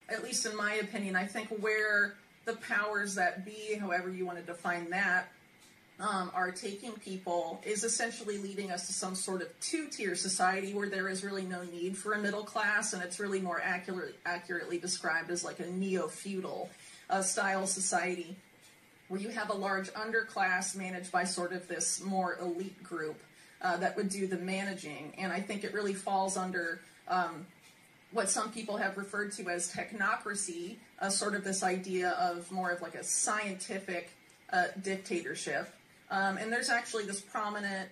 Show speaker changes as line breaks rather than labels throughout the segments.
at least in my opinion, I think where the powers that be, however you want to define that, are taking people is essentially leading us to some sort of two-tier society where there is really no need for a middle class, and it's really more accurately described as like a neo-feudal style society where you have a large underclass managed by sort of this more elite group that would do the managing. And I think it really falls under what some people have referred to as technocracy, sort of this idea of more of like a scientific dictatorship. And there's actually this prominent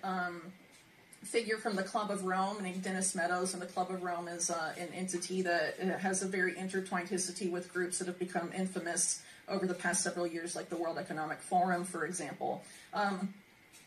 figure from the Club of Rome named Dennis Meadows, and the Club of Rome is an entity that has a very intertwined history with groups that have become infamous over the past several years, like the World Economic Forum, for example.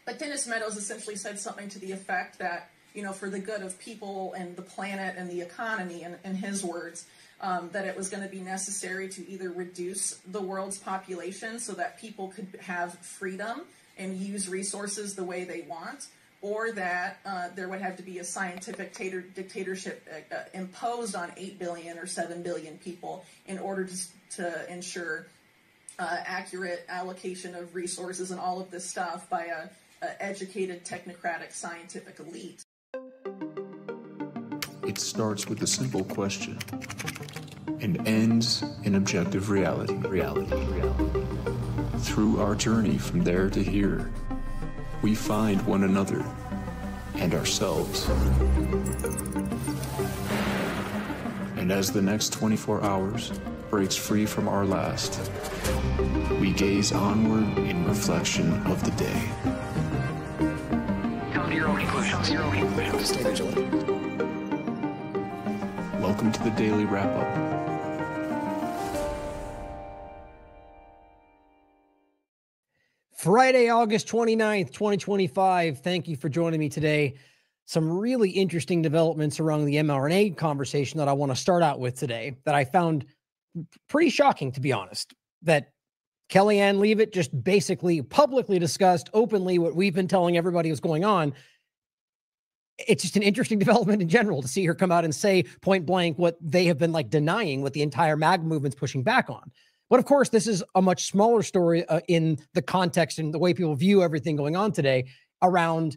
But Dennis Meadows essentially said something to the effect that, you know, for the good of people and the planet and the economy, in his words, that it was going to be necessary to either reduce the world's population so that people could have freedom and use resources the way they want, or that there would have to be a scientific dictatorship imposed on 8 billion or 7 billion people in order to ensure accurate allocation of resources and all of this stuff by a educated, technocratic, scientific elite.
It starts with a simple question and ends in objective reality. Through our journey from there to here, we find one another and ourselves. And as the next 24 hours breaks free from our last, we gaze onward in reflection of the day.
Come to your own conclusions. Stay vigilant.
Welcome to the Daily Wrap-Up.
Friday, August 29th, 2025. Thank you for joining me today. Some really interesting developments around the mRNA conversation that I want to start out with today that I found pretty shocking, to be honest, that Kellyanne Leavitt just basically publicly discussed openly what we've been telling everybody was going on. It's just an interesting development in general to see her come out and say point blank what they have been like denying, what the entire MAGA movement's pushing back on. But of course, this is a much smaller story in the context and the way people view everything going on today around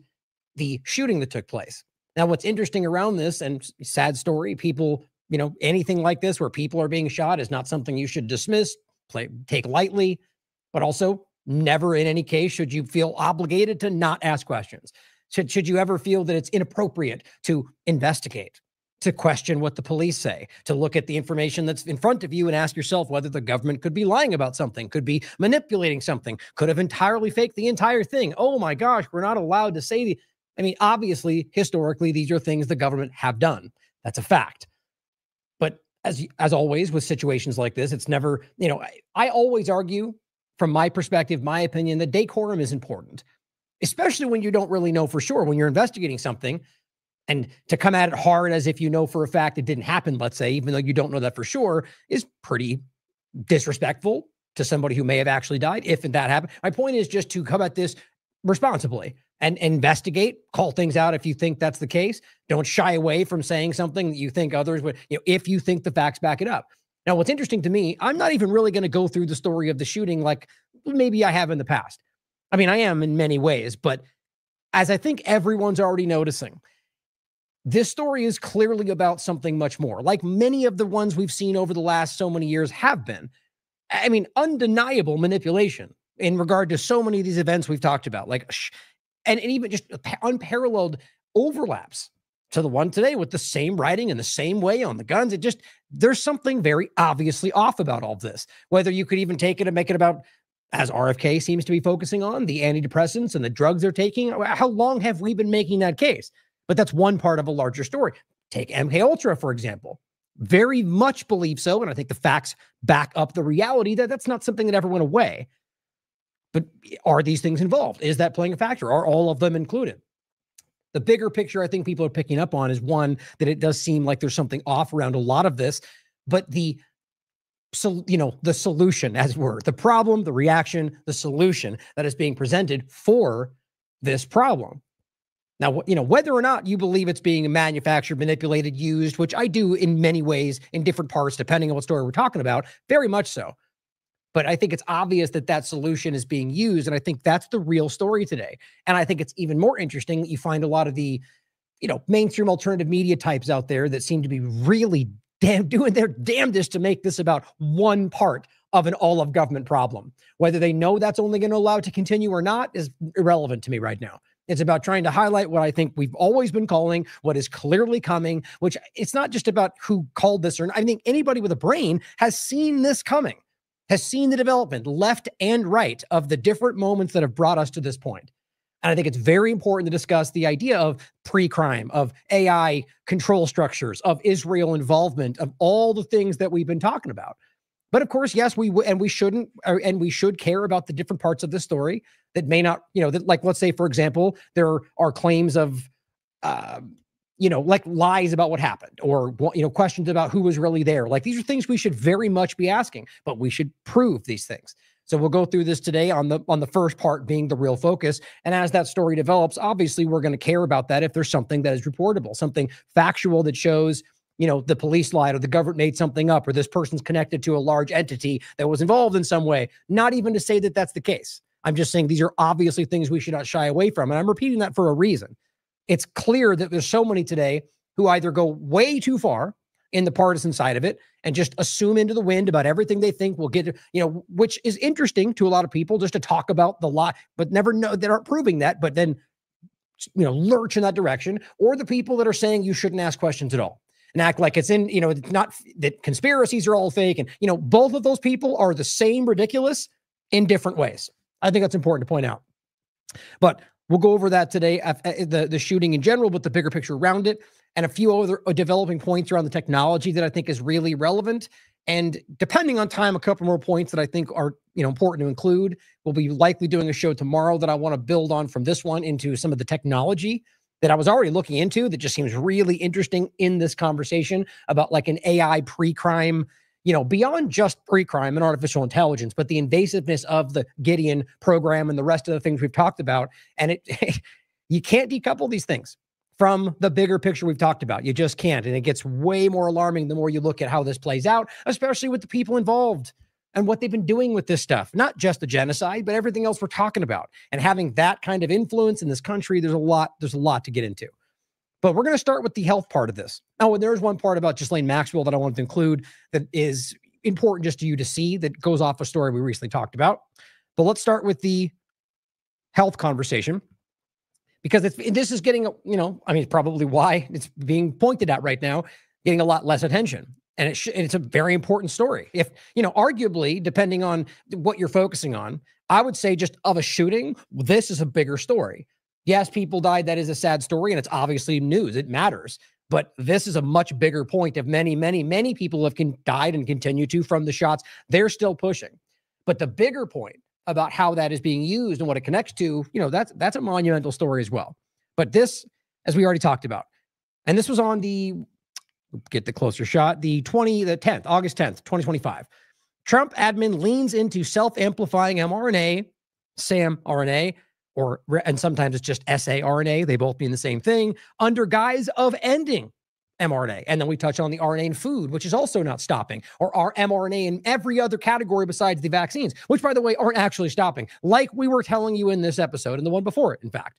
the shooting that took place. Now, what's interesting around this, and sad story, people, you know, anything like this where people are being shot is not something you should dismiss, take lightly, but also never in any case should you feel obligated to not ask questions. Should you ever feel that it's inappropriate to investigate, to question what the police say, to look at the information that's in front of you and ask yourself whether the government could be lying about something, could be manipulating something, could have entirely faked the entire thing. Oh my gosh, we're not allowed to say I mean, obviously, historically, these are things the government have done. That's a fact. But as always with situations like this, it's never, you know, I always argue from my perspective, my opinion, that decorum is important, especially when you don't really know for sure, when you're investigating something. And to come at it hard as if you know for a fact it didn't happen, let's say, even though you don't know that for sure, is pretty disrespectful to somebody who may have actually died, if that happened. My point is just to come at this responsibly and investigate, call things out if you think that's the case. Don't shy away from saying something that you think others would, you know, if you think the facts back it up. Now, what's interesting to me, I'm not even really going to go through the story of the shooting like maybe I have in the past. I mean, I am in many ways, but as I think everyone's already noticing, this story is clearly about something much more, like many of the ones we've seen over the last so many years have been. I mean, undeniable manipulation in regard to so many of these events we've talked about, like, and even just unparalleled overlaps to the one today with the same writing and the same way on the guns. It just, there's something very obviously off about all of this, whether you could even take it and make it about, as RFK seems to be focusing on, the antidepressants and the drugs they're taking. How long have we been making that case? But that's one part of a larger story. Take MK Ultra, for example. Very much believe so, and I think the facts back up the reality that that's not something that ever went away. But are these things involved? Is that playing a factor? Are all of them included? The bigger picture I think people are picking up on is, one, that it does seem like there's something off around a lot of this, but the solution, as it were, the problem, the reaction, the solution that is being presented for this problem. Now, whether or not you believe it's being manufactured, manipulated, used, which I do in many ways in different parts, depending on what story we're talking about, very much so. But I think it's obvious that that solution is being used. And I think that's the real story today. And I think it's even more interesting that you find a lot of the, mainstream alternative media types out there that seem to be really doing their damnedest to make this about one part of an all of government problem. Whether they know that's only going to allow it to continue or not is irrelevant to me right now. It's about trying to highlight what I think we've always been calling, what is clearly coming, which it's not just about who called this or not. I think anybody with a brain has seen this coming, has seen the development left and right of the different moments that have brought us to this point. And I think it's very important to discuss the idea of pre-crime, of AI control structures, of Israel involvement, of all the things that we've been talking about. But of course, yes, we should care about the different parts of the story that may not, that, like, let's say, for example, there are claims of, like lies about what happened, or, questions about who was really there. Like, these are things we should very much be asking, but we should prove these things. So we'll go through this today on the first part being the real focus. And as that story develops, obviously we're going to care about that if there's something that is reportable, something factual that shows, the police lied or the government made something up or this person's connected to a large entity that was involved in some way. Not even to say that that's the case. I'm just saying these are obviously things we should not shy away from. And I'm repeating that for a reason. It's clear that there's so many today who either go way too far in the partisan side of it and just assume into the wind about everything they think will get, which is interesting to a lot of people just to talk about the lie, but never know that aren't proving that, but then, lurch in that direction, or the people that are saying you shouldn't ask questions at all and act like it's it's not that conspiracies are all fake. And, both of those people are the same ridiculous in different ways. I think that's important to point out, but we'll go over that today, the shooting in general, but the bigger picture around it, and a few other developing points around the technology that I think is really relevant. And depending on time, a couple more points that I think are, important to include. We'll be likely doing a show tomorrow that I want to build on from this one into some of the technology that I was already looking into that just seems really interesting in this conversation about like an AI pre-crime, beyond just pre-crime and artificial intelligence, but the invasiveness of the Gideon program and the rest of the things we've talked about. And you can't decouple these things from the bigger picture we've talked about. You just can't. And it gets way more alarming the more you look at how this plays out, especially with the people involved and what they've been doing with this stuff. Not just the genocide, but everything else we're talking about. And having that kind of influence in this country, there's a lot to get into. But we're going to start with the health part of this. Oh, and there's one part about Ghislaine Maxwell that I wanted to include that is important just to you to see that goes off a story we recently talked about. But let's start with the health conversation, because this is getting, it's probably why it's being pointed at right now, getting a lot less attention. And it's a very important story. If, arguably, depending on what you're focusing on, I would say just of a shooting, this is a bigger story. Yes, people died. That is a sad story. And it's obviously news. It matters. But this is a much bigger point of many, many, many people have died and continue to from the shots. They're still pushing. But the bigger point about how that is being used and what it connects to, that's a monumental story as well. But this, as we already talked about, and this was on get the closer shot, August 10th, 2025. Trump admin leans into self-amplifying mRNA, samRNA, and sometimes it's just saRNA. They both mean the same thing, under guise of ending mRNA. And then we touch on the RNA in food, which is also not stopping, or our mRNA in every other category besides the vaccines, which, by the way, aren't actually stopping, like we were telling you in this episode and the one before it, in fact.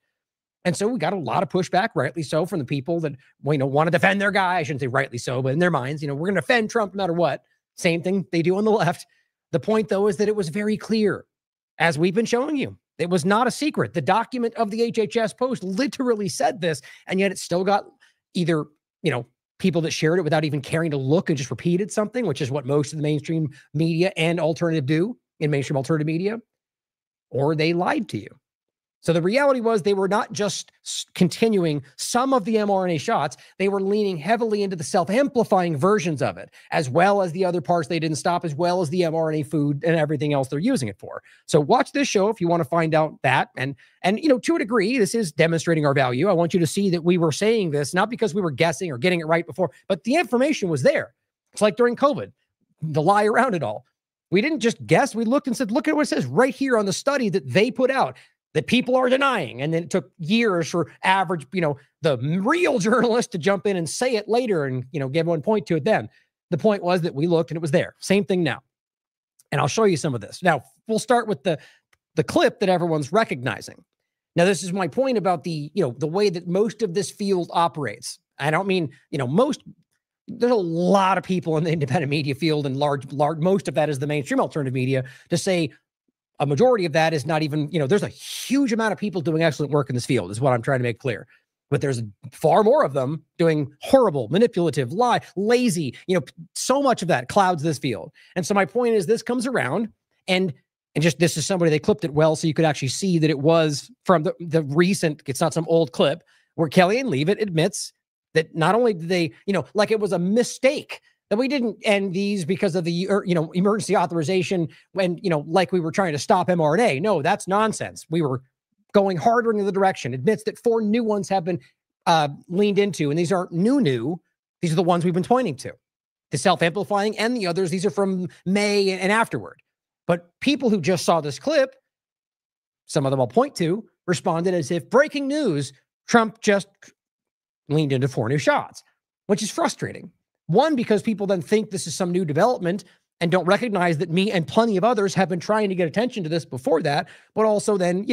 And so we got a lot of pushback, rightly so, from the people that want to defend their guy. I shouldn't say rightly so, but in their minds, we're going to defend Trump no matter what. Same thing they do on the left. The point, though, is that it was very clear, as we've been showing you. It was not a secret. The document of the HHS Post literally said this, and yet it still got either, people that shared it without even caring to look and just repeated something, which is what most of the mainstream media and alternative do in mainstream alternative media, or they lied to you. So the reality was they were not just continuing some of the mRNA shots, they were leaning heavily into the self-amplifying versions of it, as well as the other parts they didn't stop, as well as the mRNA food and everything else they're using it for. So watch this show if you want to find out that. And to a degree, this is demonstrating our value. I want you to see that we were saying this, not because we were guessing or getting it right before, but the information was there. It's like during COVID, the lie around it all. We didn't just guess. We looked and said, look at what it says right here on the study that they put out. that people are denying. And then it took years for average, the real journalist to jump in and say it later and, give one point to it then. The point was that we looked and it was there. Same thing now. And I'll show you some of this. Now, we'll start with the clip that everyone's recognizing. Now, this is my point about the way that most of this field operates. I don't mean, there's a lot of people in the independent media field, and large, most of that is the mainstream alternative media, to say a majority of that is not even, there's a huge amount of people doing excellent work in this field, is what I'm trying to make clear. But there's far more of them doing horrible, manipulative, lazy, so much of that clouds this field. And so my point is, this comes around and just, this is somebody, they clipped it well so you could actually see that it was from the recent, it's not some old clip, where Kellyanne Leavitt admits that not only did they, like it was a mistake that we didn't end these because of the, emergency authorization when, like we were trying to stop mRNA. No, that's nonsense. We were going harder in the direction. Admits that 4 new ones have been leaned into, and these aren't new. These are the ones we've been pointing to. The self-amplifying and the others, these are from May and afterward. But people who just saw this clip, some of them I'll point to, responded as if breaking news, Trump just leaned into 4 new shots, which is frustrating. One, because people then think this is some new development and don't recognize that me and plenty of others have been trying to get attention to this before that, but also then,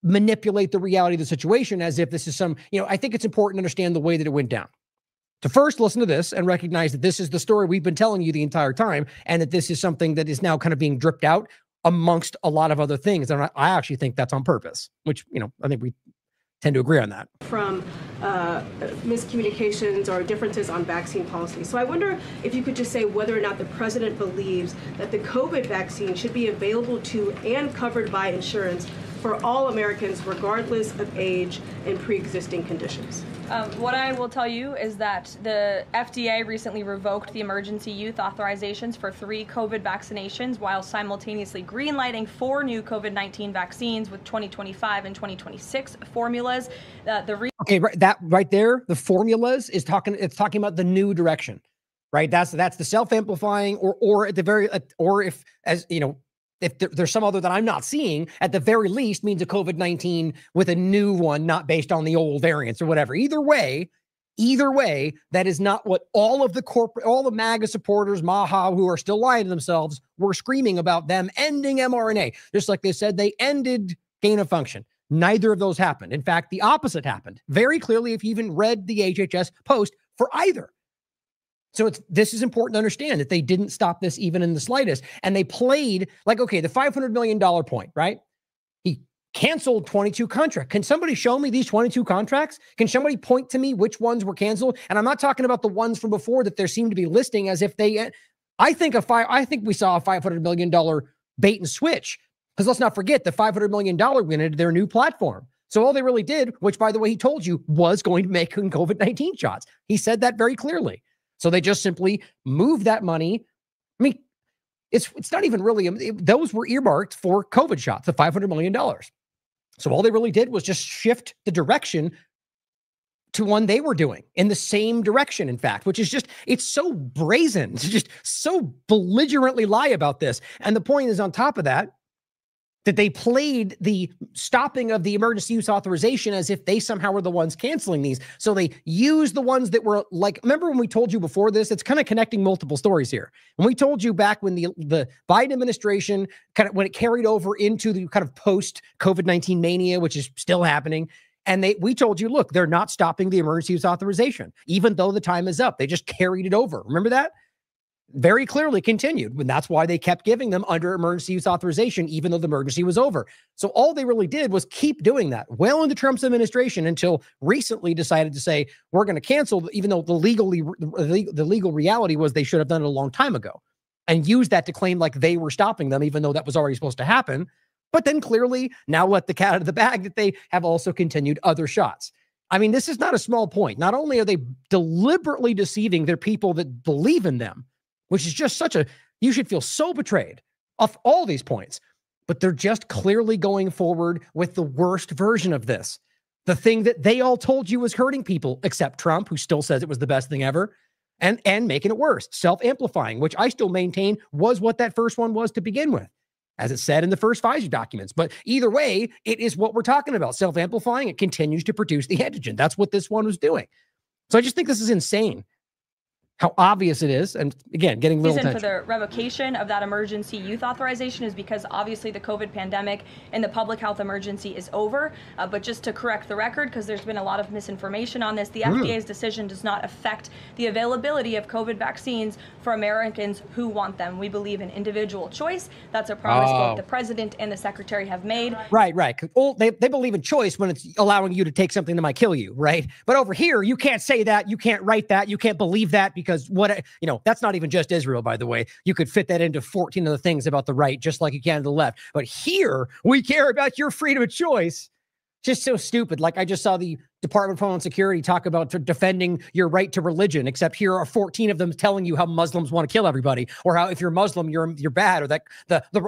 manipulate the reality of the situation as if this is some, I think it's important to understand the way that it went down. To first listen to this and recognize that this is the story we've been telling you the entire time, and that this is something that is now kind of being dripped out amongst a lot of other things. And I actually think that's on purpose, which, I think we tend to agree on that.
From miscommunications or differences on vaccine policy. So I wonder if you could just say whether or not the president believes that the COVID vaccine should be available to and covered by insurance for all Americans, regardless of age and pre-existing conditions.
What I will tell you is that the FDA recently revoked the emergency use authorizations for 3 COVID vaccinations while simultaneously greenlighting 4 new COVID-19 vaccines with 2025 and 2026 formulas.
Okay, that right there, the formulas is talking about the new direction, right? That's the self-amplifying or at the very, or if, as if there's some other that I'm not seeing, at the very least means a COVID-19 with a new one, not based on the old variants or whatever. Either way, that is not what all the MAGA supporters, Maha, who are still lying to themselves, were screaming about them ending mRNA. Just like they said, they ended gain of function. Neither of those happened. In fact, the opposite happened very clearly if you even read the HHS post for either. So this is important to understand that they didn't stop this even in the slightest. And they played like, okay, the $500 million point, right? He canceled 22 contracts. Can somebody show me these 22 contracts? Can somebody point to me which ones were canceled? And I'm not talking about the ones from before that there seemed to be listing as if they, I think we saw a $500 million bait and switch, because let's not forget the $500 million went into their new platform. So all they really did, which by the way, he told you was going to make COVID-19 shots. He said that very clearly. So they just simply moved that money. I mean, it's not even really, those were earmarked for COVID shots, the $500 million. So all they really did was just shift the direction to one they were doing in the same direction, in fact, which is just, it's so brazen to just so belligerently lie about this. And the point is, on top of that they played the stopping of the emergency use authorization as if they somehow were the ones canceling these. So they used the ones that were like, remember when we told you before this, it's kind of connecting multiple stories here. When we told you back when the Biden administration, kind of when it carried over into the kind of post COVID-19 mania, which is still happening. And we told you, look, they're not stopping the emergency use authorization, even though the time is up. They just carried it over. Remember that? Very clearly continued. And that's why they kept giving them under emergency use authorization, even though the emergency was over. So all they really did was keep doing that well into Trump's administration until recently decided to say, we're going to cancel, even though the legal reality was they should have done it a long time ago, and use that to claim like they were stopping them, even though that was already supposed to happen. But then clearly now let the cat out of the bag that they have also continued other shots. I mean, this is not a small point. Not only are they deliberately deceiving their people that believe in them, which is just you should feel so betrayed off all these points, but they're just clearly going forward with the worst version of this. The thing that they all told you was hurting people, except Trump, who still says it was the best thing ever, and making it worse. Self-amplifying, which I still maintain was what that first one was to begin with. as it said in the first Pfizer documents. But either way, it is what we're talking about. Self-amplifying, it continues to produce the antigen. That's what this one was doing. So I just think this is insane. How obvious it is, and again, getting little attention.
For the revocation of that emergency youth authorization is because obviously the COVID pandemic and the public health emergency is over. But just to correct the record, because there's been a lot of misinformation on this, the FDA's decision does not affect the availability of COVID vaccines for Americans who want them. We believe in individual choice. That's a promise both the president and the secretary have made.
Right. They believe in choice when it's allowing you to take something that might kill you, right? But over here, you can't say that, you can't write that, you can't believe that, because that's not even just Israel, by the way. You could fit that into 14 other things about the right, just like you can to the left. But here, we care about your freedom of choice. Just so stupid. Like I just saw the Department of Homeland Security talk about defending your right to religion, except here are 14 of them telling you how Muslims want to kill everybody, or how if you're Muslim, you're bad, or that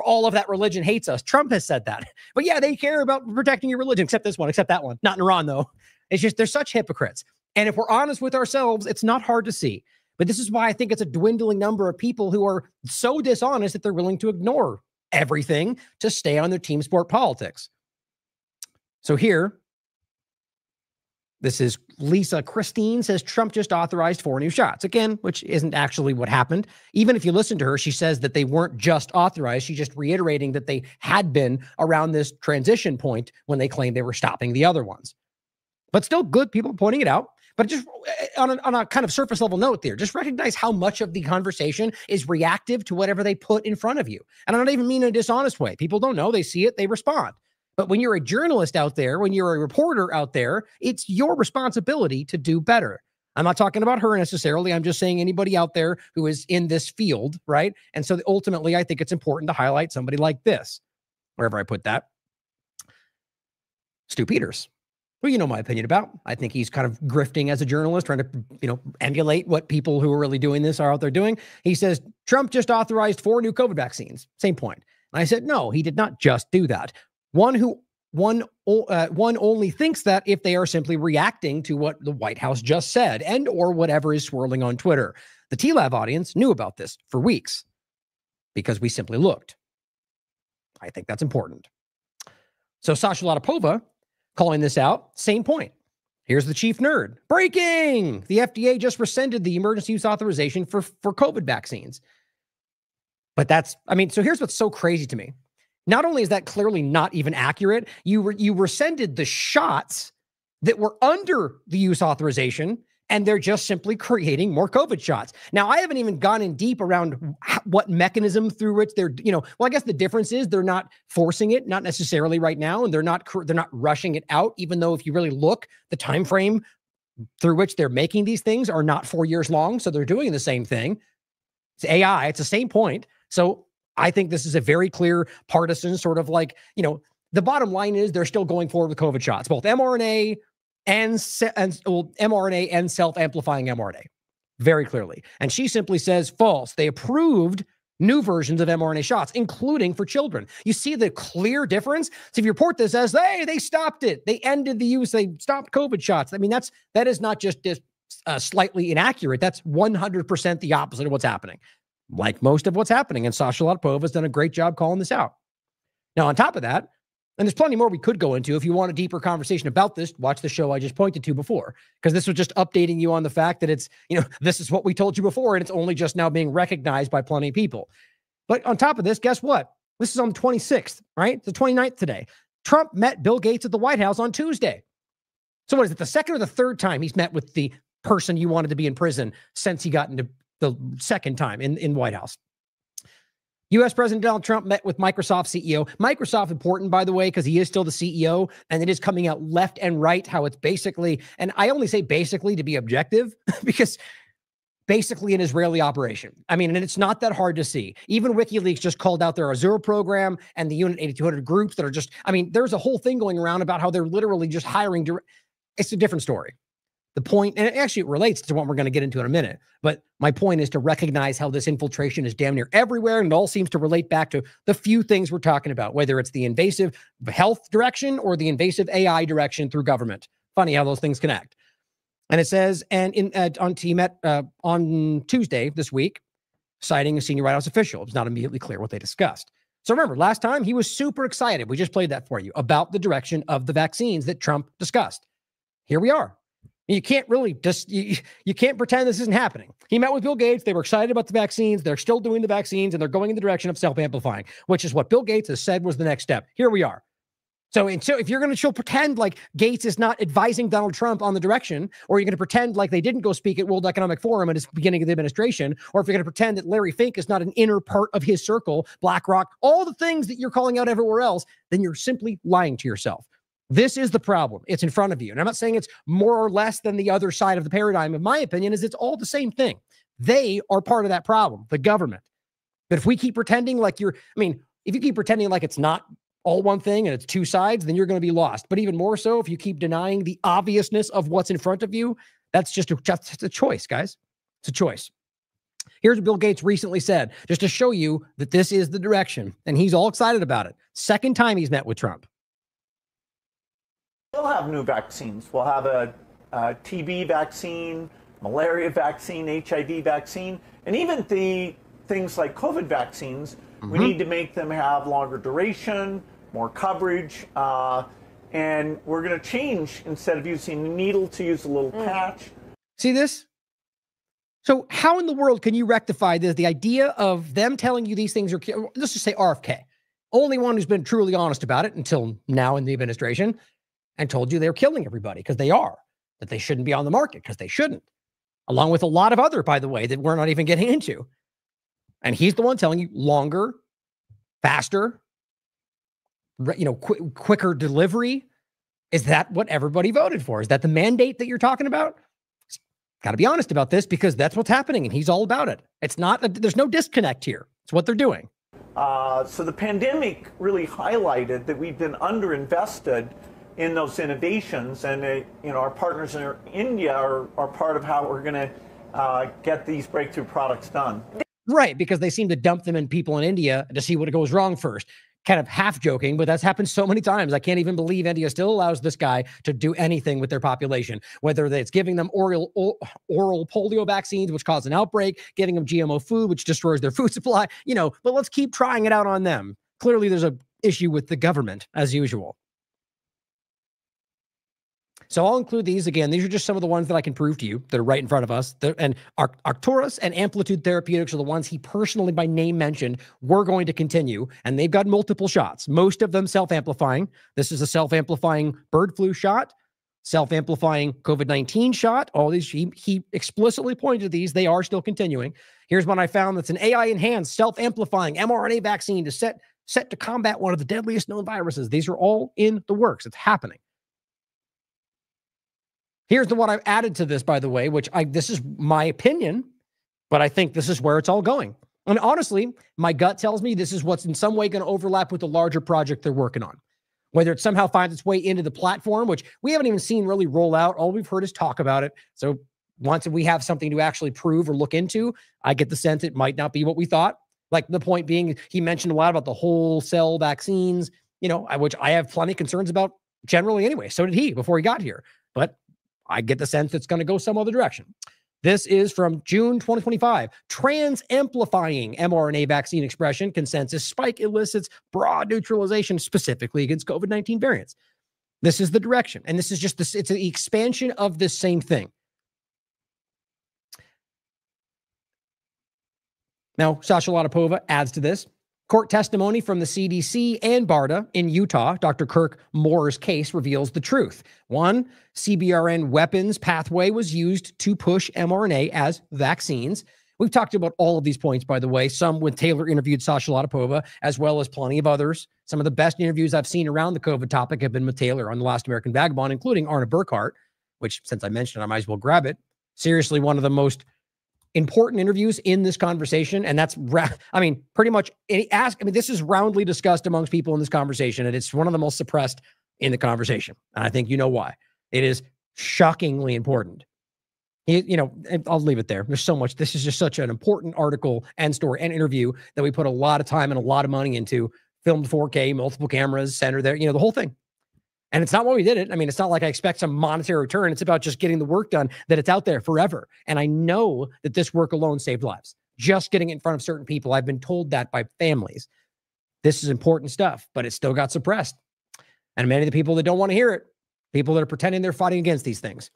all of that religion hates us. Trump has said that. But yeah, they care about protecting your religion, except this one, except that one. Not in Iran, though. It's just, they're such hypocrites. And if we're honest with ourselves, it's not hard to see. But this is why I think it's a dwindling number of people who are so dishonest that they're willing to ignore everything to stay on their team sport politics. So here, this is Lisa Christine says Trump just authorized 4 new shots. Again, which isn't actually what happened. Even if you listen to her, she says that they weren't just authorized. She's just reiterating that they had been around this transition point when they claimed they were stopping the other ones. But still good people pointing it out. But just on a kind of surface level note there, just recognize how much of the conversation is reactive to whatever they put in front of you. And I don't even mean in a dishonest way. People don't know. They see it. They respond. But when you're a journalist out there, when you're a reporter out there, it's your responsibility to do better. I'm not talking about her necessarily. I'm just saying anybody out there who is in this field, right? And so ultimately, I think it's important to highlight somebody like this, wherever I put that. Stu Peters. Well, you know my opinion about. I think he's kind of grifting as a journalist, trying to, emulate what people who are really doing this are out there doing. He says, Trump just authorized 4 new COVID vaccines. Same point. And I said, no, he did not just do that. One only thinks that if they are simply reacting to what the White House just said and or whatever is swirling on Twitter. The TLAV audience knew about this for weeks because we simply looked. I think that's important. So Sasha Latipova calling this out, same point. Here's the chief nerd. Breaking! The FDA just rescinded the emergency use authorization for COVID vaccines. But so here's what's so crazy to me. Not only is that clearly not even accurate, you rescinded the shots that were under the use authorization, and they're just simply creating more COVID shots. Now, I haven't even gone in deep around what mechanism through which they're, I guess the difference is they're not forcing it, not necessarily right now, and they're not rushing it out, even though if you really look, the time frame through which they're making these things are not 4 years long, so they're doing the same thing. It's AI, it's the same point. So I think this is a very clear partisan sort of the bottom line is they're still going forward with COVID shots, both mRNA and mRNA and self-amplifying mRNA, very clearly. And she simply says false. They approved new versions of mRNA shots, including for children. You see the clear difference? So if you report this as, hey, they stopped it, they ended the use, they stopped COVID shots. I mean, that is not just slightly inaccurate. That's 100% the opposite of what's happening, like most of what's happening. And Sasha Latipova has done a great job calling this out. Now, on top of that, and there's plenty more we could go into. If you want a deeper conversation about this, watch the show I just pointed to before, because this was just updating you on the fact that it's, this is what we told you before, and it's only just now being recognized by plenty of people. But on top of this, guess what? This is on the 26th, right? It's the 29th today. Trump met Bill Gates at the White House on Tuesday. So what is it, the second or the third time he's met with the person you wanted to be in prison since he got into the second time in White House? U.S. President Donald Trump met with Microsoft CEO. Microsoft important, by the way, because he is still the CEO, and it is coming out left and right how it's basically, and I only say basically to be objective, because basically an Israeli operation. I mean, and it's not that hard to see. Even WikiLeaks just called out their Azure program and the Unit 8200 groups that are just, there's a whole thing going around about how they're literally just hiring. It's a different story. The point, and actually it relates to what we're going to get into in a minute, but my point is to recognize how this infiltration is damn near everywhere, and it all seems to relate back to the few things we're talking about, whether it's the invasive health direction or the invasive AI direction through government. Funny how those things connect. And it says, and he met on Tuesday this week, citing a senior White House official. It's not immediately clear what they discussed. So remember, last time he was super excited. We just played that for you about the direction of the vaccines that Trump discussed. Here we are. You can't really just, you can't pretend this isn't happening. He met with Bill Gates. They were excited about the vaccines. They're still doing the vaccines, and they're going in the direction of self-amplifying, which is what Bill Gates has said was the next step. Here we are. So if you're going to pretend like Gates is not advising Donald Trump on the direction, or you're going to pretend like they didn't go speak at World Economic Forum at the beginning of the administration, or if you're going to pretend that Larry Fink is not an inner part of his circle, BlackRock, all the things that you're calling out everywhere else, then you're simply lying to yourself. This is the problem. It's in front of you. And I'm not saying it's more or less than the other side of the paradigm. In my opinion, is it's all the same thing. They are part of that problem, the government. But if we keep pretending like if you keep pretending like it's not all one thing and it's two sides, then you're going to be lost. But even more so, if you keep denying the obviousness of what's in front of you, that's just a choice, guys. It's a choice. Here's what Bill Gates recently said, just to show you that this is the direction. And he's all excited about it. Second time he's met with Trump.
We'll have new vaccines. We'll have a TB vaccine, malaria vaccine, HIV vaccine, and even the things like COVID vaccines. We need to make them have longer duration, more coverage, and we're going to change, instead of using a needle, to use a little patch.
See this? So how in the world can you rectify this? The idea of them telling you these things are, let's just say RFK, only one who's been truly honest about it until now in the administration, and told you they're killing everybody because they are, that they shouldn't be on the market because they shouldn't, along with a lot of other, by the way, that we're not even getting into. And he's the one telling you longer, faster, quicker delivery. Is that what everybody voted for? Is that the mandate that you're talking about? Got to be honest about this, because that's what's happening, and he's all about it. It's not, there's no disconnect here. It's what they're doing.
So the pandemic really highlighted that we've been underinvested in those innovations, and our partners in India are part of how we're going to get these breakthrough products done.
Right, because they seem to dump them in people in India to see what goes wrong first. Kind of half joking, but that's happened so many times. I can't even believe India still allows this guy to do anything with their population, whether it's giving them oral polio vaccines, which cause an outbreak, getting them GMO food, which destroys their food supply, but let's keep trying it out on them. Clearly, there's an issue with the government, as usual. So I'll include these again. These are just some of the ones that I can prove to you that are right in front of us. And Arcturus and Amplitude Therapeutics are the ones he personally by name mentioned. We're going to continue, and they've got multiple shots, most of them self-amplifying. This is a self-amplifying bird flu shot, self-amplifying COVID-19 shot. All these, he explicitly pointed to these. They are still continuing. Here's one I found that's an AI-enhanced self-amplifying mRNA vaccine to set to combat one of the deadliest known viruses. These are all in the works. It's happening. Here's the one I've added to this, by the way, which this is my opinion, but I think this is where it's all going. And honestly, my gut tells me this is what's in some way going to overlap with the larger project they're working on. Whether it somehow finds its way into the platform, which we haven't even seen really roll out. All we've heard is talk about it. So once we have something to actually prove or look into, I get the sense it might not be what we thought. Like the point being, he mentioned a lot about the whole cell vaccines, which I have plenty of concerns about generally anyway. So did he before he got here. But I get the sense it's going to go some other direction. This is from June 2025. Trans-amplifying mRNA vaccine expression consensus spike elicits broad neutralization specifically against COVID-19 variants. This is the direction. And this is just this, it's an expansion of this same thing. Now, Sasha Latipova adds to this. Court testimony from the CDC and BARDA in Utah, Dr. Kirk Moore's case reveals the truth. One, CBRN weapons pathway was used to push mRNA as vaccines. We've talked about all of these points, by the way, some when Taylor interviewed Sasha Latipova, as well as plenty of others. Some of the best interviews I've seen around the COVID topic have been with Taylor on The Last American Vagabond, including Arna Burkhart, which, since I mentioned it, I might as well grab it. Seriously, one of the most important interviews in this conversation. And that's, pretty much this is roundly discussed amongst people in this conversation. And it's one of the most suppressed in the conversation. And I think you know why. It is shockingly important. I'll leave it there. There's so much. This is just such an important article and story and interview that we put a lot of time and a lot of money into, filmed 4K, multiple cameras, center there, the whole thing. And it's not why we did it. It's not like I expect some monetary return. It's about just getting the work done, that it's out there forever. And I know that this work alone saved lives. Just getting it in front of certain people. I've been told that by families. This is important stuff, but it still got suppressed. And many of the people that don't want to hear it, people that are pretending they're fighting against these things.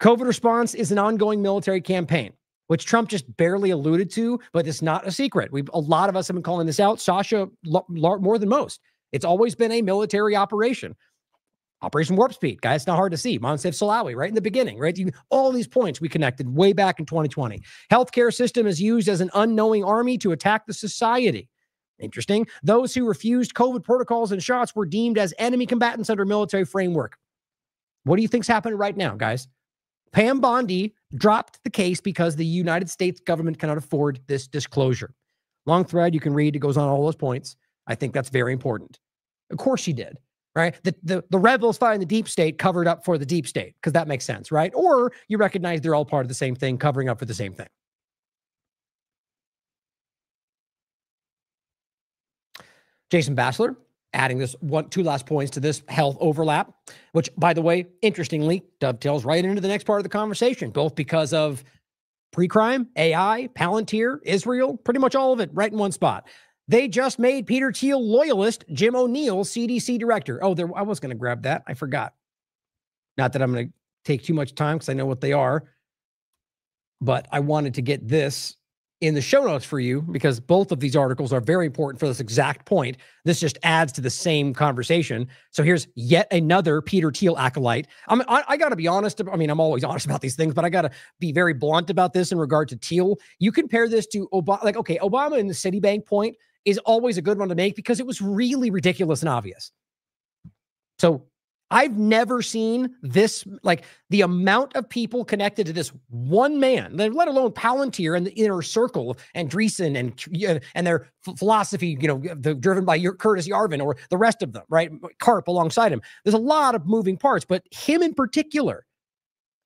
COVID response is an ongoing military campaign, which Trump just barely alluded to, but it's not a secret. A lot of us have been calling this out. Sasha, more than most. It's always been a military operation. Operation Warp Speed, guys, it's not hard to see. Moncef Slaoui, right in the beginning, right? All these points we connected way back in 2020. Healthcare system is used as an unknowing army to attack the society. Interesting. Those who refused COVID protocols and shots were deemed as enemy combatants under military framework. What do you think's happening right now, guys? Pam Bondi dropped the case because the United States government cannot afford this disclosure. Long thread you can read. It goes on all those points. I think that's very important. Of course she did. Right? The rebels fighting the deep state covered up for the deep state, because that makes sense, right? Or you recognize they're all part of the same thing, covering up for the same thing. Jason Bassler adding two last points to this health overlap, which, by the way, interestingly, dovetails right into the next part of the conversation, both because of pre-crime, AI, Palantir, Israel, pretty much all of it right in one spot. They just made Peter Thiel loyalist Jim O'Neill CDC director. Oh, I was going to grab that. I forgot. Not that I'm going to take too much time because I know what they are. But I wanted to get this in the show notes for you because both of these articles are very important for this exact point. This just adds to the same conversation. So here's yet another Peter Thiel acolyte. I got to be honest. I mean, I'm always honest about these things, but I got to be very blunt about this in regard to Thiel. You compare this to Obama. Like, okay, Obama in the Citibank point is always a good one to make because it was really ridiculous and obvious. So I've never seen this, like the amount of people connected to this one man, let alone Palantir and the inner circle and Andreessen and their philosophy, driven by Curtis Yarvin or the rest of them, right? Karp alongside him. There's a lot of moving parts, but him in particular,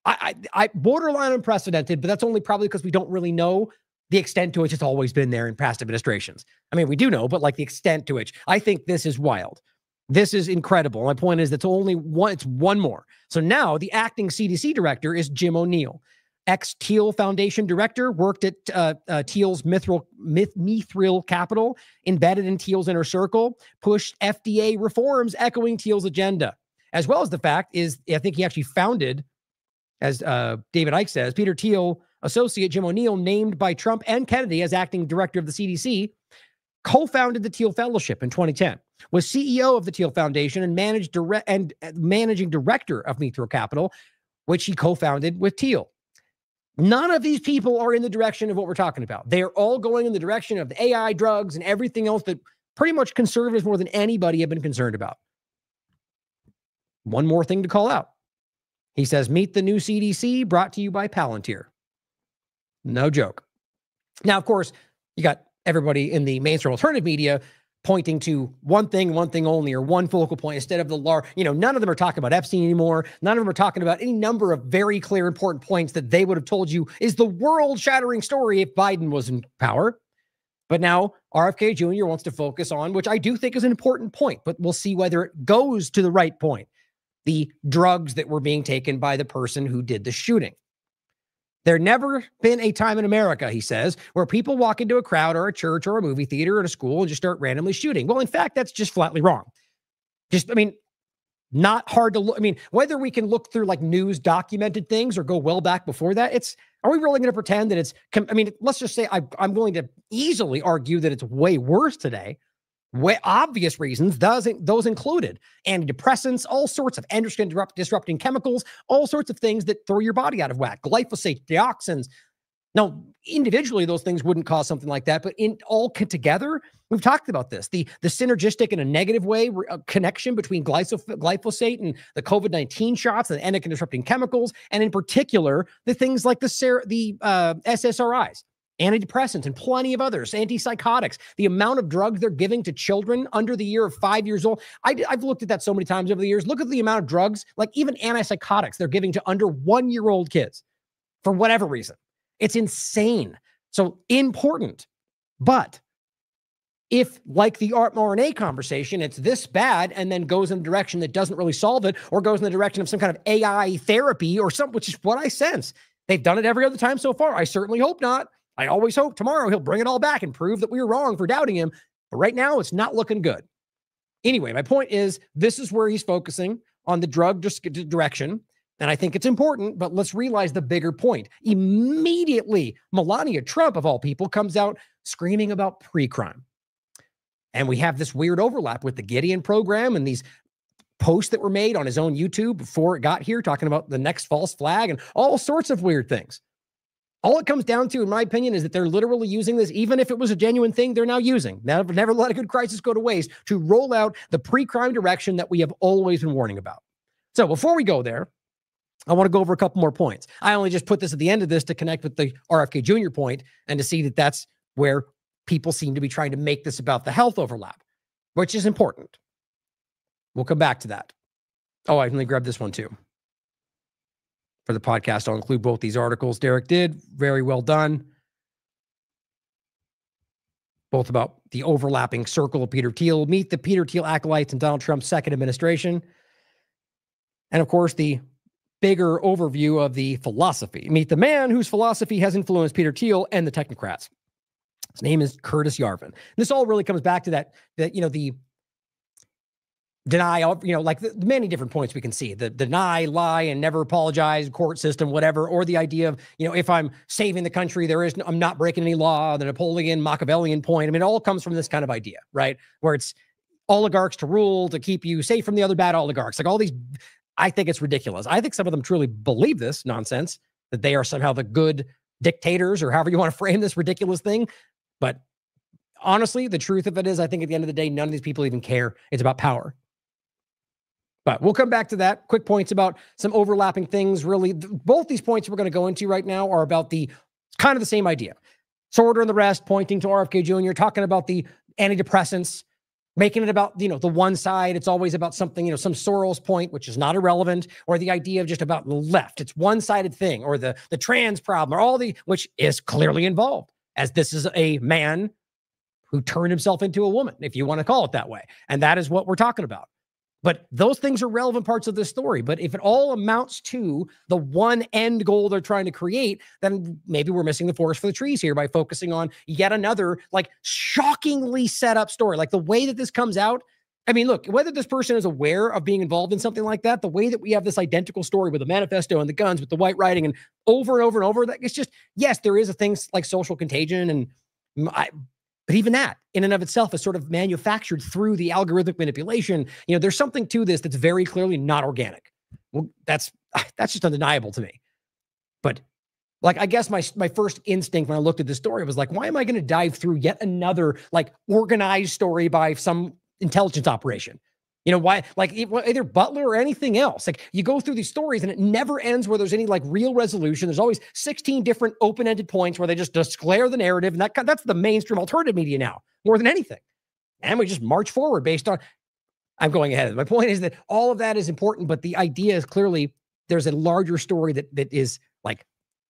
I borderline unprecedented, but that's only probably because we don't really know the extent to which it's always been there in past administrations. I mean, we do know, but like the extent to which I think this is wild. This is incredible. My point is it's only one, it's one more. So now the acting CDC director is Jim O'Neill, ex-Thiel Foundation director, worked at Thiel's Mithril Capital, embedded in Thiel's inner circle, pushed FDA reforms echoing Thiel's agenda, as well as the fact is, I think he actually founded, as David Icke says, Peter Thiel associate Jim O'Neill, named by Trump and Kennedy as acting director of the CDC, co-founded the Thiel Fellowship in 2010, was CEO of the Thiel Foundation and managing director of Mithril Capital, which he co-founded with Thiel. None of these people are in the direction of what we're talking about. They're all going in the direction of the AI, drugs, and everything else that pretty much conservatives more than anybody have been concerned about. One more thing to call out. He says, meet the new CDC, brought to you by Palantir. No joke. Now, of course, you got everybody in the mainstream alternative media pointing to one thing only, or one focal point instead of the large, none of them are talking about Epstein anymore. None of them are talking about any number of very clear, important points that they would have told you is the world-shattering story if Biden was in power. But now RFK Jr. wants to focus on, which I do think is an important point, but we'll see whether it goes to the right point, the drugs that were being taken by the person who did the shooting. There never been a time in America, he says, where people walk into a crowd or a church or a movie theater or a school and just start randomly shooting. Well, in fact, that's just flatly wrong. Not hard to look. Whether we can look through like news documented things or go well back before that, are we really going to pretend that let's just say I'm going to easily argue that it's way worse today. Way obvious reasons, those included antidepressants, all sorts of endocrine disrupting chemicals, all sorts of things that throw your body out of whack, glyphosate, dioxins. Now, individually, those things wouldn't cause something like that, but in all together, we've talked about this, the synergistic in a negative way connection between glyphosate and the COVID-19 shots and the endocrine disrupting chemicals, and in particular, the things like the SSRIs. Antidepressants and plenty of others, antipsychotics, the amount of drugs they're giving to children under the year of 5 years old. I've looked at that so many times over the years. Look at the amount of drugs, like even antipsychotics, they're giving to under 1-year-old kids for whatever reason. It's insane. So important. But if, like the mRNA conversation, it's this bad and then goes in a direction that doesn't really solve it, or goes in the direction of some kind of AI therapy or something, which is what I sense. They've done it every other time so far. I certainly hope not. I always hope tomorrow he'll bring it all back and prove that we were wrong for doubting him. But right now, it's not looking good. Anyway, my point is, this is where he's focusing on the drug direction. And I think it's important, but let's realize the bigger point. Immediately, Melania Trump, of all people, comes out screaming about pre-crime. And we have this weird overlap with the Gideon program and these posts that were made on his own YouTube before it got here, talking about the next false flag and all sorts of weird things. All it comes down to, in my opinion, is that they're literally using this, even if it was a genuine thing, they're now using. Never let a good crisis go to waste, to roll out the pre-crime direction that we have always been warning about. So before we go there, I want to go over a couple more points. I only just put this at the end of this to connect with the RFK Jr. point and to see that that's where people seem to be trying to make this about the health overlap, which is important. We'll come back to that. Oh, I can grab this one too. For the podcast, I'll include both these articles Derek did. Very well done. Both about the overlapping circle of Peter Thiel. Meet the Peter Thiel acolytes in Donald Trump's second administration. And of course, the bigger overview of the philosophy. Meet the man whose philosophy has influenced Peter Thiel and the technocrats. His name is Curtis Yarvin. This all really comes back to that the deny, like the many different points we can see, the deny, lie, and never apologize, court system, whatever, or the idea of, if I'm saving the country, I'm not breaking any law, the Napoleon Machiavellian point. I mean, it all comes from this kind of idea, right? Where it's oligarchs to rule to keep you safe from the other bad oligarchs. Like all these, I think it's ridiculous. I think some of them truly believe this nonsense, that they are somehow the good dictators, or however you want to frame this ridiculous thing. But honestly, the truth of it is, I think at the end of the day, none of these people even care. It's about power. But we'll come back to that. Quick points about some overlapping things. Really, both these points we're going to go into right now are about the kind of the same idea. Sorter and the rest, pointing to RFK Jr., talking about the antidepressants, making it about, the one side. It's always about something, some Soros point, which is not irrelevant, or the idea of just about the left. It's one-sided thing, or the trans problem, or which is clearly involved, as this is a man who turned himself into a woman, if you want to call it that way. And that is what we're talking about. But those things are relevant parts of this story. But if it all amounts to the one end goal they're trying to create, then maybe we're missing the forest for the trees here by focusing on yet another, shockingly set up story. Like the way that this comes out. I mean, look, whether this person is aware of being involved in something like that, the way that we have this identical story with the manifesto and the guns with the white writing and over and over and over, that it's just, yes, there is a thing like social contagion and but even that in and of itself is sort of manufactured through the algorithmic manipulation. There's something to this that's very clearly not organic. Well, that's just undeniable to me. But I guess my first instinct when I looked at this story was why am I going to dive through yet another organized story by some intelligence operation? Why, either Butler or anything else. You go through these stories and it never ends where there's any real resolution. There's always 16 different open-ended points where they just declare the narrative. And that's the mainstream alternative media now, more than anything. And we just march forward based on, I'm going ahead. My point is that all of that is important, but the idea is clearly there's a larger story that is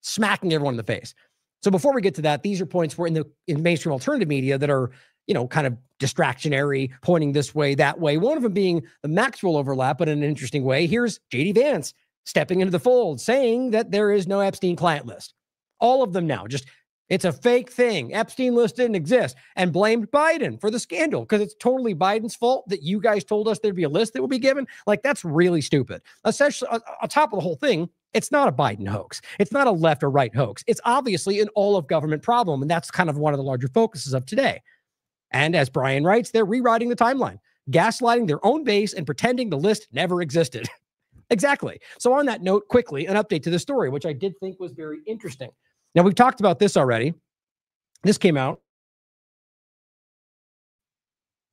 smacking everyone in the face. So before we get to that, these are points where in mainstream alternative media that are, kind of distractionary, pointing this way, that way. One of them being the Maxwell overlap, but in an interesting way. Here's J.D. Vance stepping into the fold, saying that there is no Epstein client list. All of them now, it's a fake thing. Epstein list didn't exist, and blamed Biden for the scandal because it's totally Biden's fault that you guys told us there'd be a list that would be given. That's really stupid. Essentially, on top of the whole thing, it's not a Biden hoax. It's not a left or right hoax. It's obviously an all of government problem, and that's kind of one of the larger focuses of today. And as Brian writes, they're rewriting the timeline, gaslighting their own base and pretending the list never existed. Exactly. So on that note, quickly, an update to the story, which I did think was very interesting. Now, we've talked about this already. This came out.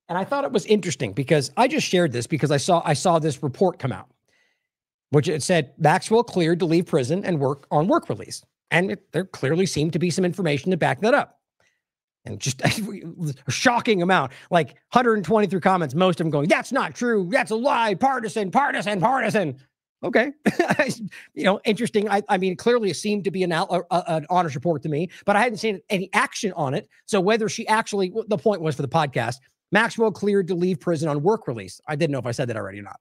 And I thought it was interesting because I just shared this because I saw this report come out, which it said Maxwell cleared to leave prison and work on work release. And there clearly seemed to be some information to back that up. And just a shocking amount, 123 comments, most of them going, that's not true. That's a lie. Partisan. Okay. Interesting. I mean, clearly it seemed to be an honest report to me, but I hadn't seen any action on it. So whether she actually, the point was for the podcast, Maxwell cleared to leave prison on work release. I didn't know if I said that already or not.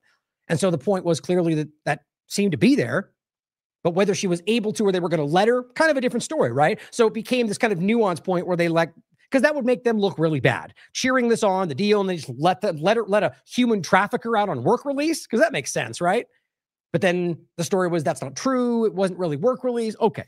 And so the point was clearly that seemed to be there. But whether she was able to or they were going to let her, kind of a different story, right? So it became this kind of nuanced point where they because that would make them look really bad. Cheering this on, the deal, and they just let a human trafficker out on work release, because that makes sense, right? But then the story was that's not true. It wasn't really work release. Okay.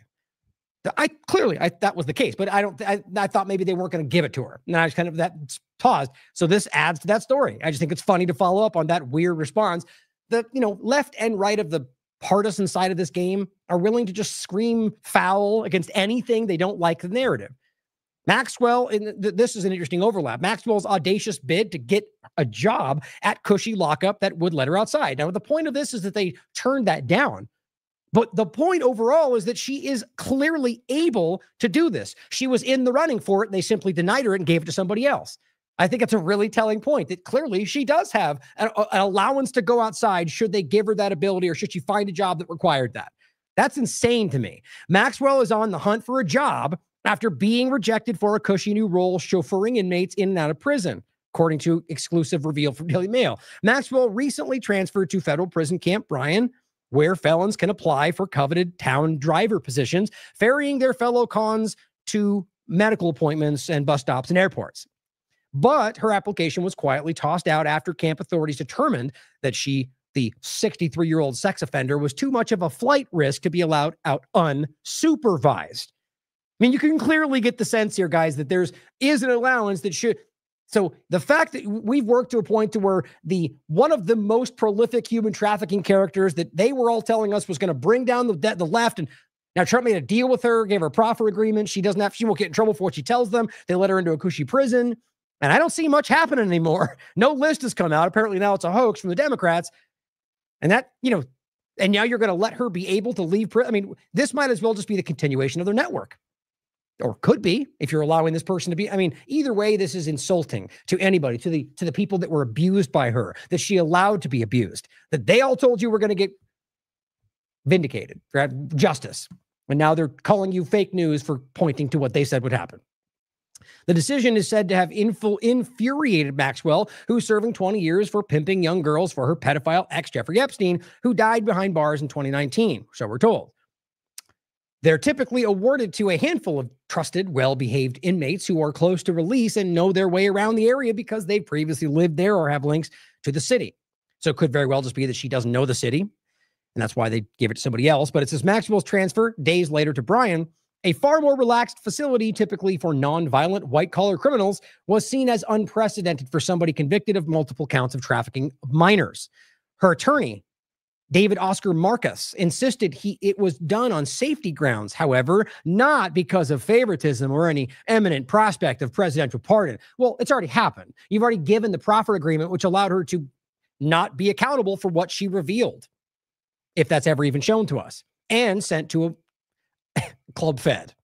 That was the case, but I thought maybe they weren't going to give it to her. And I just kind of that paused. So this adds to that story. I just think it's funny to follow up on that weird response. The, left and right of the partisan side of this game are willing to just scream foul against anything they don't like the narrative. Maxwell, this is an interesting overlap. Maxwell's audacious bid to get a job at cushy lockup that would let her outside. Now, the point of this is that they turned that down. But the point overall is that she is clearly able to do this. She was in the running for it, and they simply denied her and gave it to somebody else. I think it's a really telling point that clearly she does have an allowance to go outside should they give her that ability or should she find a job that required that. That's insane to me. Maxwell is on the hunt for a job after being rejected for a cushy new role chauffeuring inmates in and out of prison, according to exclusive reveal from Daily Mail. Maxwell recently transferred to federal prison Camp Bryan, where felons can apply for coveted town driver positions, ferrying their fellow cons to medical appointments and bus stops and airports. But her application was quietly tossed out after camp authorities determined that she, the 63-year-old sex offender, was too much of a flight risk to be allowed out unsupervised. I mean, you can clearly get the sense here, guys, that is an allowance that should... So the fact that we've worked to a point to where one of the most prolific human trafficking characters that they were all telling us was going to bring down the left, and now Trump made a deal with her, gave her a proffer agreement. She won't get in trouble for what she tells them. They let her into a cushy prison, and I don't see much happening anymore. No list has come out. Apparently now it's a hoax from the Democrats, and that and now you're going to let her be able to leave prison. I mean, this might as well just be the continuation of their network. Or could be, if you're allowing this person to be. I mean, either way, this is insulting to anybody, to the people that were abused by her, that she allowed to be abused, that they all told you we're going to get vindicated, right? Justice. And now they're calling you fake news for pointing to what they said would happen. The decision is said to have infuriated Maxwell, who's serving 20 years for pimping young girls for her pedophile ex Jeffrey Epstein, who died behind bars in 2019, so we're told. They're typically awarded to a handful of trusted, well-behaved inmates who are close to release and know their way around the area because they've previously lived there or have links to the city. So it could very well just be that she doesn't know the city, and that's why they gave it to somebody else. But it says Maxwell's transfer days later to Bryan, a far more relaxed facility typically for non-violent white-collar criminals, was seen as unprecedented for somebody convicted of multiple counts of trafficking of minors. Her attorney, David Oscar Marcus, insisted it was done on safety grounds, however, not because of favoritism or any imminent prospect of presidential pardon. Well, it's already happened. You've already given the proffer agreement, which allowed her to not be accountable for what she revealed, if that's ever even shown to us, and sent to a club fed.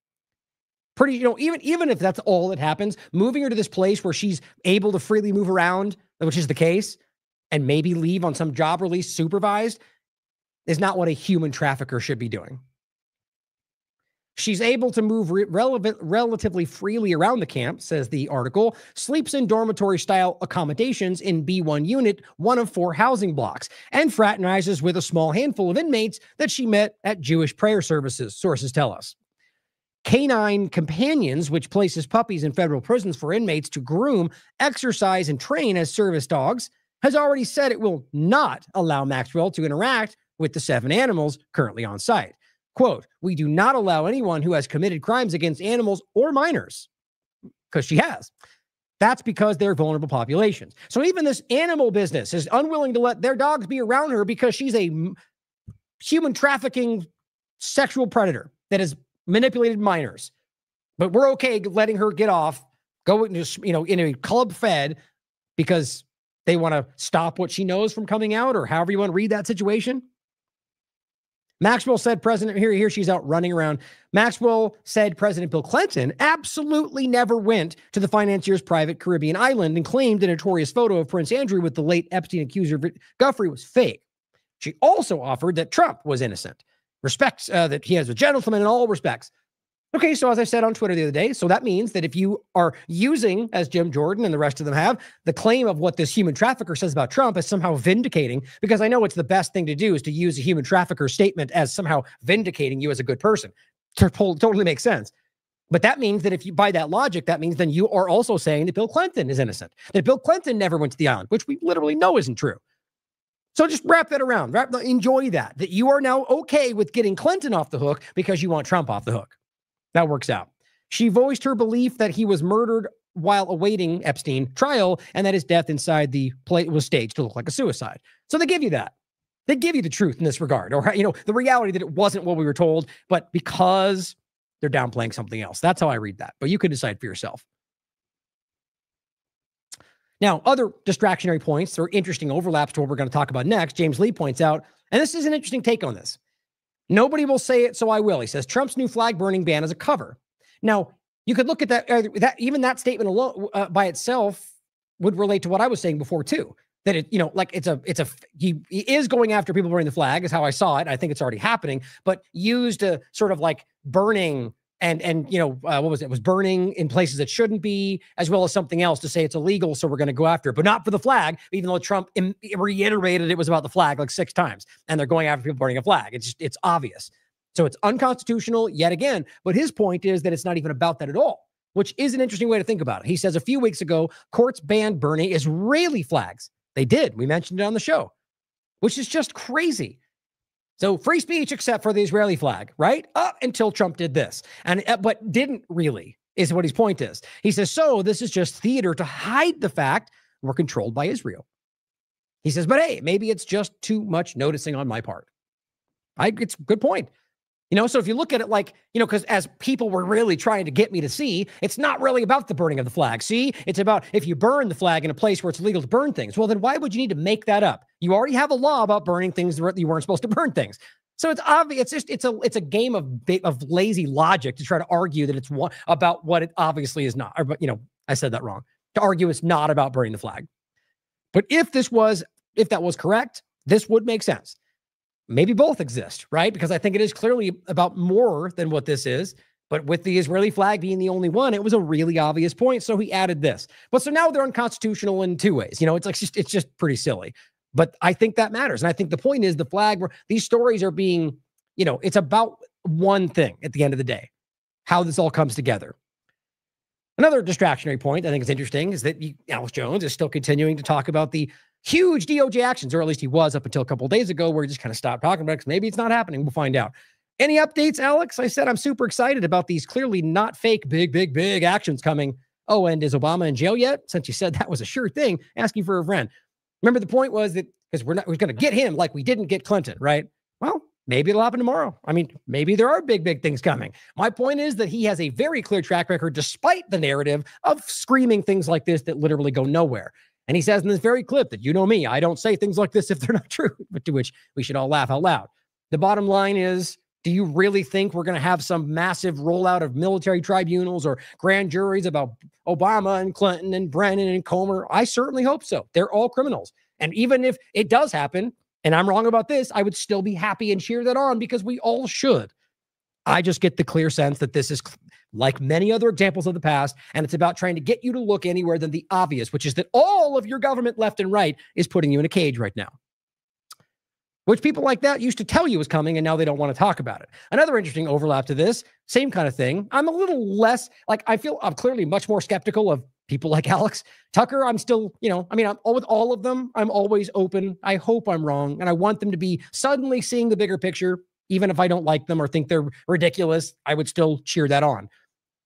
Pretty, even if that's all that happens, moving her to this place where she's able to freely move around, which is the case, and maybe leave on some job release supervised, is not what a human trafficker should be doing. She's able to move relatively freely around the camp, says the article, sleeps in dormitory-style accommodations in B1 unit, one of 4 housing blocks, and fraternizes with a small handful of inmates that she met at Jewish prayer services, sources tell us. Canine Companions, which places puppies in federal prisons for inmates to groom, exercise, and train as service dogs, has already said it will not allow Maxwell to interact with the 7 animals currently on site. Quote, "We do not allow anyone who has committed crimes against animals or minors," because she has. "That's because they're vulnerable populations." So even this animal business is unwilling to let their dogs be around her because she's a human trafficking sexual predator that has manipulated minors. But we're okay letting her get off, go into, in a club fed because they want to stop what she knows from coming out, or however you want to read that situation. Maxwell said here she's out running around. Maxwell said President Bill Clinton absolutely never went to the financier's private Caribbean island and claimed a notorious photo of Prince Andrew with the late Epstein accuser Guffrey was fake. She also offered that Trump was innocent, respects that he is a gentleman in all respects. Okay, so as I said on Twitter the other day, so that means that if you are using, as Jim Jordan and the rest of them have, the claim of what this human trafficker says about Trump as somehow vindicating, because I know it's the best thing to do is to use a human trafficker statement as somehow vindicating you as a good person. Totally makes sense. But that means that if you, by that logic, that means then you are also saying that Bill Clinton is innocent, that Bill Clinton never went to the island, which we literally know isn't true. So just wrap that around, enjoy that you are now okay with getting Clinton off the hook because you want Trump off the hook. That works out. She voiced her belief that he was murdered while awaiting Epstein trial and that his death inside the plate was staged to look like a suicide. So they give you that. They give you the truth in this regard, or, the reality that it wasn't what we were told, but because they're downplaying something else. That's how I read that, but you can decide for yourself. Now, other distractionary points or interesting overlaps to what we're going to talk about next, James Lee points out, and this is an interesting take on this. Nobody will say it, so I will. He says Trump's new flag burning ban is a cover. Now, you could look at that even that statement alone by itself would relate to what I was saying before too. That he is going after people burning the flag is how I saw it. I think it's already happening, but used a sort of like burning and what was it? It was burning in places that shouldn't be, as well as something else to say it's illegal. So we're going to go after it, but not for the flag, even though Trump reiterated it was about the flag like 6 times and they're going after people burning a flag. It's obvious. So it's unconstitutional yet again, but his point is that it's not even about that at all, which is an interesting way to think about it. He says a few weeks ago, courts banned burning Israeli flags. They did. We mentioned it on the show, which is just crazy. So free speech except for the Israeli flag, right? Up until Trump did this. But didn't really, is what his point is. He says, so this is just theater to hide the fact we're controlled by Israel. He says, but hey, maybe it's just too much noticing on my part. It's a good point. So if you look at it like, because as people were really trying to get me to see, it's not really about the burning of the flag. See, it's about if you burn the flag in a place where it's legal to burn things. Well, then why would you need to make that up? You already have a law about burning things that you weren't supposed to burn things. So it's obvious. It's a game of lazy logic to try to argue that it's about what it obviously is not. Or, I said that wrong. To argue it's not about burning the flag. But if that was correct, this would make sense. Maybe both exist, right? Because I think it is clearly about more than what this is. But with the Israeli flag being the only one, it was a really obvious point. So he added this. But so now they're unconstitutional in 2 ways. It's just pretty silly. But I think that matters. And I think the point is the flag, these stories are being, it's about one thing at the end of the day, how this all comes together. Another distractionary point I think is interesting is that Alex Jones is still continuing to talk about the huge DOJ actions, or at least he was up until a couple of days ago where he just kind of stopped talking about it because maybe it's not happening. We'll find out. Any updates, Alex? I said I'm super excited about these clearly not fake big actions coming. Oh, and is Obama in jail yet? Since you said that was a sure thing, asking for a friend. Remember, the point was that because we're going to get him like we didn't get Clinton, right? Well, maybe it'll happen tomorrow. I mean, maybe there are big things coming. My point is that he has a very clear track record, despite the narrative of screaming things like this that literally go nowhere. And he says in this very clip that, me, I don't say things like this if they're not true, but to which we should all laugh out loud. The bottom line is, do you really think we're going to have some massive rollout of military tribunals or grand juries about Obama and Clinton and Brennan and Comer? I certainly hope so. They're all criminals. And even if it does happen, and I'm wrong about this, I would still be happy and cheer that on because we all should. I just get the clear sense that this is like many other examples of the past, and it's about trying to get you to look anywhere than the obvious, which is that all of your government left and right is putting you in a cage right now, which people like that used to tell you was coming, and now they don't want to talk about it. Another interesting overlap to this, same kind of thing. I'm a little less, I feel I'm clearly much more skeptical of people like Alex Tucker. I'm still, I'm with all of them. I'm always open. I hope I'm wrong, and I want them to be suddenly seeing the bigger picture. Even if I don't like them or think they're ridiculous, I would still cheer that on.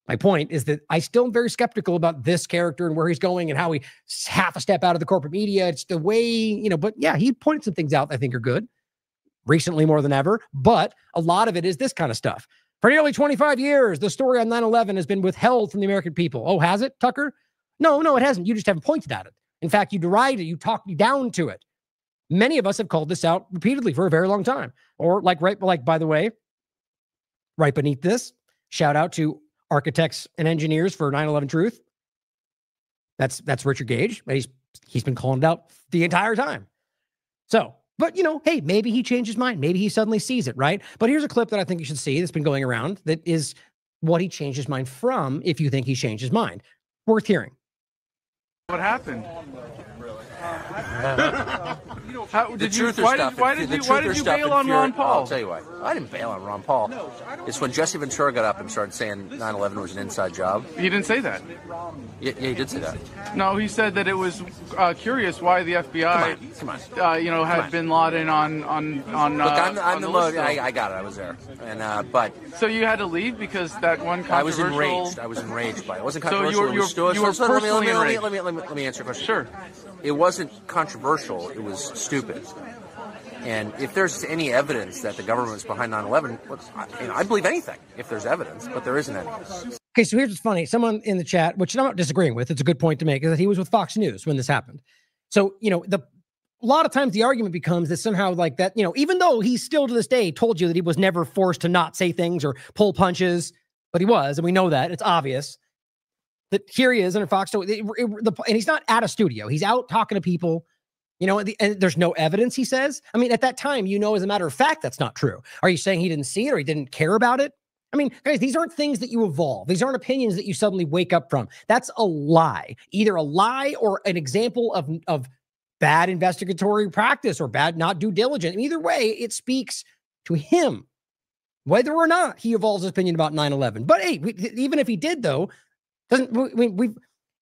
My point is that I still am very skeptical about this character and where he's going and how he's half a step out of the corporate media. It's the way, but yeah, he pointed some things out that I think are good recently more than ever. But a lot of it is this kind of stuff. For nearly 25 years, the story on 9/11 has been withheld from the American people. Oh, has it, Tucker? No, it hasn't. You just haven't pointed at it. In fact, you derided it. You talked me down to it. Many of us have called this out repeatedly for a very long time. Or by the way, right beneath this, shout out to architects and engineers for 9/11 Truth. That's Richard Gage. He's been calling it out the entire time. So, but hey, maybe he changed his mind. Maybe he suddenly sees it, right? But here's a clip that I think you should see that's been going around that is what he changed his mind from, if you think he changed his mind. Worth hearing.
What happened? How did you? Why did you bail on Ron Paul?
I'll tell you why. I didn't bail on Ron Paul. It's when Jesse Ventura got up and started saying 9/11 was an inside job.
He didn't say that.
Yeah, he did say that.
No, he said that it was curious why the FBI, had Bin Laden on.
Look, I'm the
list.
I got it. I was there, and but.
So you had to leave because that one controversial.
I was enraged by it. It wasn't controversial.
So you were personally enraged.
Let me answer your question.
Sure.
It wasn't controversial. It was stupid. And if there's any evidence that the government was behind 9/11, I believe anything if there's evidence, but there isn't any.
Okay, so here's what's funny. Someone in the chat, which I'm not disagreeing with, it's a good point to make, is that he was with Fox News when this happened. So, a lot of times the argument becomes that somehow like that, even though he still to this day told you that he was never forced to not say things or pull punches, but he was, and we know that, it's obvious. That here he is in a Fox, and he's not at a studio. He's out talking to people, and there's no evidence, he says. I mean, at that time, as a matter of fact, that's not true. Are you saying he didn't see it or he didn't care about it? I mean, guys, these aren't things that you evolve. These aren't opinions that you suddenly wake up from. That's a lie, either a lie or an example of bad investigatory practice or bad not due diligence. Either way, it speaks to him, whether or not he evolves his opinion about 9/11. But hey, even if he did, though,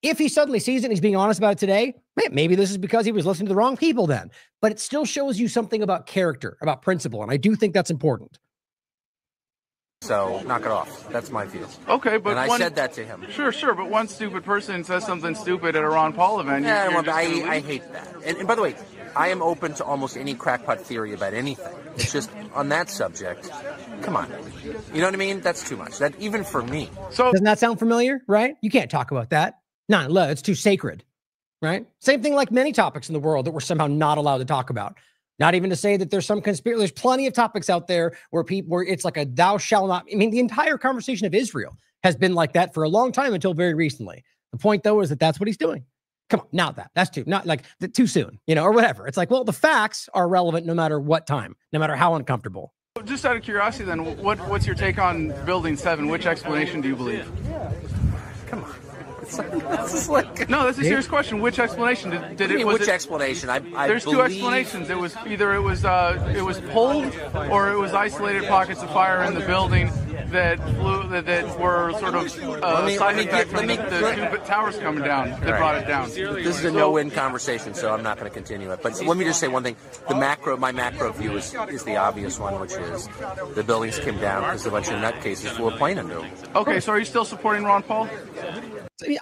if he suddenly sees it and he's being honest about it today, maybe this is because he was listening to the wrong people then. But it still shows you something about character, about principle, and I do think that's important.
So knock it off. That's my view.
Okay, but
I said that to him.
Sure, but one stupid person says something stupid at a Ron Paul event.
I hate that. And by the way, I am open to almost any crackpot theory about anything. It's just on that subject. Come on, you know what I mean? That's too much. That even for me.
So doesn't that sound familiar? Right? You can't talk about that. No, it's too sacred. Right? Same thing like many topics in the world that we're somehow not allowed to talk about. Not even to say that there's some conspiracy. There's plenty of topics out there where it's like a thou shall not. I mean, the entire conversation of Israel has been like that for a long time until very recently. The point, though, is that that's what he's doing. Come on, now that's too soon, or whatever. It's like, well, the facts are relevant no matter what time, no matter how uncomfortable.
Just out of curiosity, then, what's your take on Building 7? Which explanation do you believe?
Come on.
No, that's a serious question. Which explanation did it?
Which explanation?
There's two explanations. It was either it was pulled or it was isolated pockets of fire in the building that were sort of side effect from the two towers coming down that brought it down.
This is a no-win conversation, so I'm not going to continue it. But let me just say one thing: my macro view is the obvious one, which is the buildings came down because a bunch of nutcases flew a plane into them.
Okay, so are you still supporting Ron Paul?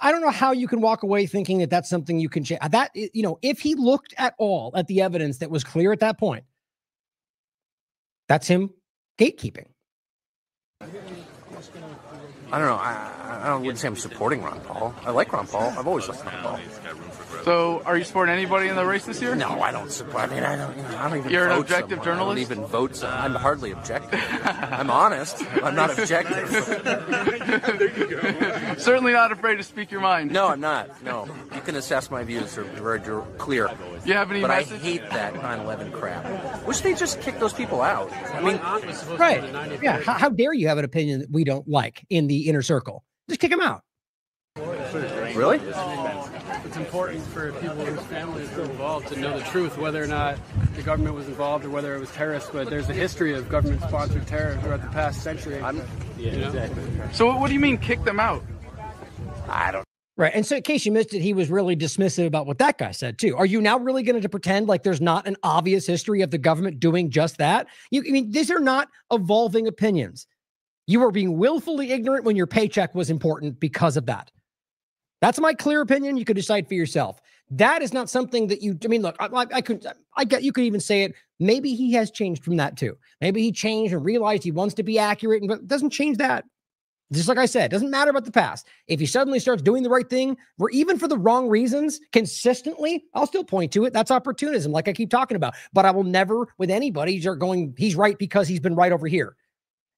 I don't know how you can walk away thinking that that's something you can change. That, if he looked at all at the evidence that was clear at that point, that's him gatekeeping.
I don't know. I wouldn't say I'm supporting Ron Paul. I like Ron Paul. I've always liked Ron Paul.
So, are you supporting anybody in the race this year?
No, I don't support. I don't even.
You're
vote
an objective
someone.
journalist.
I don't even vote. I'm hardly objective. I'm honest. I'm not objective.
Certainly not afraid to speak your mind.
No, I'm not. No, you can assess my views. They're very clear.
You have any
but
message?
I hate that 9/11 crap. Wish they just kick those people out. I mean,
right? Yeah. How dare you have an opinion that we don't like in the inner circle? Just kick them out.
Really?
It's important for people whose family is still involved to know the truth, whether or not the government was involved or whether it was terrorists. But there's a history of government-sponsored terror throughout the past century.
Exactly.
So what do you mean kick them out?
I don't.
Right. And so in case you missed it, he was really dismissive about what that guy said, too. Are you now really going to pretend like there's not an obvious history of the government doing just that? I mean, these are not evolving opinions. You were being willfully ignorant when your paycheck was important because of that. That's my clear opinion. You could decide for yourself. That is not something that look, I get, you could even say it. Maybe he has changed from that too. Maybe he changed and realized he wants to be accurate, but it doesn't change that. Just like I said, it doesn't matter about the past. If he suddenly starts doing the right thing, or even for the wrong reasons, consistently, I'll still point to it. That's opportunism, like I keep talking about. But I will never, with anybody, start going, he's right because he's been right over here.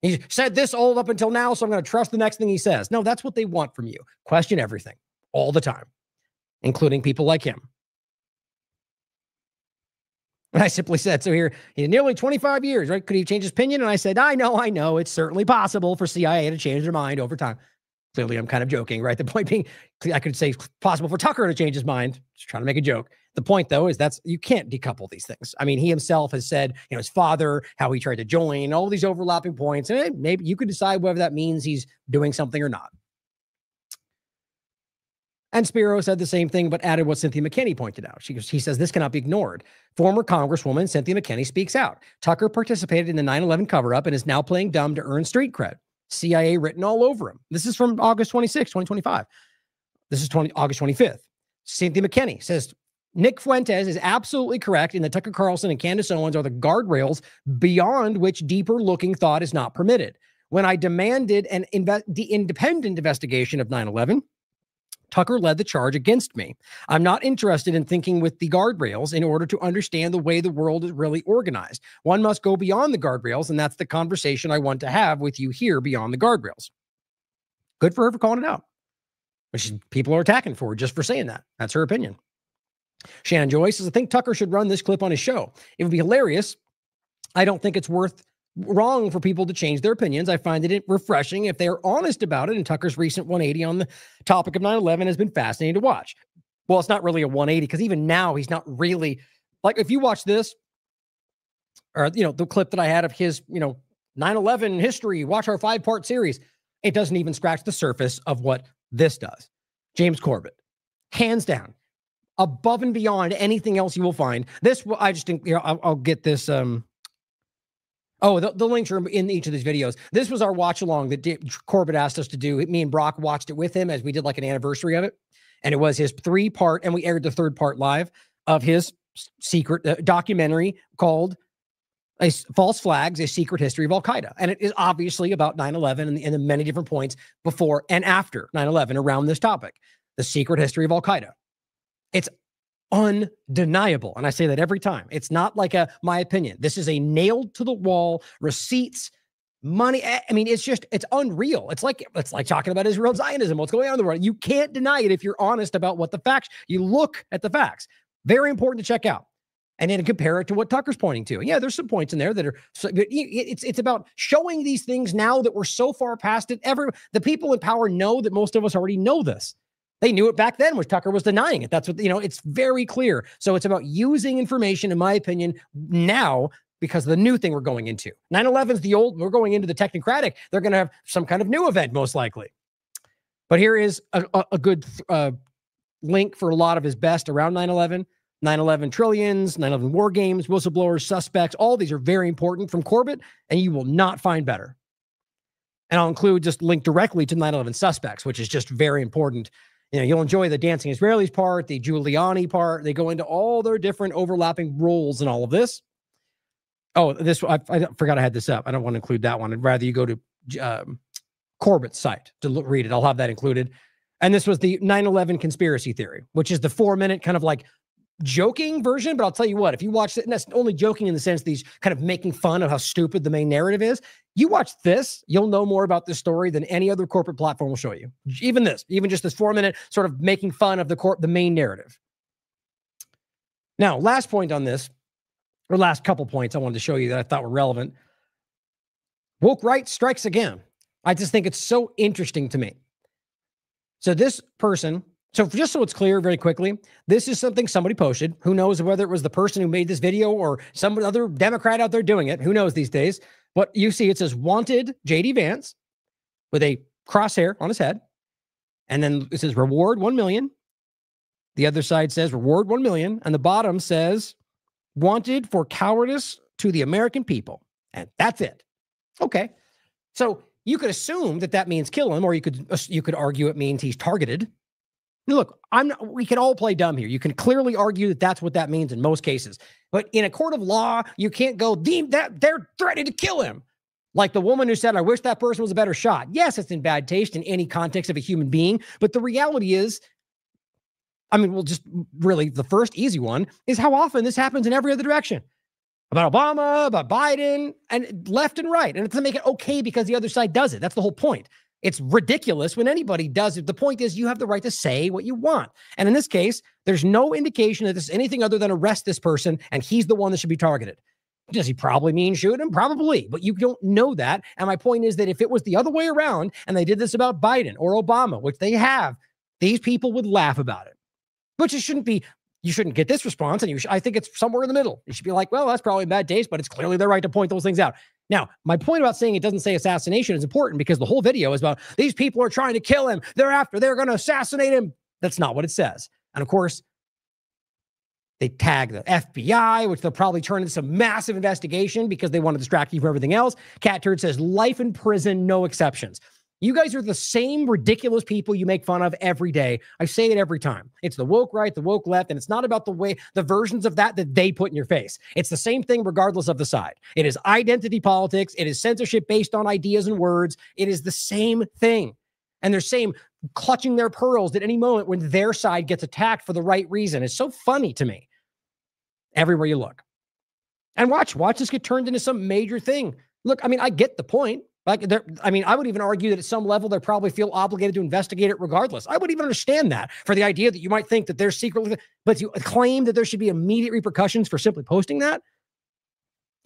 He said this all up until now, so I'm going to trust the next thing he says. No, that's what they want from you. Question everything. All the time, including people like him. And I simply said, so here, in nearly 25 years, right? Could he change his opinion? And I said, I know. It's certainly possible for CIA to change their mind over time. Clearly, I'm kind of joking, right? The point being, I could say it's possible for Tucker to change his mind. Just trying to make a joke. The point, though, is you can't decouple these things. I mean, he himself has said, his father, how he tried to join, all these overlapping points. And maybe you could decide whether that means he's doing something or not. And Spiro said the same thing, but added what Cynthia McKinney pointed out. He says, this cannot be ignored. Former Congresswoman Cynthia McKinney speaks out. Tucker participated in the 9/11 cover-up and is now playing dumb to earn street cred. CIA written all over him. This is from August 26, 2025. This is August 25th. Cynthia McKinney says, Nick Fuentes is absolutely correct in that Tucker Carlson and Candace Owens are the guardrails beyond which deeper-looking thought is not permitted. When I demanded the independent investigation of 9/11, Tucker led the charge against me. I'm not interested in thinking with the guardrails in order to understand the way the world is really organized. One must go beyond the guardrails, and that's the conversation I want to have with you here beyond the guardrails. Good for her for calling it out. Which people are attacking for her just for saying that. That's her opinion. Shannon Joyce says, I think Tucker should run this clip on his show. It would be hilarious. I don't think it's wrong for people to change their opinions. I find it refreshing if they're honest about it, and Tucker's recent 180 on the topic of 9/11 has been fascinating to watch. Well, it's not really a 180 because even now he's not really, like, if you watch this, or, the clip that I had of his, 9/11 history, watch our 5-part series, it doesn't even scratch the surface of what this does. James Corbett, hands down, above and beyond anything else you will find. This, I just think, I'll get this, the links are in each of these videos. This was our watch along that Corbett asked us to do. Me and Brock watched it with him as we did like an anniversary of it. And it was his 3-part, and we aired the 3rd part live of his secret documentary called False Flags, A Secret History of Al-Qaeda. And it is obviously about 9/11 and the many different points before and after 9/11 around this topic, the secret history of Al-Qaeda. It's undeniable. And I say that every time. It's not like my opinion. This is a nailed to the wall, receipts, money. I mean, it's unreal. It's like talking about Israel Zionism, what's going on in the world. You can't deny it if you're honest about what the facts, you look at the facts. Very important to check out. And then compare it to what Tucker's pointing to. Yeah, there's some points in there that are, it's about showing these things now that we're so far past it. The people in power know that most of us already know this. They knew it back then when Tucker was denying it. That's what, it's very clear. So it's about using information, in my opinion, now, because of the new thing we're going into. 9/11 is the old, we're going into the technocratic. They're going to have some kind of new event, most likely. But here is a good link for a lot of his best around 9/11. 9/11 trillions, 9/11 war games, whistleblowers, suspects. All these are very important from Corbett, and you will not find better. And I'll include just link directly to 9/11 suspects, which is just very important. You'll enjoy the dancing Israelis part, the Giuliani part. They go into all their different overlapping roles in all of this. Oh, I forgot I had this up. I don't want to include that one. I'd rather you go to Corbett's site to read it. I'll have that included. And this was the 9/11 conspiracy theory, which is the 4-minute kind of like joking version. But I'll tell you what, if you watch it, and that's only joking in the sense that he's kind of making fun of how stupid the main narrative is. You watch this, you'll know more about this story than any other corporate platform will show you. Even just this 4-minute sort of making fun of the main narrative. Now, last point on this, or last couple points I wanted to show you that I thought were relevant. Woke right strikes again. I just think it's so interesting to me. So this person, just so it's clear very quickly, this is something somebody posted. Who knows whether it was the person who made this video or some other Democrat out there doing it. Who knows these days? But you see, it says wanted J.D. Vance with a crosshair on his head. And then it says reward 1 million. The other side says reward 1 million. And the bottom says wanted for cowardice to the American people. And that's it. Okay. So you could assume that means kill him, or you could argue it means he's targeted. Look, we can all play dumb here. You can clearly argue that that's what that means in most cases. But in a court of law, you can't go, they're threatening to kill him. Like the woman who said, I wish that person was a better shot. Yes, it's in bad taste in any context of a human being. But the reality is, the first easy one is how often this happens in every other direction. About Obama, about Biden, and left and right. And it doesn't make it okay because the other side does it. That's the whole point. It's ridiculous when anybody does it. The point is you have the right to say what you want. And in this case, there's no indication that this is anything other than arrest this person and he's the one that should be targeted. Does he probably mean shoot him? Probably, but you don't know that. And my point is that if it was the other way around and they did this about Biden or Obama, which they have, these people would laugh about it. Which it shouldn't be you shouldn't get this response. And I think it's somewhere in the middle. You should be like, well, that's probably bad taste, but it's clearly their right to point those things out. Now, my point about saying it doesn't say assassination is important because the whole video is about these people are trying to kill him. They're going to assassinate him. That's not what it says. And of course, they tag the FBI, which they'll probably turn into some massive investigation because they want to distract you from everything else. Cat Turd says life in prison, no exceptions. You guys are the same ridiculous people you make fun of every day. I say it every time. It's the woke right, the woke left, and it's not about the versions of that they put in your face. It's the same thing regardless of the side. It is identity politics. It is censorship based on ideas and words. It is the same thing. And they're clutching their pearls at any moment when their side gets attacked for the right reason. It's so funny to me. Everywhere you look. And watch this get turned into some major thing. Look, I mean, I get the point. I would even argue that at some level, they probably feel obligated to investigate it regardless. I would even understand that for the idea that you might think that they're secretly, but you claim that there should be immediate repercussions for simply posting that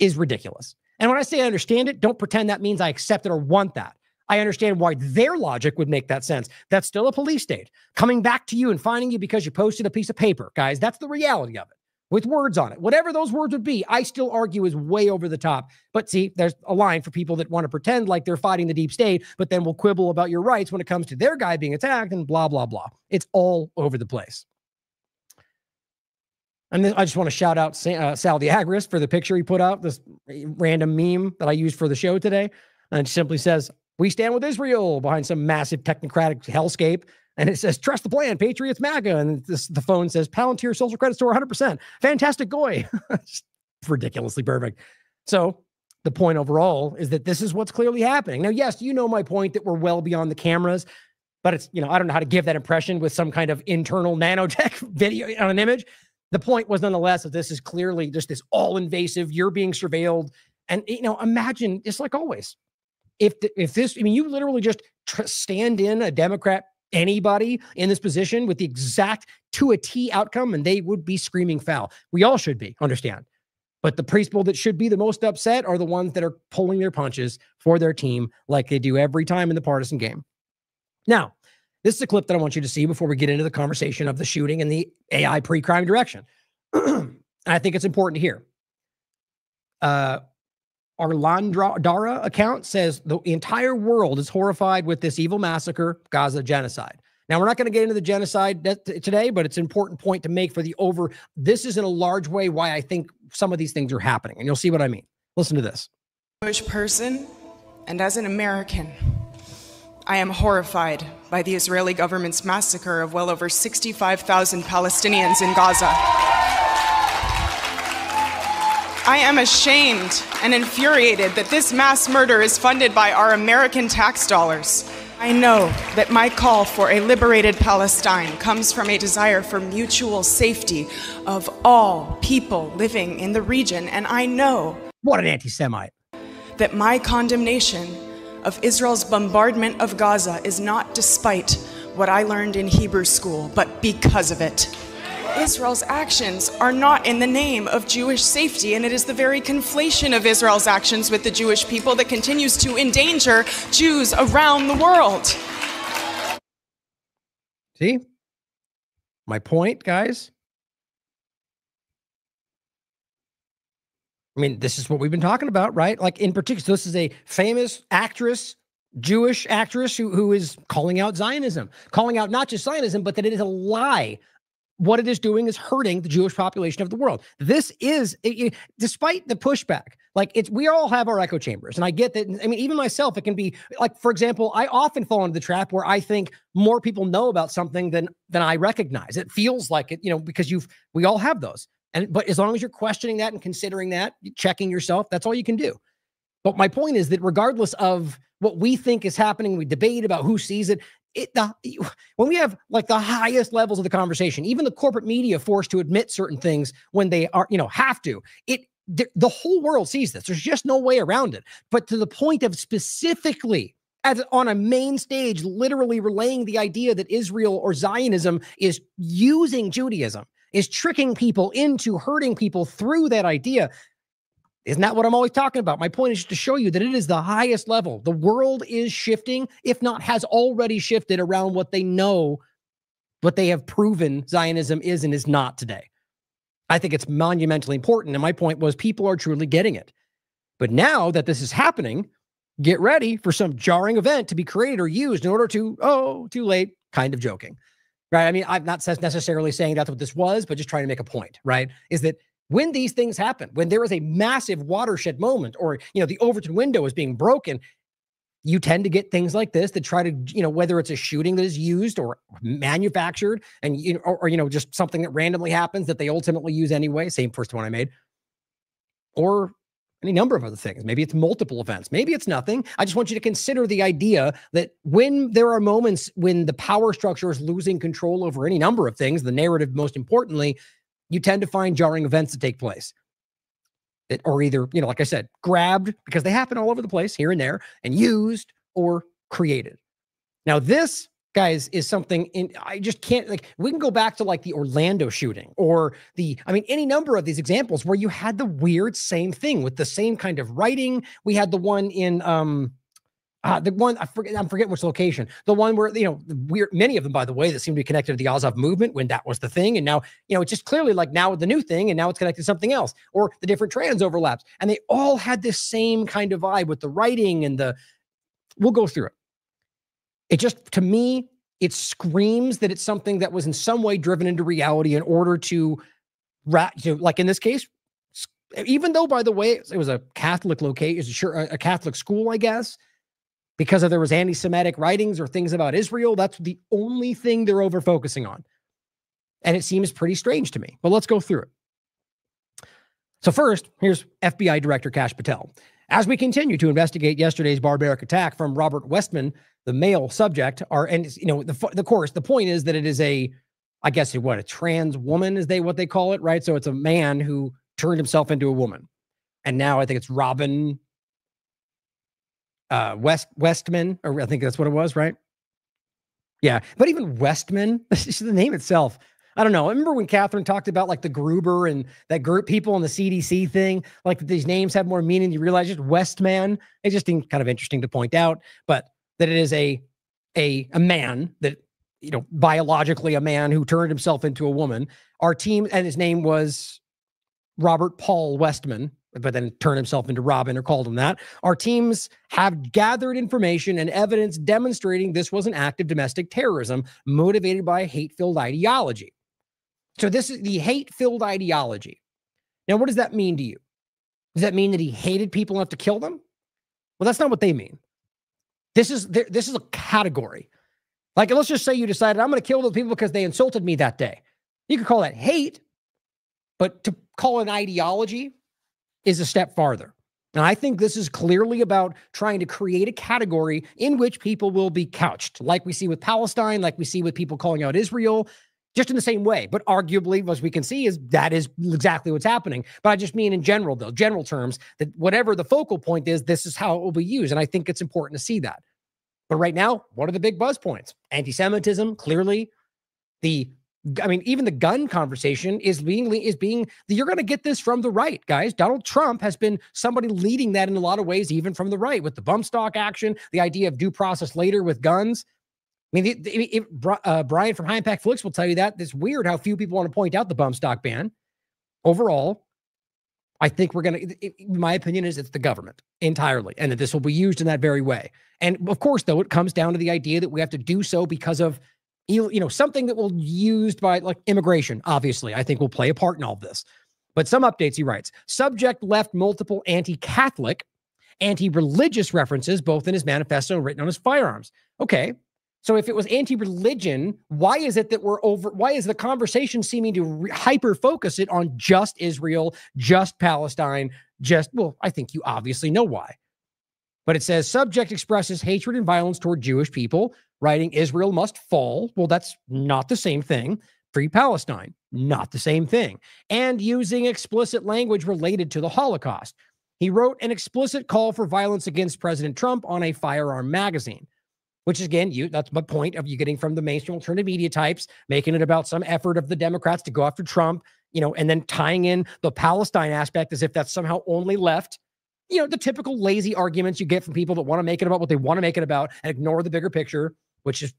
is ridiculous. And when I say I understand it, don't pretend that means I accept it or want that. I understand why their logic would make that sense. That's still a police state coming back to you and finding you because you posted a piece of paper, guys. That's the reality of it. With words on it. Whatever those words would be, I still argue is way over the top. But see, there's a line for people that want to pretend like they're fighting the deep state, but then will quibble about your rights when it comes to their guy being attacked and blah, blah, blah. It's all over the place. And then I just want to shout out Sal the Agorist for the picture he put out, this random meme that I used for the show today. And it simply says, "We stand with Israel," behind some massive technocratic hellscape. And it says, "Trust the plan, Patriots MAGA." And the phone says, "Palantir social credit store 100%. Fantastic goy." Ridiculously perfect. So the point overall is that this is what's clearly happening. Now, yes, you know my point that we're well beyond the cameras, but it's, I don't know how to give that impression with some kind of internal nanotech video on an image. The point was nonetheless that this is clearly just this all-invasive, you're being surveilled. And, imagine, just like always, if this, you literally just stand in a Democrat, anybody in this position with the exact to a T outcome, and they would be screaming foul. We all should be, understand. But the people that should be the most upset are the ones that are pulling their punches for their team like they do every time in the partisan game. Now, this is a clip that I want you to see before we get into the conversation of the shooting and the AI pre-crime direction. And I think it's important to hear. Our Landara account says the entire world is horrified with this evil massacre, Gaza genocide. Now, we're not going to get into the genocide today, but it's an important point to make for this is in a large way why I think some of these things are happening. And you'll see what I mean. Listen to this.
Jewish person, and as an American, I am horrified by the Israeli government's massacre of well over 65,000 Palestinians in Gaza. I am ashamed and infuriated that this mass murder is funded by our American tax dollars. I know that my call for a liberated Palestine comes from a desire for mutual safety of all people living in the region, and I know—
what an anti-Semite—
that my condemnation of Israel's bombardment of Gaza is not despite what I learned in Hebrew school, but because of it. Israel's actions are not in the name of Jewish safety, and it is the very conflation of Israel's actions with the Jewish people that continues to endanger Jews around the world.
See? My point, guys? This is what we've been talking about, right? Like, in particular, this is a famous actress, Jewish actress who is calling out Zionism, calling out not just Zionism, but that it is a lie. What it is doing is hurting the Jewish population of the world. This is, despite the pushback, we all have our echo chambers. And I get that. Even myself, it can be like, for example, I often fall into the trap where I think more people know about something than I recognize. It feels like it, because we all have those. But as long as you're questioning that and considering that, checking yourself, that's all you can do. But my point is that regardless of what we think is happening, we debate about who sees it. When we have the highest levels of the conversation, even the corporate media forced to admit certain things when they are, have to, the whole world sees this. There's just no way around it. But to the point of specifically on a main stage, literally relaying the idea that Israel or Zionism is using Judaism, is tricking people into hurting people through that idea. Isn't that what I'm always talking about? My point is to show you that it is the highest level. The world is shifting, if not has already shifted around what they know what they have proven Zionism is and is not today. I think it's monumentally important. And my point was people are truly getting it. But now that this is happening, get ready for some jarring event to be created or used in order to, oh, too late, kind of joking, right? I mean, I'm not necessarily saying that's what this was, but just trying to make a point, right? Is that when these things happen, when there is a massive watershed moment or, the Overton window is being broken, you tend to get things like this that try to, whether it's a shooting that is used or manufactured and, or just something that randomly happens that they ultimately use anyway. Same first one I made. Or any number of other things. Maybe it's multiple events. Maybe it's nothing. I just want you to consider the idea that when there are moments when the power structure is losing control over any number of things, the narrative most importantly, you tend to find jarring events that take place. That are either, like I said, grabbed because they happen all over the place here and there and used or created. Now, this, guys, is something I just can't, we can go back to the Orlando shooting or any number of these examples where you had the weird same thing with the same kind of writing. We had the one in, the one, I forget which location, the one where, weird, many of them, by the way, that seem to be connected to the Azov movement when that was the thing. And now, it's just clearly now the new thing, and now it's connected to something else, or the different trans overlaps. And they all had this same kind of vibe with the writing and we'll go through it. It just, to me, it screams that it's something that was in some way driven into reality in order to like in this case, even though, by the way, it was a Catholic location, a Catholic school, I guess, because there was anti-Semitic writings or things about Israel. That's the only thing they're over focusing on. And it seems pretty strange to me, but let's go through it. So first, here's FBI Director Kash Patel. As we continue to investigate yesterday's barbaric attack from Robert Westman, the male subject, the point is that it is a trans woman is what they call it, right? So it's a man who turned himself into a woman. And now I think it's Robin Westman, or I think that's what it was, right? Yeah, but even Westman, the name itself, I don't know. I remember when Catherine talked about the Gruber and that group people in the CDC thing, these names have more meaning. You realize just Westman. It just seemed kind of interesting to point out, but that it is a man that, biologically a man who turned himself into a woman. Our team, and his name was Robert Paul Westman, but then turned himself into Robin or called him that. Our teams have gathered information and evidence demonstrating this was an act of domestic terrorism motivated by a hate-filled ideology. So this is the hate-filled ideology. Now, what does that mean to you? Does that mean that he hated people enough to kill them? Well, that's not what they mean. This is a category. Let's just say you decided, I'm going to kill those people because they insulted me that day. You could call that hate, but to call an ideology is a step farther. And I think this is clearly about trying to create a category in which people will be couched, like we see with Palestine, like we see with people calling out Israel, just in the same way. But arguably, as we can see, that is exactly what's happening. But I just mean in general, though, general terms, that whatever the focal point is, this is how it will be used. And I think it's important to see that. But right now, what are the big buzz points? Anti-Semitism, clearly. Even the gun conversation is being, you're going to get this from the right, guys. Donald Trump has been somebody leading that in a lot of ways, even from the right, with the bump stock action, the idea of due process later with guns. Brian from High Impact Flicks will tell you that. It's weird how few people want to point out the bump stock ban. Overall, I think my opinion is it's the government entirely, and that this will be used in that very way. And of course, though, it comes down to the idea that we have to do so because of something that will be used by immigration, obviously, I think will play a part in all of this. But some updates, he writes, subject left multiple anti-Catholic, anti-religious references, both in his manifesto and written on his firearms. Okay. So if it was anti-religion, why is it that why is the conversation seeming to hyper-focus it on just Israel, just Palestine, I think you obviously know why. But it says, subject expresses hatred and violence toward Jewish people, writing Israel must fall. Well, that's not the same thing. Free Palestine, not the same thing. And using explicit language related to the Holocaust. He wrote an explicit call for violence against President Trump on a firearm magazine, which again, that's my point of you getting from the mainstream alternative media types, making it about some effort of the Democrats to go after Trump, and then tying in the Palestine aspect as if that's somehow only left. The typical lazy arguments you get from people that want to make it about what they want to make it about and ignore the bigger picture, which is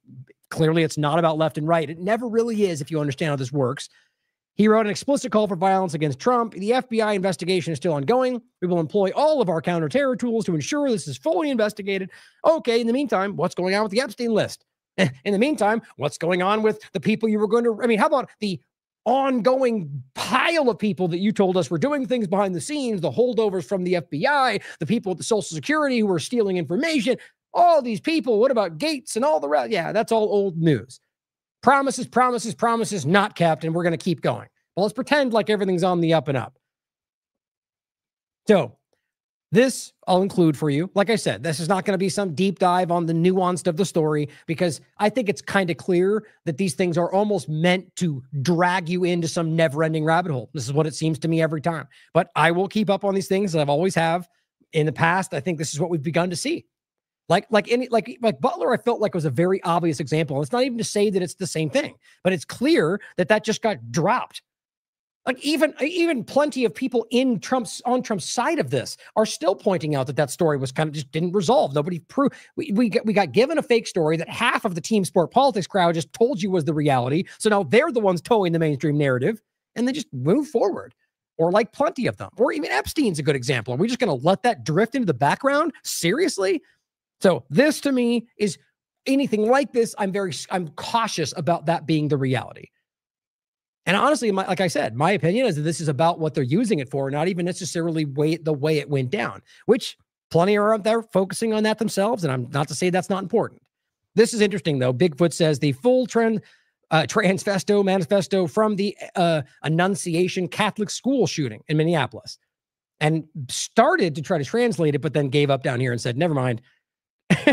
clearly it's not about left and right. It never really is if you understand how this works. He wrote an explicit call for violence against Trump. The FBI investigation is still ongoing. We will employ all of our counterterror tools to ensure this is fully investigated. Okay, in the meantime, what's going on with the Epstein list? In the meantime, what's going on with the people you were going to, I mean, how about the ongoing pile of people that you told us were doing things behind the scenes, the holdovers from the FBI, the people at the Social Security who were stealing information, all these people. What about Gates and all the rest? Yeah, that's all old news. Promises, promises, promises not kept, and we're going to keep going. Well, let's pretend like everything's on the up and up. So this I'll include for you. Like I said, this is not going to be some deep dive on the nuanced of the story, because I think it's kind of clear that these things are almost meant to drag you into some never-ending rabbit hole. This is what it seems to me every time. But I will keep up on these things, as I've always have in the past. I think this is what we've begun to see. Like Butler, I felt like was a very obvious example. It's not even to say that it's the same thing, but it's clear that just got dropped. Like even plenty of people on Trump's side of this are still pointing out that story was kind of just didn't resolve. Nobody proved. We got given a fake story that half of the Team Sport Politics crowd just told you was the reality. So now they're the ones towing the mainstream narrative, and they just move forward. Or like plenty of them. Or even Epstein's a good example. Are we just going to let that drift into the background? Seriously? So this to me is anything like this. I'm cautious about that being the reality. And honestly, like I said, my opinion is that this is about what they're using it for, not even necessarily the way it went down, which plenty are out there focusing on that themselves. And I'm not to say that's not important. This is interesting, though. Bigfoot says the full transfesto manifesto from the Annunciation Catholic school shooting in Minneapolis, and started to try to translate it, but then gave up down here and said, never mind.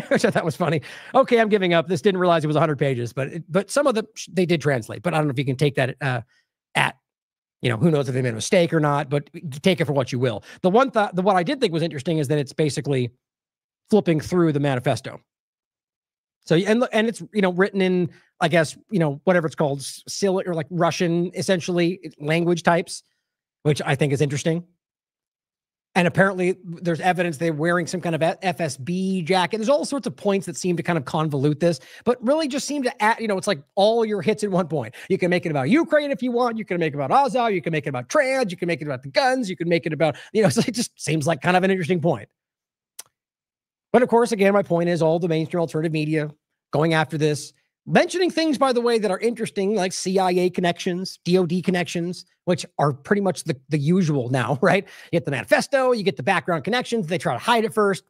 Which I thought was funny. Okay, I'm giving up. This didn't realize it was 100 pages, but some of them they did translate. But I don't know if you can take that who knows if they made a mistake or not, but take it for what you will. What I did think was interesting is that it's basically flipping through the manifesto. So, and it's, written in, I guess, whatever it's called, Cyrillic or like Russian, essentially language types, which I think is interesting. And apparently there's evidence they're wearing some kind of FSB jacket. There's all sorts of points that seem to kind of convolute this, but really just seem to add, it's like all your hits at one point. You can make it about Ukraine if you want. You can make it about Azov. You can make it about trans. You can make it about the guns. You can make it about, so it just seems like kind of an interesting point. But of course, again, my point is all the mainstream alternative media going after this, mentioning things, by the way, that are interesting, like CIA connections, DOD connections, which are pretty much the usual now, right? You get the manifesto, you get the background connections. They try to hide it first,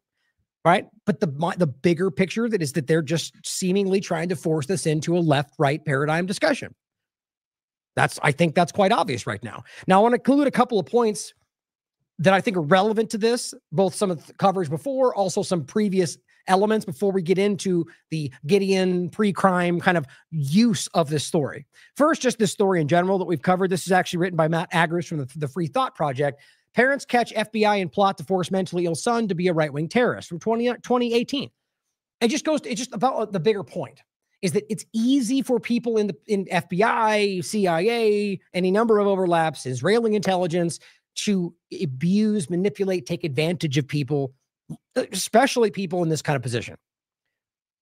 right? But the bigger picture that is that they're just seemingly trying to force this into a left-right paradigm discussion. I think that's quite obvious right now. Now, I want to include a couple of points that I think are relevant to this, both some of the coverage before, also some previous elements before we get into the Gideon pre-crime kind of use of this story. First, just this story in general that we've covered. This is actually written by Matt Agris from the Free Thought Project. Parents catch FBI in plot to force mentally ill son to be a right-wing terrorist from 2018. It's just about the bigger point is that it's easy for people in FBI, CIA, any number of overlaps, Israeli intelligence to abuse, manipulate, take advantage of people, especially people in this kind of position.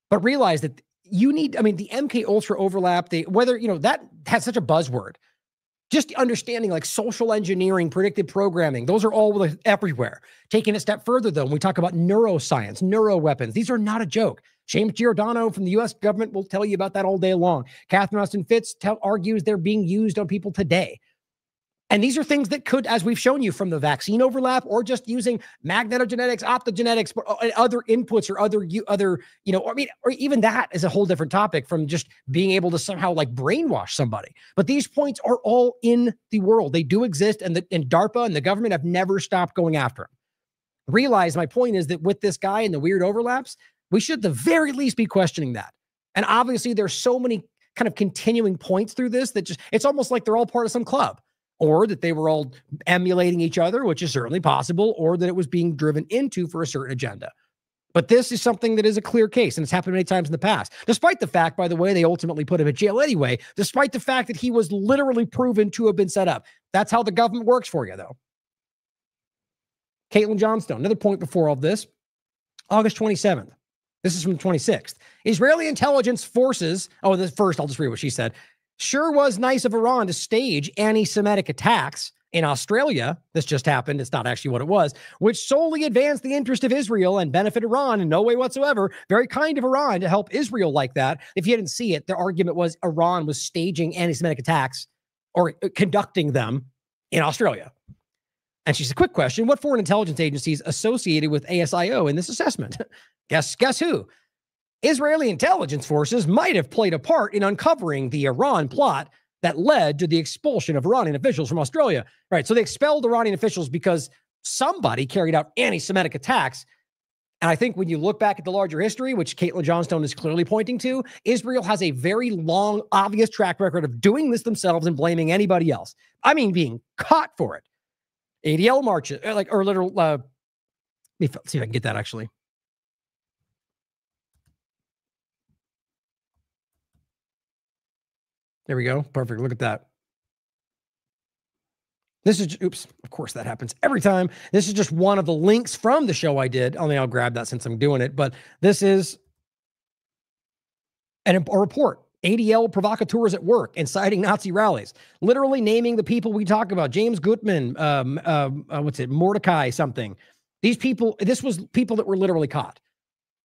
But realize that the MK Ultra overlap, that has such a buzzword. Just understanding like social engineering, predictive programming, those are all everywhere. Taking a step further, though, when we talk about neuroscience, neuroweapons, these are not a joke. James Giordano from the U.S. government will tell you about that all day long. Catherine Austin Fitts argues they're being used on people today. And these are things that could, as we've shown you, from the vaccine overlap or just using magnetogenetics, optogenetics, other inputs or or even that is a whole different topic from just being able to somehow like brainwash somebody. But these points are all in the world. They do exist, and DARPA and the government have never stopped going after them. Realize my point is that with this guy and the weird overlaps, we should at the very least be questioning that. And obviously there's so many kind of continuing points through this that it's almost like they're all part of some club. Or that they were all emulating each other, which is certainly possible, or that it was being driven into for a certain agenda. But this is something that is a clear case, and it's happened many times in the past. Despite the fact, by the way, they ultimately put him in jail anyway, despite the fact that he was literally proven to have been set up. That's how the government works for you, though. Caitlin Johnstone, another point before all this, August 27th. This is from the 26th. Israeli intelligence forces, this first, I'll just read what she said. Sure was nice of Iran to stage anti-Semitic attacks in Australia. This just happened. It's not actually what it was, which solely advanced the interest of Israel and benefit Iran in no way whatsoever. Very kind of Iran to help Israel like that. If you didn't see it, the argument was Iran was staging anti-Semitic attacks or conducting them in Australia. And she said, quick question, what foreign intelligence agencies associated with ASIO in this assessment? Guess who? Israeli intelligence forces might have played a part in uncovering the Iran plot that led to the expulsion of Iranian officials from Australia. Right, so they expelled Iranian officials because somebody carried out anti-Semitic attacks. And I think when you look back at the larger history, which Caitlin Johnstone is clearly pointing to, Israel has a very long, obvious track record of doing this themselves and blaming anybody else. I mean, being caught for it. ADL marches, let me see if I can get that actually. There we go. Perfect. Look at that. This is, oops, of course that happens every time. This is just one of the links from the show I did. I'll grab that since I'm doing it. But this is a report. ADL provocateurs at work, inciting Nazi rallies. Literally naming the people we talk about. James Gutman, Mordecai something. These people, this was people that were literally caught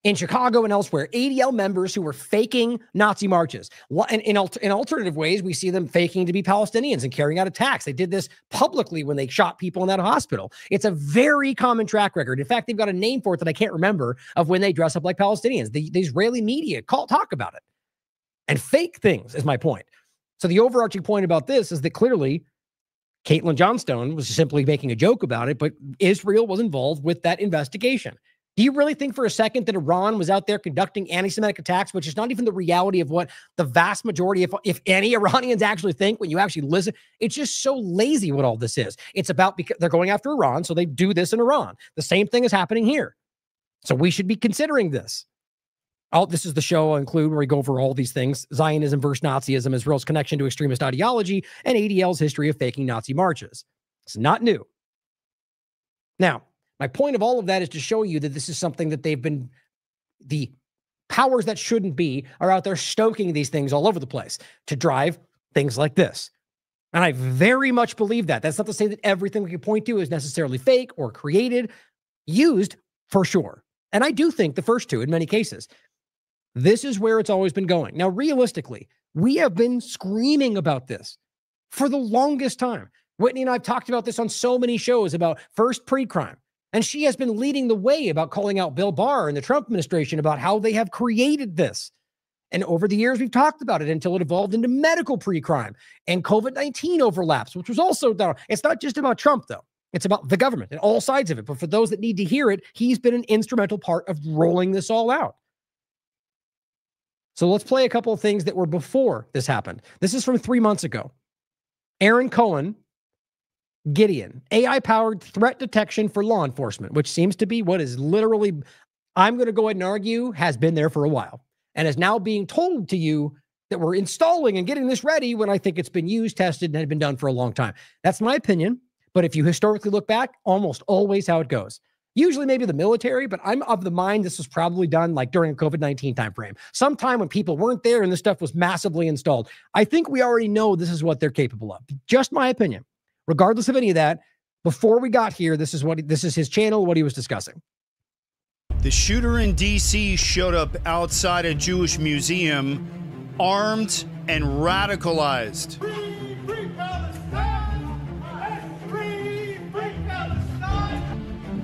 in Chicago and elsewhere. ADL members who were faking Nazi marches. And in alternative ways, we see them faking to be Palestinians and carrying out attacks. They did this publicly when they shot people in that hospital. It's a very common track record. In fact, they've got a name for it that I can't remember of when they dress up like Palestinians. The Israeli media talk about it. And fake things is my point. So the overarching point about this is that clearly Caitlin Johnstone was simply making a joke about it, but Israel was involved with that investigation. Do you really think for a second that Iran was out there conducting anti-Semitic attacks, which is not even the reality of what the vast majority, if any Iranians actually think when you actually listen? It's just so lazy what all this is. It's about because they're going after Iran, so they do this in Iran. The same thing is happening here. So we should be considering this. This is the show I'll include where we go over all these things. Zionism versus Nazism, Israel's connection to extremist ideology, and ADL's history of faking Nazi marches. It's not new. Now, my point of all of that is to show you that this is something that the powers that shouldn't be are out there stoking these things all over the place to drive things like this. And I very much believe that. That's not to say that everything we can point to is necessarily fake or created, used for sure. And I do think the first two in many cases. This is where it's always been going. Now, realistically, we have been screaming about this for the longest time. Whitney and I have talked about this on so many shows about first pre-crime. And she has been leading the way about calling out Bill Barr and the Trump administration about how they have created this. And over the years, we've talked about it until it evolved into medical pre-crime and COVID-19 overlaps, which was also done. It's not just about Trump, though. It's about the government and all sides of it. But for those that need to hear it, he's been an instrumental part of rolling this all out. So let's play a couple of things that were before this happened. This is from 3 months ago. Aaron Cohen, Gideon, AI-powered threat detection for law enforcement, which seems to be what is literally, I'm going to go ahead and argue, has been there for a while and is now being told to you that we're installing and getting this ready when I think it's been used, tested, and had been done for a long time. That's my opinion. But if you historically look back, almost always how it goes. Usually maybe the military, but I'm of the mind this was probably done like during a COVID-19 timeframe. Sometime when people weren't there and this stuff was massively installed. I think we already know this is what they're capable of. Just my opinion. Regardless of any of that, before we got here, this is his channel, what he was discussing.
The shooter in D.C. showed up outside a Jewish museum, armed and radicalized.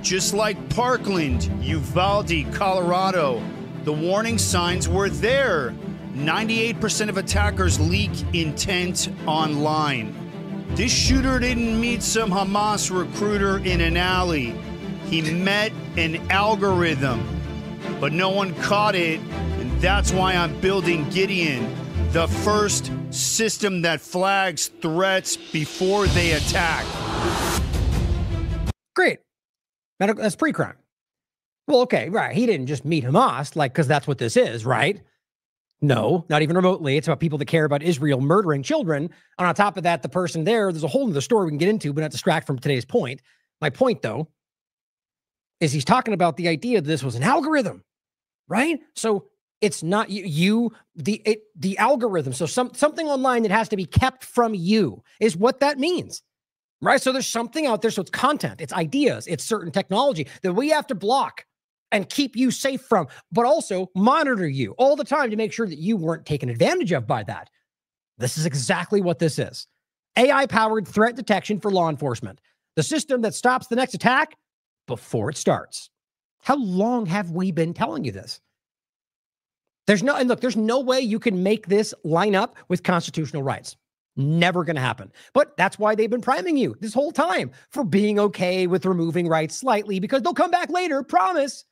Just like Parkland, Uvalde, Colorado, the warning signs were there. 98% of attackers leak intent online. This shooter didn't meet some Hamas recruiter in an alley. He met an algorithm, but no one caught it, and that's why I'm building Gideon, the first system that flags threats before they attack.
Great. That's pre-crime. Well, okay, right. He didn't just meet Hamas, because that's what this is, right? No, not even remotely. It's about people that care about Israel murdering children. And on top of that, the person there's a whole other story we can get into, but not distract from today's point. My point, though, is he's talking about the idea that this was an algorithm. right? So it's not the algorithm. So something online that has to be kept from you is what that means, right? So there's something out there. So it's content, it's ideas, it's certain technology that we have to block and keep you safe from, but also monitor you all the time to make sure that you weren't taken advantage of by that. This is exactly what this is. AI-powered threat detection for law enforcement. The system that stops the next attack before it starts. How long have we been telling you this? There's no way you can make this line up with constitutional rights. Never going to happen. But that's why they've been priming you this whole time for being okay with removing rights slightly, because they'll come back later, promise.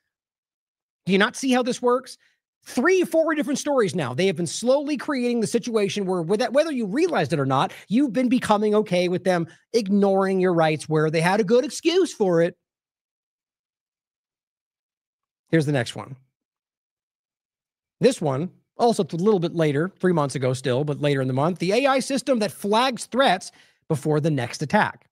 Do you not see how this works? 3-4 different stories now. They have been slowly creating the situation where, whether you realized it or not, you've been becoming okay with them ignoring your rights where they had a good excuse for it. Here's the next one. This one, also a little bit later, 3 months ago still, but later in the month, the AI system that flags threats before the next attack.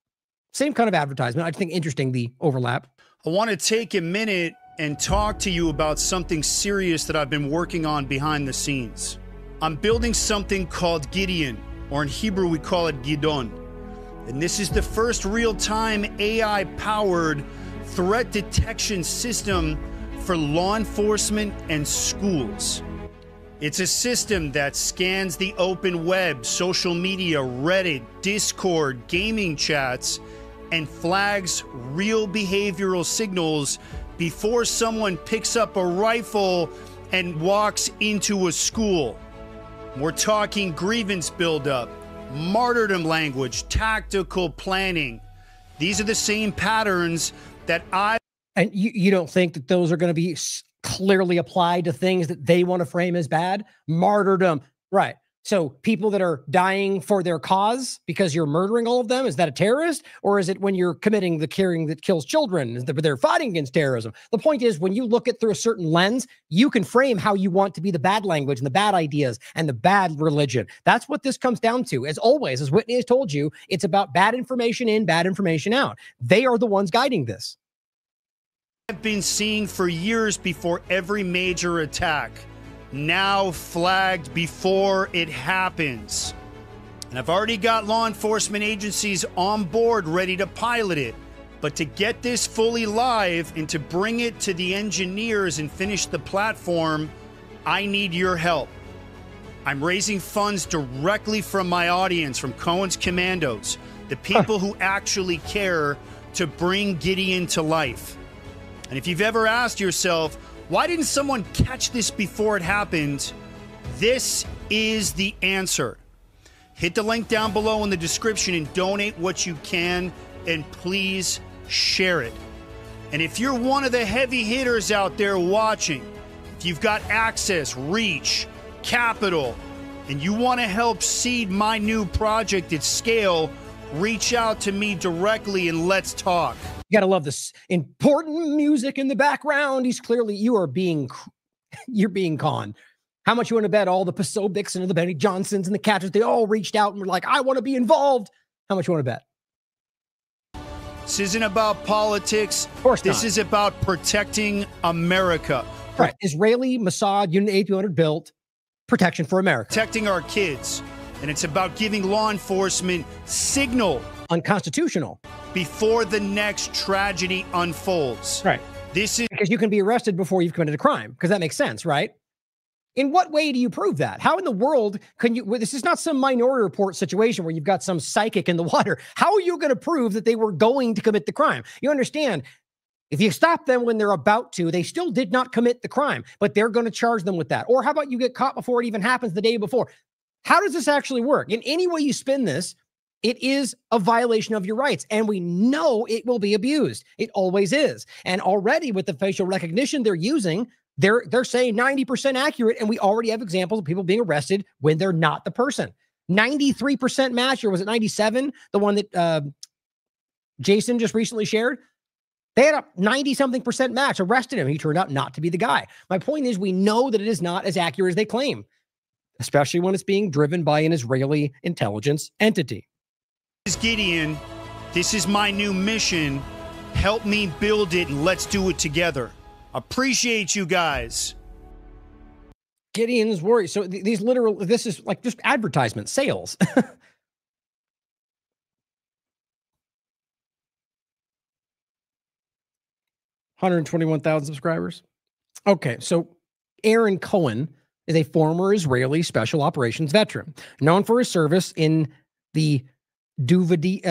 Same kind of advertisement. I think interesting, the overlap.
I want to take a minute and talk to you about something serious that I've been working on behind the scenes. I'm building something called Gideon, or in Hebrew we call it Gidon. And this is the first real-time AI-powered threat detection system for law enforcement and schools. It's a system that scans the open web, social media, Reddit, Discord, gaming chats, and flags real behavioral signals before someone picks up a rifle and walks into a school. We're talking grievance buildup, martyrdom language, tactical planning. These are the same patterns that
And you don't think that those are going to be clearly applied to things that they want to frame as bad? Martyrdom, right. So people that are dying for their cause because you're murdering all of them, is that a terrorist? Or is it when you're committing the killing that kills children, they're fighting against terrorism? The point is, when you look at through a certain lens, you can frame how you want to be the bad language and the bad ideas and the bad religion. That's what this comes down to. As always, as Whitney has told you, it's about bad information in, bad information out. They are the ones guiding this.
I've been seeing for years before every major attack, now flagged before it happens. And I've already got law enforcement agencies on board ready to pilot it. But to get this fully live and to bring it to the engineers and finish the platform, I need your help. I'm raising funds directly from my audience, from Cohen's Commandos, the people who actually care, to bring Gideon to life. And if you've ever asked yourself, why didn't someone catch this before it happened? This is the answer. Hit the link down below in the description and donate what you can, and please share it. And if you're one of the heavy hitters out there watching, if you've got access, reach, capital, and you want to help seed my new project at scale, reach out to me directly and let's talk.
You gotta love this important music in the background. You're being conned. How much you want to bet all the Posobics and the Benny Johnsons and the Catchers, they all reached out and were like, I want to be involved. How much you want to bet?
This isn't about politics.
Of course
this
not.
is about protecting America.
Right. Israeli Mossad Unit 8200 built protection for America.
Protecting our kids. And it's about giving law enforcement signal.
Unconstitutional.
Before the next tragedy unfolds.
Right.
This is
because you can be arrested before you've committed a crime, because that makes sense, right? In what way do you prove that? How in the world can you, this is not some Minority Report situation where you've got some psychic in the water. How are you going to prove that they were going to commit the crime? You understand, if you stop them when they're about to, they still did not commit the crime, but they're going to charge them with that. Or how about you get caught before it even happens the day before? How does this actually work? In any way you spin this, it is a violation of your rights, and we know it will be abused. It always is. And already with the facial recognition they're using, they're saying 90% accurate, and we already have examples of people being arrested when they're not the person. 93% match, or was it 97? The one that Jason just recently shared? They had a 90-something% match, arrested him. He turned out not to be the guy. My point is, we know that it is not as accurate as they claim, especially when it's being driven by an Israeli intelligence entity.
This is Gideon. This is my new mission. Help me build it, and let's do it together. Appreciate you guys.
Gideon's worried. So these literal, this is like just advertisement, sales. 121,000 subscribers. Okay, so Aaron Cohen is a former Israeli special operations veteran, known for his service in the Duvdevin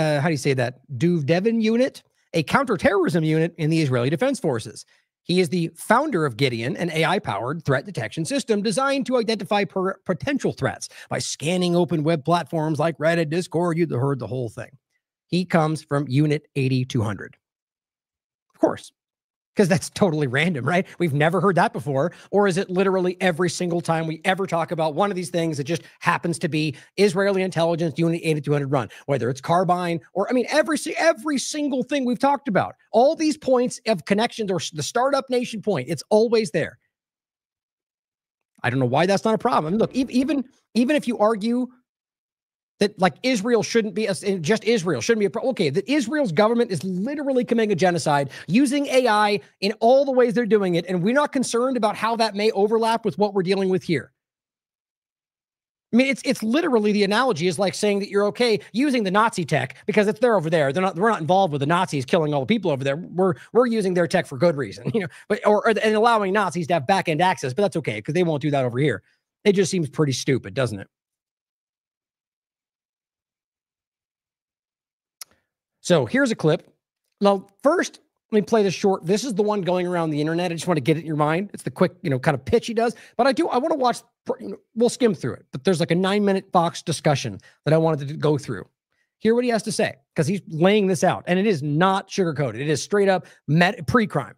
unit, a counterterrorism unit in the Israeli Defense Forces. He is the founder of Gideon, an AI-powered threat detection system designed to identify potential threats by scanning open web platforms like Reddit, Discord. You heard the whole thing. He comes from Unit 8200. Of course, because that's totally random, right? We've never heard that before. Or is it literally every single time we ever talk about one of these things, it just happens to be Israeli intelligence Unit 8200 run, whether it's Carbine or, I mean, every single thing we've talked about, all these points of connections or the startup nation point, it's always there. I don't know why that's not a problem. I mean, look, even if you argue that like Israel shouldn't be, just Israel shouldn't be a problem. Okay, that Israel's government is literally committing a genocide using AI in all the ways they're doing it, and we're not concerned about how that may overlap with what we're dealing with here. I mean, it's literally, the analogy is like saying that you're okay using the Nazi tech because it's there over there. We're not involved with the Nazis killing all the people over there. We're using their tech for good reason, you know, and allowing Nazis to have back-end access, but that's okay because they won't do that over here. It just seems pretty stupid, doesn't it? So here's a clip. Now, first, let me play this short. This is the one going around the internet. I just want to get it in your mind. It's the quick, kind of pitch he does. But I want to watch, we'll skim through it. But there's like a 9-minute Fox discussion that I wanted to go through. Hear what he has to say, because he's laying this out. And it is not sugarcoated. It is straight up pre-crime.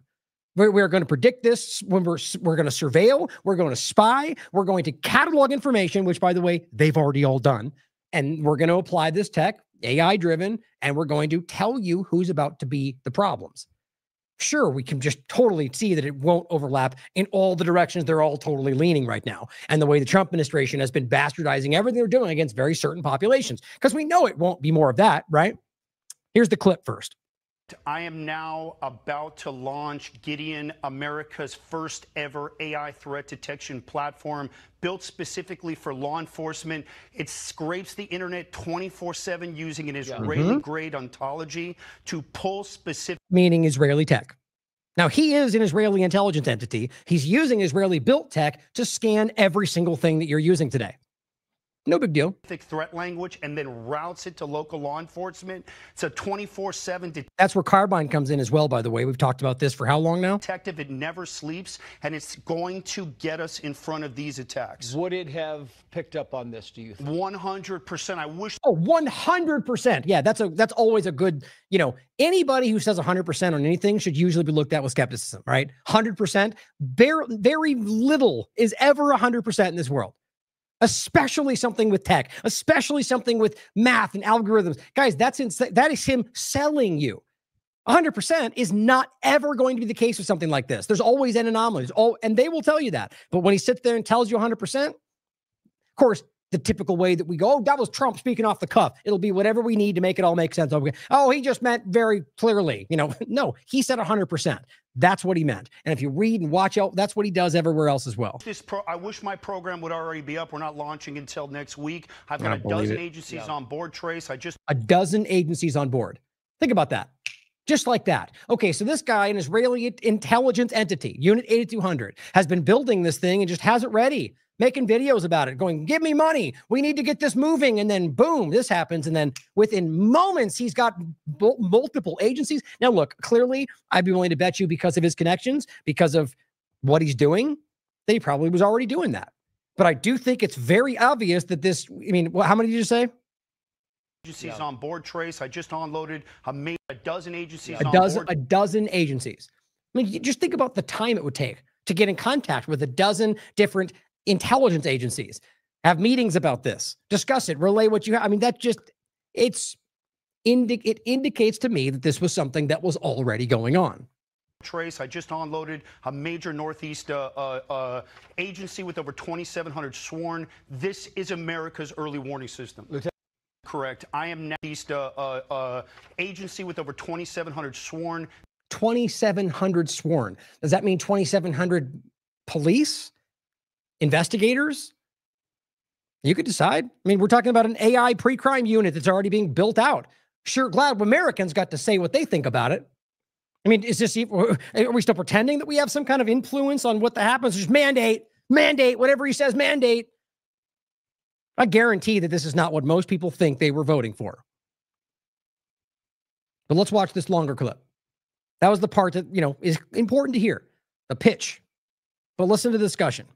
We're going to predict this when we're going to surveil. We're going to spy. We're going to catalog information, which, by the way, they've already all done. And we're going to apply this tech, AI driven, and we're going to tell you who's about to be the problems. Sure, we can just totally see that it won't overlap in all the directions they're all totally leaning right now. And the way the Trump administration has been bastardizing everything they're doing against very certain populations, because we know it won't be more of that, right? Here's the clip first.
I am now about to launch Gideon, America's first ever AI threat detection platform built specifically for law enforcement. It scrapes the internet 24/7 using an Israeli-grade ontology to pull specific...
Meaning Israeli tech. Now, he is an Israeli intelligence entity. He's using Israeli-built tech to scan every single thing that you're using today. No big deal.
Threat language and then routes it to local law enforcement. It's a 24/7.
That's where Carbine comes in as well, by the way. We've talked about this for how long now?
Detective, it never sleeps, and it's going to get us in front of these attacks.
Would it have picked up on this, do you think?
100%. I wish.
Oh, 100%. Yeah, that's always a good, anybody who says 100% on anything should usually be looked at with skepticism, right? 100%. Very little is ever 100% in this world. Especially something with tech, especially something with math and algorithms. Guys, that is him selling you. 100% is not ever going to be the case with something like this. There's always an anomaly, and they will tell you that. But when he sits there and tells you 100%, of course, the typical way that we go, oh, that was Trump speaking off the cuff. It'll be whatever we need to make it all make sense. Oh, he just meant very clearly. No, he said 100%. That's what he meant. And if you read and watch out, that's what he does everywhere else as well.
I wish my program would already be up. We're not launching until next week. I've got a dozen agencies on board, Trace. A dozen
agencies on board. Think about that. Just like that. Okay, so this guy, an Israeli intelligence entity, Unit 8200, has been building this thing and just has it ready, making videos about it, going, give me money. We need to get this moving. And then boom, this happens. And then within moments, he's got multiple agencies. Now, look, clearly, I'd be willing to bet you because of his connections, because of what he's doing, that he probably was already doing that. But I do think it's very obvious that this, how many did you say?
Agencies on board, Trace. I just unloaded a dozen agencies
on board. A dozen agencies. You just think about the time it would take to get in contact with a dozen different intelligence agencies, have meetings about this, discuss it, relay what you have. It indicates to me that this was something that was already going on.
Trace, I just unloaded a major Northeast agency with over 2,700 sworn. This is America's early warning system. Lieutenant. Correct. I am Northeast agency with over 2,700 sworn.
2,700 sworn. Does that mean 2,700 police? investigators? You could decide. I mean, we're talking about an AI pre-crime unit that's already being built out. Sure, glad Americans got to say what they think about it. I mean, are we still pretending that we have some kind of influence on what happens? Just mandate, whatever he says, mandate. I guarantee that this is not what most people think they were voting for. But let's watch this longer clip. That was the part that, is important to hear. The pitch. But listen to the discussion.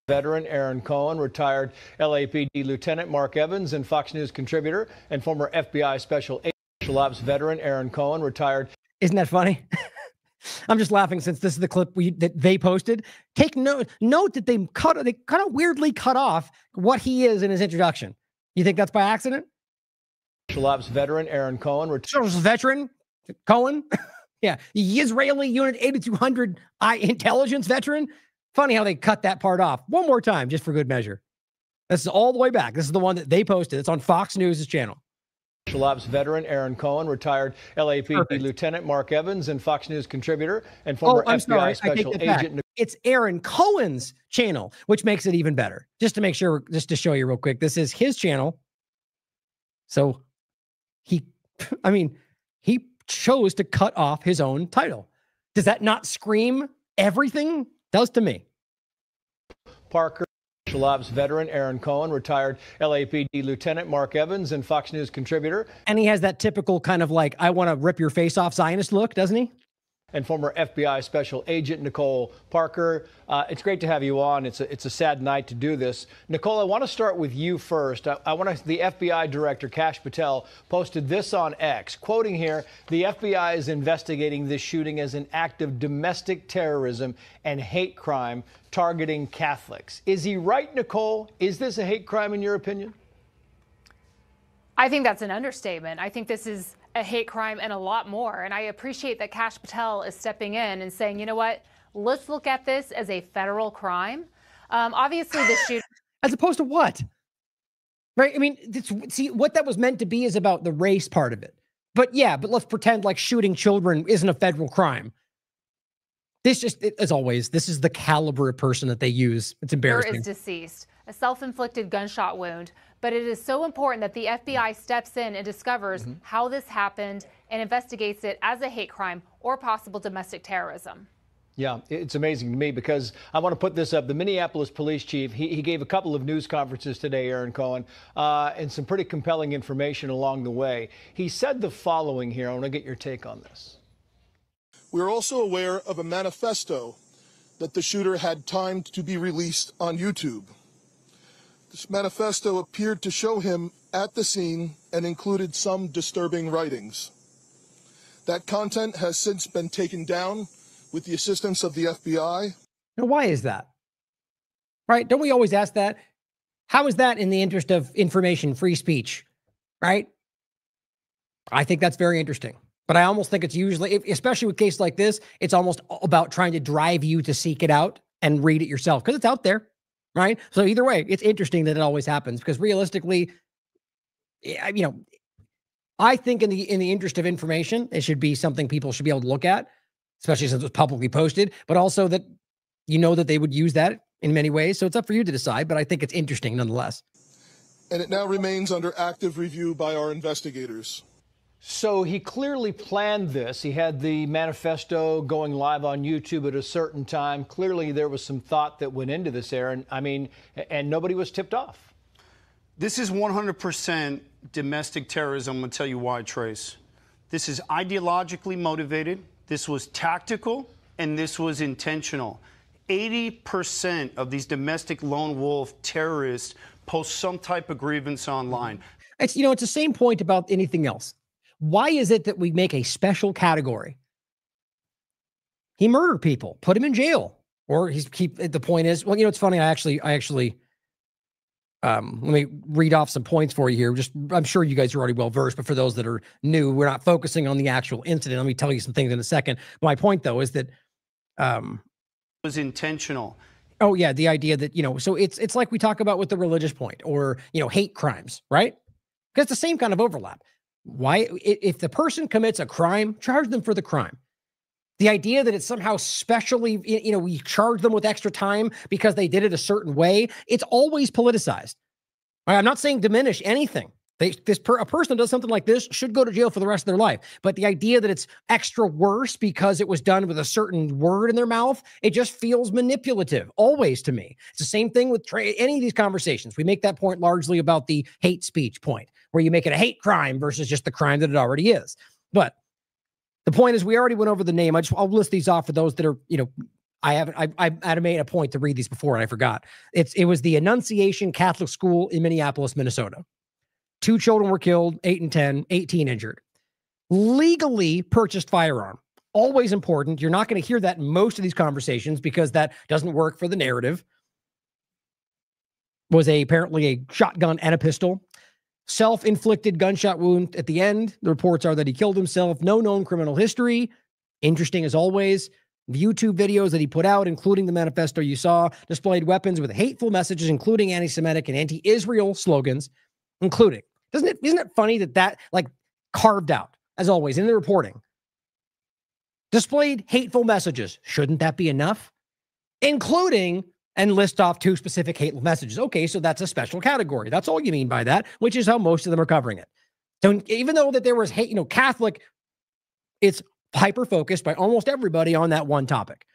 Veteran Aaron Cohen, retired LAPD Lieutenant Mark Evans, and Fox News contributor and former FBI Special Ops veteran Aaron Cohen, retired.
Isn't that funny? I'm just laughing since this is the clip that they posted. Take note that they kind of weirdly cut off what he is in his introduction. You think that's by accident?
Special Ops veteran Aaron Cohen,
veteran Cohen, yeah, the Israeli Unit 8200 intelligence veteran. Funny how they cut that part off. One more time, just for good measure. This is all the way back. This is the one that they posted. It's on Fox News' channel.
Special Ops veteran Aaron Cohen, retired LAPD Lieutenant Mark Evans, and Fox News contributor and former FBI Special Agent.
It's Aaron Cohen's channel, which makes it even better. Just to show you real quick, this is his channel. So he chose to cut off his own title. Does that not scream everything? Does to me.
Parker. Special Ops veteran Aaron Cohen, retired LAPD Lieutenant Mark Evans, and Fox News contributor. And he has that typical kind of like, I want to rip your face off Zionist look, doesn't he? And former FBI Special Agent Nicole Parker. It's great to have you on. It's a sad night to do this. Nicole, I want to start with you first. The FBI Director, Kash Patel, posted this on X, quoting here, the FBI is investigating this shooting as an act of domestic terrorism and hate crime targeting Catholics. Is he right, Nicole? Is this a hate crime in your opinion?
I think that's an understatement. I think this is a hate crime and a lot more. And I appreciate that Kash Patel is stepping in and saying, you know what, let's look at this as a federal crime. Obviously, the shooting.
As opposed to what? Right? I mean, see, what that was meant to be is about the race part of it. But let's pretend like shooting children isn't a federal crime. As always, this is the caliber of person that they use. It's embarrassing.
Is deceased, a self-inflicted gunshot wound. But it is so important that the FBI steps in and discovers how this happened and investigates it as a hate crime or possible domestic terrorism.
Yeah, it's amazing to me because I want to put this up. The Minneapolis police chief, he gave a couple of news conferences today, Aaron Cohen, and some pretty compelling information along the way. He said the following here. I want to get your take on this.
We are also aware of a manifesto that the shooter had timed to be released on YouTube. This manifesto appeared to show him at the scene and included some disturbing writings. That content has since been taken down with the assistance of the FBI.
Now, why is that? Right? Don't we always ask that? How is that in the interest of information, free speech? Right? I think that's very interesting. But I almost think it's usually, especially with cases like this, it's almost about trying to drive you to seek it out and read it yourself because it's out there. Right. So either way, it's interesting that it always happens because realistically, I think in the interest of information, it should be something people should be able to look at, especially since it was publicly posted, but also that that they would use that in many ways. So it's up for you to decide, but I think it's interesting nonetheless.
And it now remains under active review by our investigators.
So he clearly planned this. He had the manifesto going live on YouTube at a certain time. Clearly, there was some thought that went into this, Aaron. I mean, and nobody was tipped off.
This is 100% domestic terrorism. I'm going to tell you why, Trace. This is ideologically motivated. This was tactical, and this was intentional. 80% of these domestic lone wolf terrorists post some type of grievance online.
It's the same point about anything else. Why is it that we make a special category? He murdered people, put him in jail, or the point is, well, it's funny. I actually, let me read off some points for you here. I'm sure you guys are already well versed, but for those that are new, we're not focusing on the actual incident. Let me tell you some things in a second. My point though, is that,
it was intentional.
Oh yeah. The idea that, so it's like we talk about with the religious point or, hate crimes, right? Because it's the same kind of overlap. Why, if the person commits a crime, charge them for the crime. The idea that it's somehow specially, we charge them with extra time because they did it a certain way, it's always politicized. I'm not saying diminish anything. A person who does something like this should go to jail for the rest of their life. But the idea that it's extra worse because it was done with a certain word in their mouth, it just feels manipulative, always to me. It's the same thing with any of these conversations. We make that point largely about the hate speech point, where you make it a hate crime versus just the crime that it already is. But the point is, we already went over the name. I'll list these off for those that are, I had made a point to read these before and I forgot. It was the Annunciation Catholic School in Minneapolis, Minnesota. 2 children were killed, 8 and 10, 18 injured. Legally purchased firearm. Always important. You're not going to hear that in most of these conversations because that doesn't work for the narrative. Was apparently a shotgun and a pistol. Self-inflicted gunshot wound at the end. The reports are that he killed himself. No known criminal history. Interesting as always. The YouTube videos that he put out, including the manifesto you saw, displayed weapons with hateful messages, including anti-Semitic and anti-Israel slogans, including. Isn't it funny that like carved out, as always, in the reporting? Displayed hateful messages. Shouldn't that be enough? Including, and list off 2 specific hateful messages. Okay, so that's a special category. That's all you mean by that, which is how most of them are covering it. So even though that there was hate, Catholic, it's hyper-focused by almost everybody on that one topic.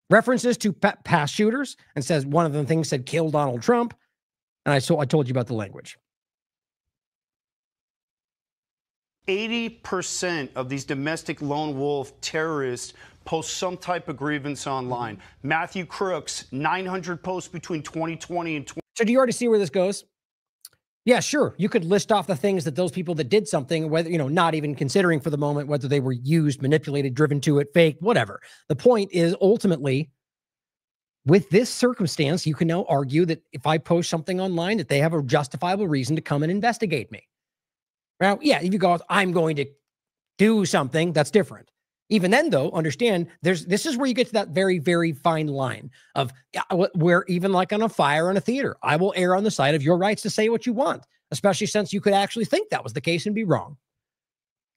References to past shooters, and says one of the things said kill Donald Trump. And I told you about the language.
80% of these domestic lone wolf terrorists post some type of grievance online. Matthew Crooks, 900 posts between 2020 and 20.
So do you already see where this goes? Yeah, sure. You could list off the things that those people that did something, whether, not even considering for the moment whether they were used, manipulated, driven to it, fake, whatever. The point is ultimately, with this circumstance, you can now argue that if I post something online, that they have a justifiable reason to come and investigate me. Now, yeah, if you go, I'm going to do something, that's different. Even then, though, understand this is where you get to that very, very fine line of where even like on a fire in a theater, I will err on the side of your rights to say what you want, especially since you could actually think that was the case and be wrong.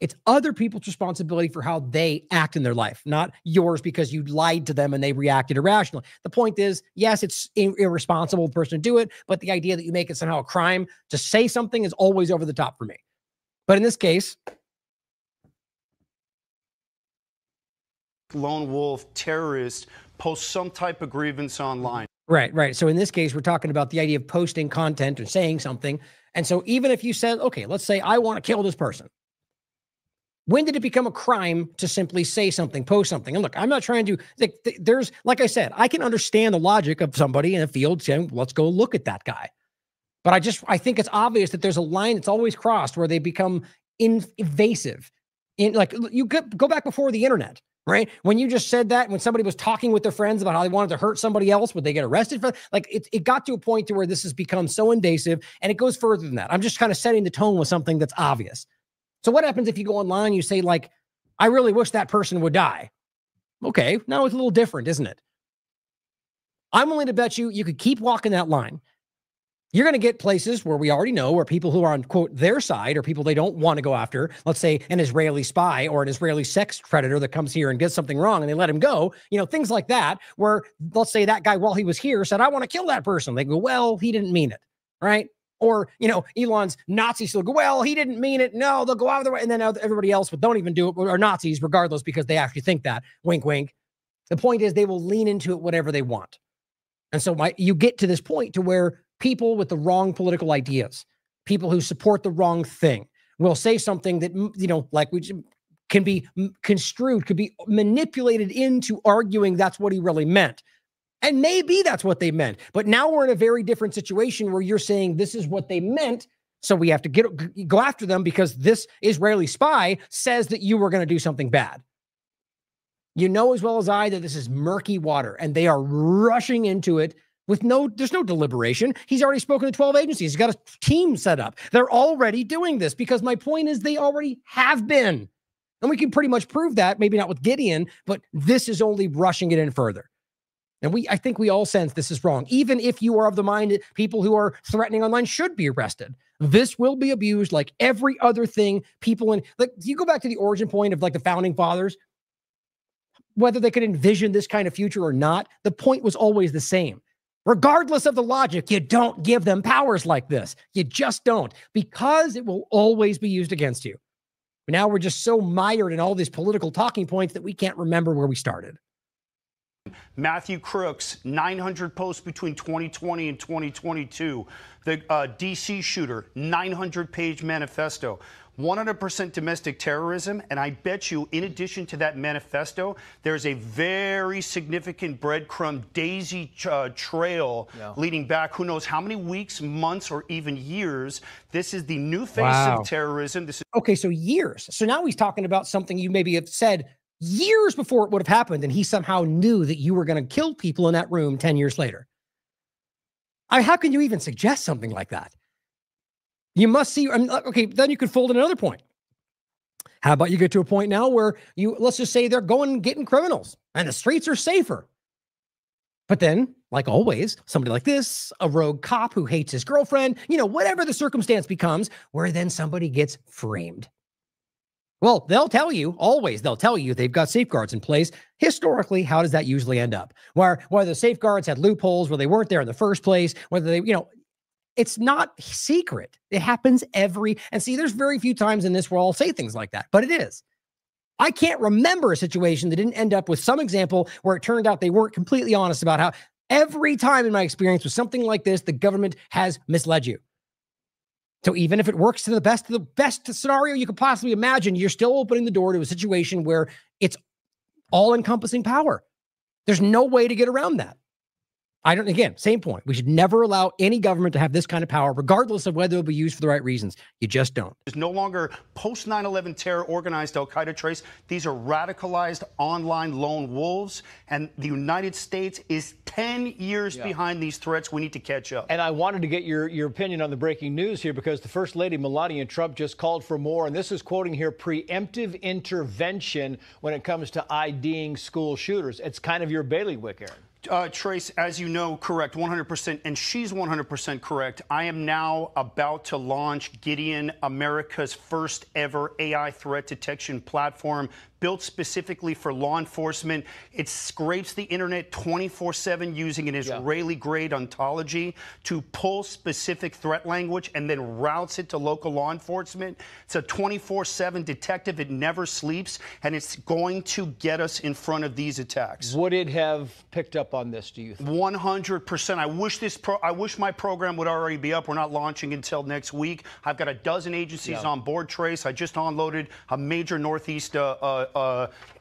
It's other people's responsibility for how they act in their life, not yours because you lied to them and they reacted irrationally. The point is, yes, it's irresponsible person to do it, but the idea that you make it somehow a crime to say something is always over the top for me. But in this case,
lone wolf terrorist post some type of grievance online.
Right. So in this case, we're talking about the idea of posting content or saying something. And so even if you said, okay, let's say I want to kill this person. When did it become a crime to simply say something, post something? And look, I'm not trying to, there's, like I said, I can understand the logic of somebody in a field saying, let's go look at that guy. But I think it's obvious that there's a line that's always crossed where they become invasive. You go back before the internet, right? When you just said that, when somebody was talking with their friends about how they wanted to hurt somebody else, would they get arrested for that? It got to a point to where this has become so invasive, and it goes further than that. I'm just kind of setting the tone with something that's obvious. So what happens if you go online, you say I really wish that person would die. Okay, now it's a little different, isn't it? I'm willing to bet you could keep walking that line. You're going to get places where we already know where people who are on, quote, their side or people they don't want to go after, let's say an Israeli spy or an Israeli sex predator that comes here and gets something wrong and they let him go, things like that, where let's say that guy while he was here said, I want to kill that person. They go, well, he didn't mean it, right? Or, Elon's Nazis still go, well, he didn't mean it. No, they'll go out of their way. And then everybody else don't even do it are Nazis regardless because they actually think that. Wink, wink. The point is they will lean into it whatever they want. And so you get to this point to where people with the wrong political ideas, people who support the wrong thing, will say something that, can be construed, could be manipulated into arguing that's what he really meant. And maybe that's what they meant. But now we're in a very different situation where you're saying this is what they meant. So we have to go after them because this Israeli spy says that you were going to do something bad. You know as well as I that this is murky water and they are rushing into it with there's no deliberation. He's already spoken to 12 agencies. He's got a team set up. They're already doing this because my point is they already have been. And we can pretty much prove that, maybe not with Gideon, but this is only rushing it in further. And I think we all sense this is wrong. Even if you are of the mind that people who are threatening online should be arrested. This will be abused like every other thing. You go back to the origin point of the founding fathers. whether they could envision this kind of future or not, the point was always the same. Regardless of the logic, you don't give them powers like this. You just don't, because it will always be used against you. Now we're just so mired in all these political talking points that we can't remember where we started.
Matthew Crooks, 900 posts between 2020 and 2022. The D.C. shooter, 900-page manifesto. 100% domestic terrorism, and I bet you, in addition to that manifesto, there's a very significant breadcrumb daisy trail leading back who knows how many weeks, months, or even years. This is the new face of terrorism. This is
okay, so years. So now he's talking about something you maybe have said years before it would have happened, and he somehow knew that you were going to kill people in that room 10 years later. How can you even suggest something like that? You must see, okay, then you could fold in another point. How about you get to a point now where let's just say they're going and getting criminals and the streets are safer. But then, like always, somebody like this, a rogue cop who hates his girlfriend, whatever the circumstance becomes, where then somebody gets framed. Well, they'll tell you they've got safeguards in place. Historically, how does that usually end up? Whether the safeguards had loopholes, where they weren't there in the first place, whether they, it's not secret. It happens and see, there's very few times in this where I'll say things like that, but it is. I can't remember a situation that didn't end up with some example where it turned out they weren't completely honest about how every time in my experience with something like this, the government has misled you. So even if it works to the best scenario you could possibly imagine, you're still opening the door to a situation where it's all-encompassing power. There's no way to get around that. Again, same point. We should never allow any government to have this kind of power, regardless of whether it'll be used for the right reasons. You just don't.
There's no longer post 9/11 terror organized Al-Qaeda trace. These are radicalized online lone wolves, and the United States is 10 years behind these threats. We need to catch up.
And I wanted to get your opinion on the breaking news here, because the First Lady Melania Trump just called for more, and this is quoting here, preemptive intervention when it comes to IDing school shooters. It's kind of your bailiwick, Aaron.
Trace, as you know, correct, 100%, and she's 100% correct. I am now about to launch Gideon, America's first ever AI threat detection platform, built specifically for law enforcement. It scrapes the internet 24/7 using an Israeli-grade ontology to pull specific threat language and then routes it to local law enforcement. It's a 24/7 detective. It never sleeps, and it's going to get us in front of these attacks.
Would it have picked up on this, do you think?
100%. I wish my program would already be up. We're not launching until next week. I've got a dozen agencies on board, Trace. I just unloaded a major Northeast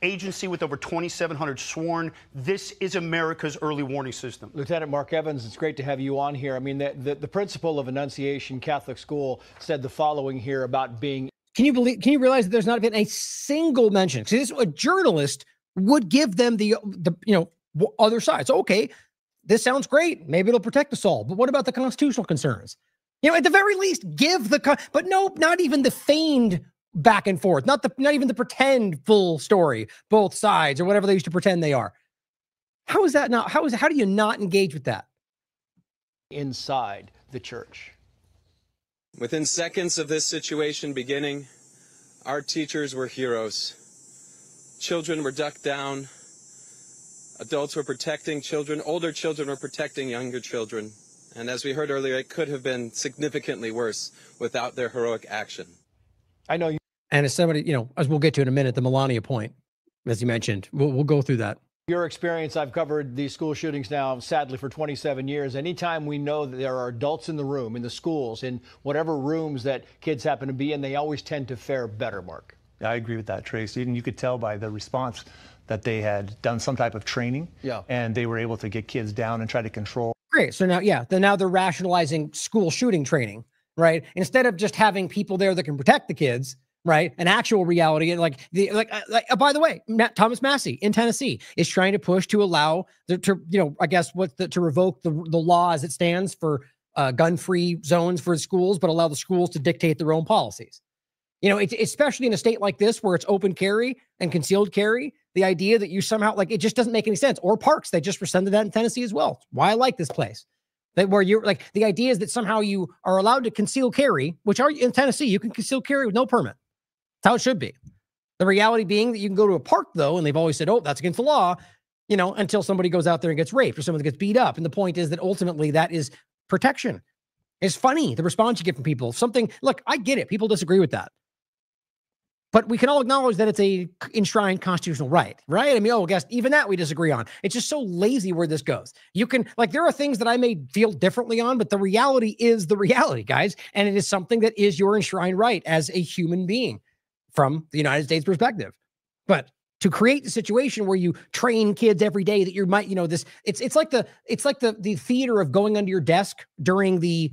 agency with over 2,700 sworn. This is America's early warning system.
Lieutenant Mark Evans, it's great to have you on here. I mean, the principal of Annunciation Catholic School said the following here about being. Can you realize that there's not been a single mention? See, a journalist would give them the other side. So, okay, this sounds great. Maybe it'll protect us all. But what about the constitutional concerns? At the very least, but no, not even the feigned back and forth, not even the pretend full story, both sides or whatever they used to pretend they are. How is that not? How do you not engage with that? Inside the church.
Within seconds of this situation beginning, our teachers were heroes. Children were ducked down. Adults were protecting children. Older children were protecting younger children. And as we heard earlier, it could have been significantly worse without their heroic action.
I know you.
And as somebody, as we'll get to in a minute, the Melania point, as you mentioned, we'll go through that.
Your experience, I've covered these school shootings now, sadly, for 27 years. Anytime we know that there are adults in the room, in the schools, in whatever rooms that kids happen to be in, they always tend to fare better, Mark.
Yeah, I agree with that, Trace. And you could tell by the response that they had done some type of training, and they were able to get kids down and try to control.
Great. So now they're rationalizing school shooting training, right? Instead of just having people there that can protect the kids, right? An actual reality. And by the way, Thomas Massey in Tennessee is trying to push to allow to revoke the law as it stands for gun-free zones for schools, but allow the schools to dictate their own policies. It's especially in a state like this where it's open carry and concealed carry, the idea that you somehow it just doesn't make any sense. Or parks, they just rescinded that in Tennessee as well. Why I like this place. Where you're the idea is that somehow you are allowed to conceal carry, which are in Tennessee, you can conceal carry with no permit. That's how it should be. The reality being that you can go to a park, though, and they've always said, oh, that's against the law, you know, until somebody goes out there and gets raped or someone gets beat up. And the point is that ultimately that is protection. It's funny, the response you get from people. Something, look, I get it. People disagree with that. But we can all acknowledge that it's a enshrined constitutional right? I mean, I guess even that we disagree on. It's just so lazy where this goes. You can, like, there are things that I may feel differently on, but the reality is the reality, guys. And it is something that is your enshrined right as a human being from the United States perspective. But to create the situation where you train kids every day that you might, you know, this, it's like the theater of going under your desk during the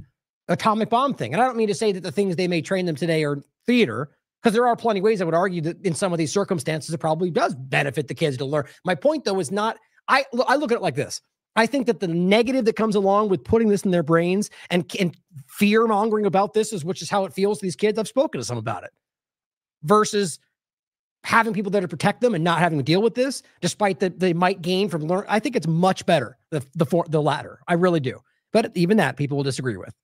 atomic bomb thing. And I don't mean to say that the things they may train them today are theater, because there are plenty of ways I would argue that in some of these circumstances, it probably does benefit the kids to learn. My point, though, is not, I look at it like this. I think that the negative that comes along with putting this in their brains and fear mongering about this which is how it feels to these kids. I've spoken to some about it versus having people there to protect them and not having to deal with this, despite that they might gain from learn. I think it's much better, the latter. I really do. But even that people will disagree with.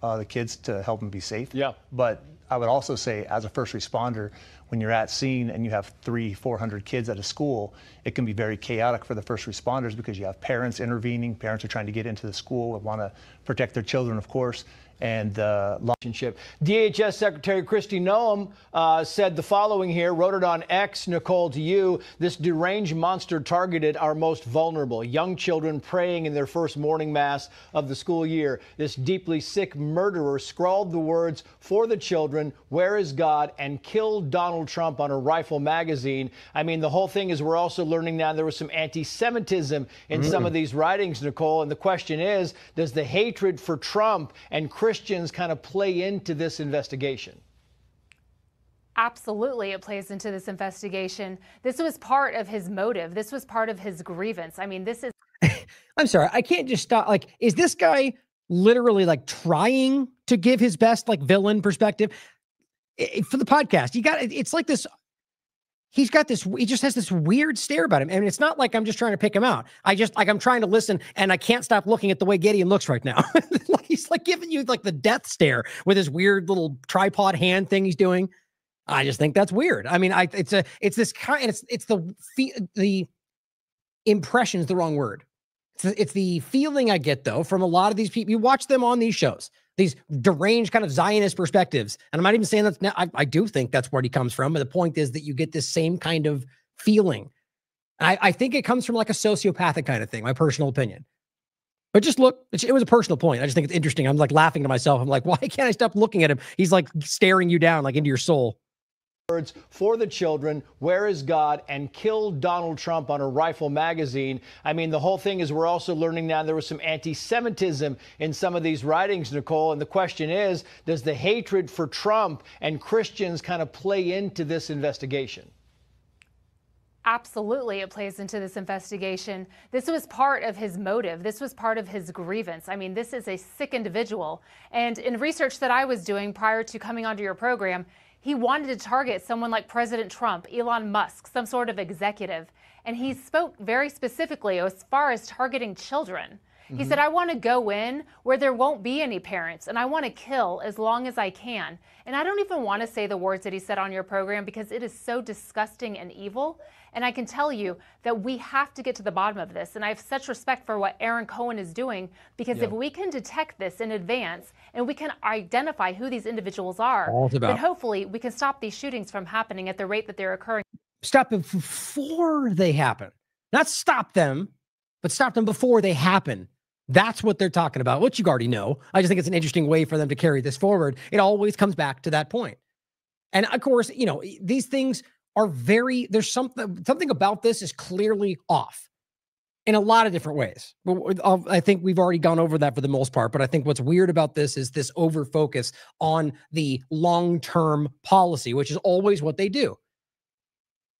The kids to help them be safe. Yeah. But I would also say, as a first responder, when you're at scene and you have 300-400 kids at a school, it can be very chaotic for the first responders because you have parents intervening. Parents are trying to get into the school and want to protect their children, of course. And relationship.
DHS Secretary Kristi Noem said the following here, wrote it on X, Nicole, to you. This deranged monster targeted our most vulnerable, young children praying in their first morning mass of the school year. This deeply sick murderer scrawled the words, "For the children, where is God?" and killed Donald Trump on a Rifle magazine. I mean, the whole thing is we're also learning now there was some anti-Semitism in some of these writings, Nicole. And the question is, does the hatred for Trump and Christians kind of play into this investigation?
Absolutely, it plays into this investigation. This was part of his motive. This was part of his grievance. I mean, this is...
I'm sorry, I can't just stop. Like, is this guy literally like trying to give his best like villain perspective for the podcast? It's like this. He just has this weird stare about him. I mean, it's not like I'm just trying to pick him out. I'm trying to listen and I can't stop looking at the way Gideon looks right now. Like he's like giving you like the death stare with his weird little tripod hand thing he's doing. I just think that's weird. I mean, it's the impression is the wrong word. It's the feeling I get though from a lot of these people. You watch them on these shows, these deranged kind of Zionist perspectives. And I'm not even saying that's now, I do think that's where he comes from. But the point is that you get this same kind of feeling. I think it comes from like a sociopathic kind of thing, my personal opinion. But just look, it was a personal point. I just think it's interesting. I'm like laughing to myself. I'm like, why can't I stop looking at him? He's like staring you down like into your soul.
Words, "For the children, where is God?" and killed Donald Trump on a Rifle magazine. I mean, the whole thing is we're also learning now there was some anti-Semitism in some of these writings, Nicole. And the question is, does the hatred for Trump and Christians kind of play into this investigation?
Absolutely, it plays into this investigation. This was part of his motive. This was part of his grievance. I mean, this is a sick individual. And in research that I was doing prior to coming onto your program, he wanted to target someone like President Trump, Elon Musk, some sort of executive. And he spoke very specifically as far as targeting children. He said, I want to go in where there won't be any parents, and I want to kill as long as I can. And I don't even want to say the words that he said on your program because it is so disgusting and evil. And I can tell you that we have to get to the bottom of this. And I have such respect for what Aaron Cohen is doing, because if we can detect this in advance and we can identify who these individuals are, then hopefully we can stop these shootings from happening at the rate that they're occurring.
Stop them before they happen. Not stop them, but stop them before they happen. That's what they're talking about, which you already know. I just think it's an interesting way for them to carry this forward. It always comes back to that point. And of course, you know, these things are there's something about this is clearly off in a lot of different ways. I think we've already gone over that for the most part, but I think what's weird about this is this over focus on the long-term policy, which is always what they do.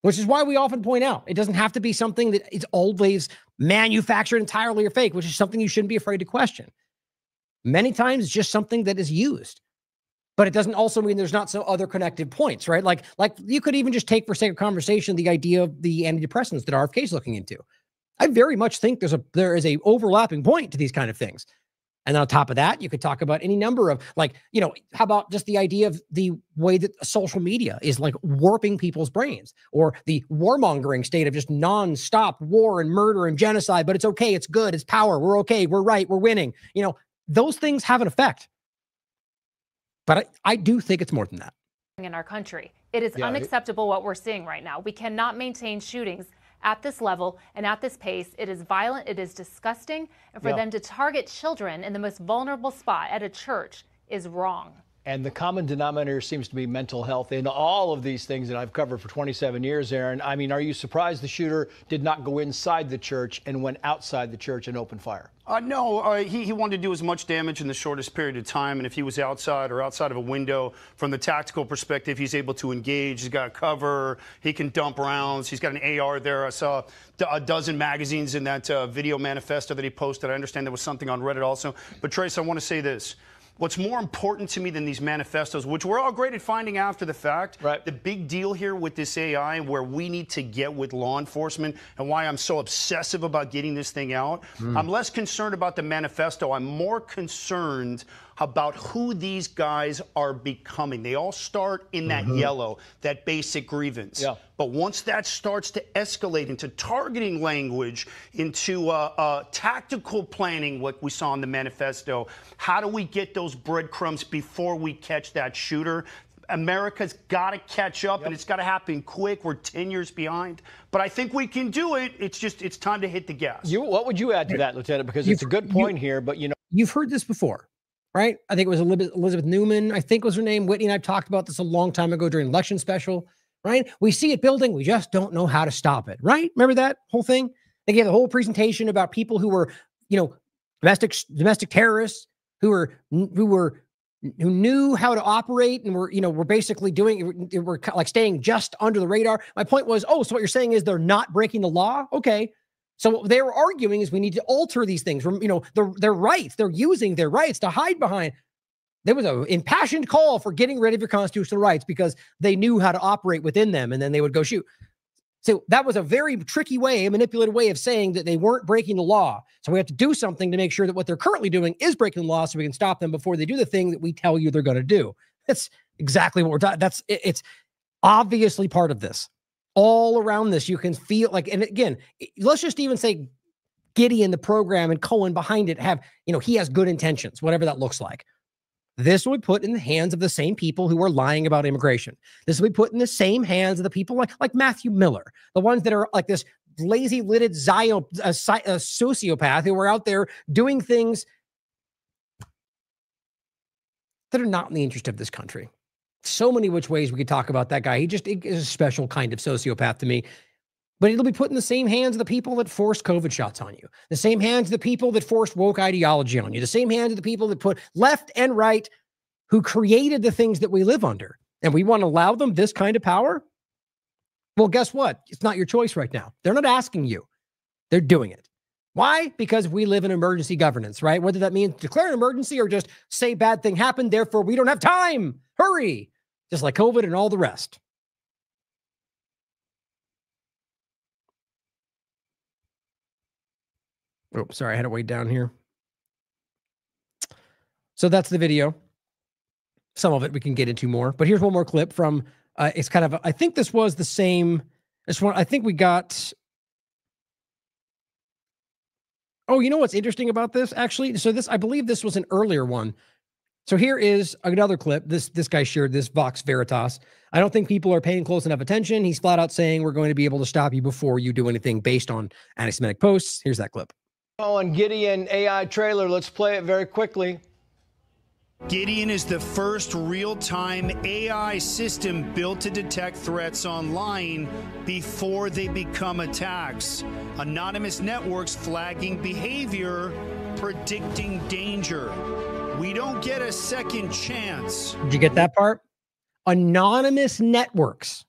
Which is why we often point out, it doesn't have to be something that is always manufactured entirely or fake, which is something you shouldn't be afraid to question. Many times it's just something that is used, but it doesn't also mean there's not some other connected points, right? Like you could even just take for sake of conversation the idea of the antidepressants that RFK is looking into. I very much think there is a overlapping point to these kind of things. And on top of that, you could talk about any number of like, you know, how about just the idea of the way that social media is like warping people's brains, or the warmongering state of just nonstop war and murder and genocide, but it's okay, it's good, it's power, we're okay, we're right, we're winning. You know, those things have an effect. But I do think it's more than that.
In our country, it is unacceptable what we're seeing right now. We cannot maintain shootings at this level and at this pace. It is violent, it is disgusting, and for them to target children in the most vulnerable spot at a church is wrong.
And the common denominator seems to be mental health in all of these things that I've covered for 27 years, Aaron. I mean, are you surprised the shooter did not go inside the church and went outside the church and opened fire?
No, he wanted to do as much damage in the shortest period of time, and if he was outside or outside of a window, from the tactical perspective, he's able to engage. He's got cover. He can dump rounds. He's got an AR there. I saw a dozen magazines in that video manifesto that he posted. I understand there was something on Reddit also. But, Trace, I want to say this. What's more important to me than these manifestos, which we're all great at finding after the fact, the big deal here with this AI, where we need to get with law enforcement, and why I'm so obsessive about getting this thing out, I'm less concerned about the manifesto. I'm more concerned about who these guys are becoming. They all start in that yellow, that basic grievance. But once that starts to escalate into targeting language, into tactical planning, what we saw in the manifesto, how do we get those breadcrumbs before we catch that shooter? America's got to catch up, and it's got to happen quick. We're 10 years behind. But I think we can do it. It's just, it's time to hit the gas.
What would you add to that, Lieutenant? Because it's a good point here, but you know.
You've heard this before, right? I think it was Elizabeth Newman, I think was her name. Whitney and I talked about this a long time ago during election special, right? We see it building. We just don't know how to stop it, right? Remember that whole thing? They gave the whole presentation about people who were, you know, domestic terrorists who knew how to operate and were basically we're like staying just under the radar. My point was, so what you're saying is they're not breaking the law? Okay. So what they were arguing is we need to alter these things from, their rights. They're using their rights to hide behind. There was an impassioned call for getting rid of your constitutional rights because they knew how to operate within them, and then they would go shoot. So that was a very tricky way, a manipulated way of saying that they weren't breaking the law. So we have to do something to make sure that what they're currently doing is breaking the law so we can stop them before they do the thing that we tell you they're going to do. That's exactly what we're talking. It's obviously part of this. All around this, you can feel like, and again, let's just even say Gideon, the program, and Cohen behind it have, he has good intentions, whatever that looks like. This will be put in the hands of the same people who are lying about immigration. This will be put in the same hands of the people like Matthew Miller, the ones that are like this lazy-lidded sociopath who are out there doing things that are not in the interest of this country. So many which ways we could talk about that guy. He just is a special kind of sociopath to me. But it'll be put in the same hands of the people that forced COVID shots on you. The same hands of the people that forced woke ideology on you. The same hands of the people that put left and right who created the things that we live under. And we want to allow them this kind of power? Well, guess what? It's not your choice right now. They're not asking you. They're doing it. Why? Because we live in emergency governance, right? Whether that means declare an emergency or just say bad thing happened, therefore we don't have time. Hurry. Just like COVID and all the rest. Oh, sorry, I had it way down here. So that's the video. Some of it we can get into more, but here's one more clip from, it's kind of, I think this was the same, this one, I think we got, oh, you know what's interesting about this, actually? So this, I believe this was an earlier one. So here is another clip. This guy shared this, Vox Veritas. I don't think people are paying close enough attention. He's flat out saying we're going to be able to stop you before you do anything based on anti-Semitic posts. Here's that clip.
Oh, and Gideon AI trailer. Let's play it very quickly.
Gideon is the first real-time AI system built to detect threats online before they become attacks. Anonymous networks flagging behavior, predicting danger. We don't get a second chance.
Did you get that part? Anonymous networks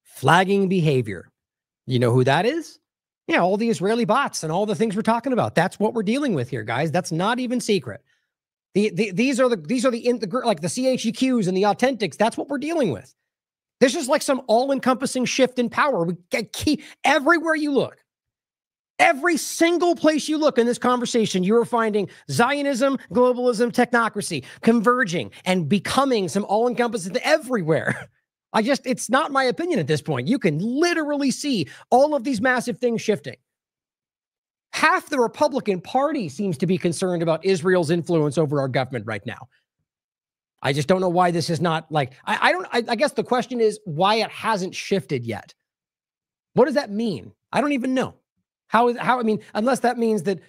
flagging behavior. You know who that is? Yeah, all the Israeli bots and all the things we're talking about. That's what we're dealing with here, guys. That's not even secret. These are the CHEQs and the authentics. That's what we're dealing with. This is like some all-encompassing shift in power. We get key everywhere you look. Every single place you look in this conversation, you are finding Zionism, globalism, technocracy converging and becoming some all-encompassing everywhere. It's not my opinion at this point. You can literally see all of these massive things shifting. Half the Republican Party seems to be concerned about Israel's influence over our government right now. I just don't know why this is not like, I guess the question is why it hasn't shifted yet. What does that mean? I don't even know. I mean, unless that means that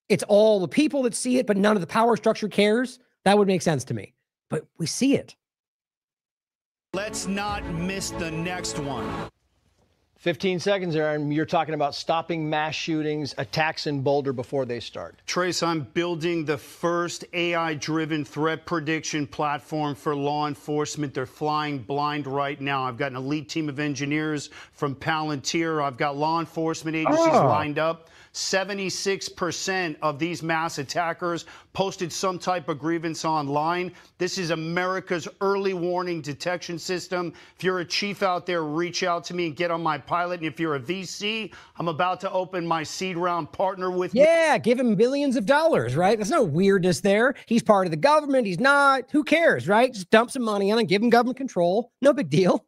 it's all the people that see it, but none of the power structure cares, that would make sense to me. But we see it.
Let's not miss the next one.
15 seconds there, and you're talking about stopping mass shootings, attacks in Boulder before they start.
Trace, I'm building the first AI-driven threat prediction platform for law enforcement. They're flying blind right now. I've got an elite team of engineers from Palantir. I've got law enforcement agencies lined up. 76% of these mass attackers posted some type of grievance online. This is America's early warning detection system. If you're a chief out there, reach out to me and get on my pilot. And if you're a VC, I'm about to open my seed round. Partner with me.
Yeah, give him billions of dollars, right? There's no weirdness there. He's part of the government. He's not. Who cares, right? Just dump some money on him, give him government control. No big deal.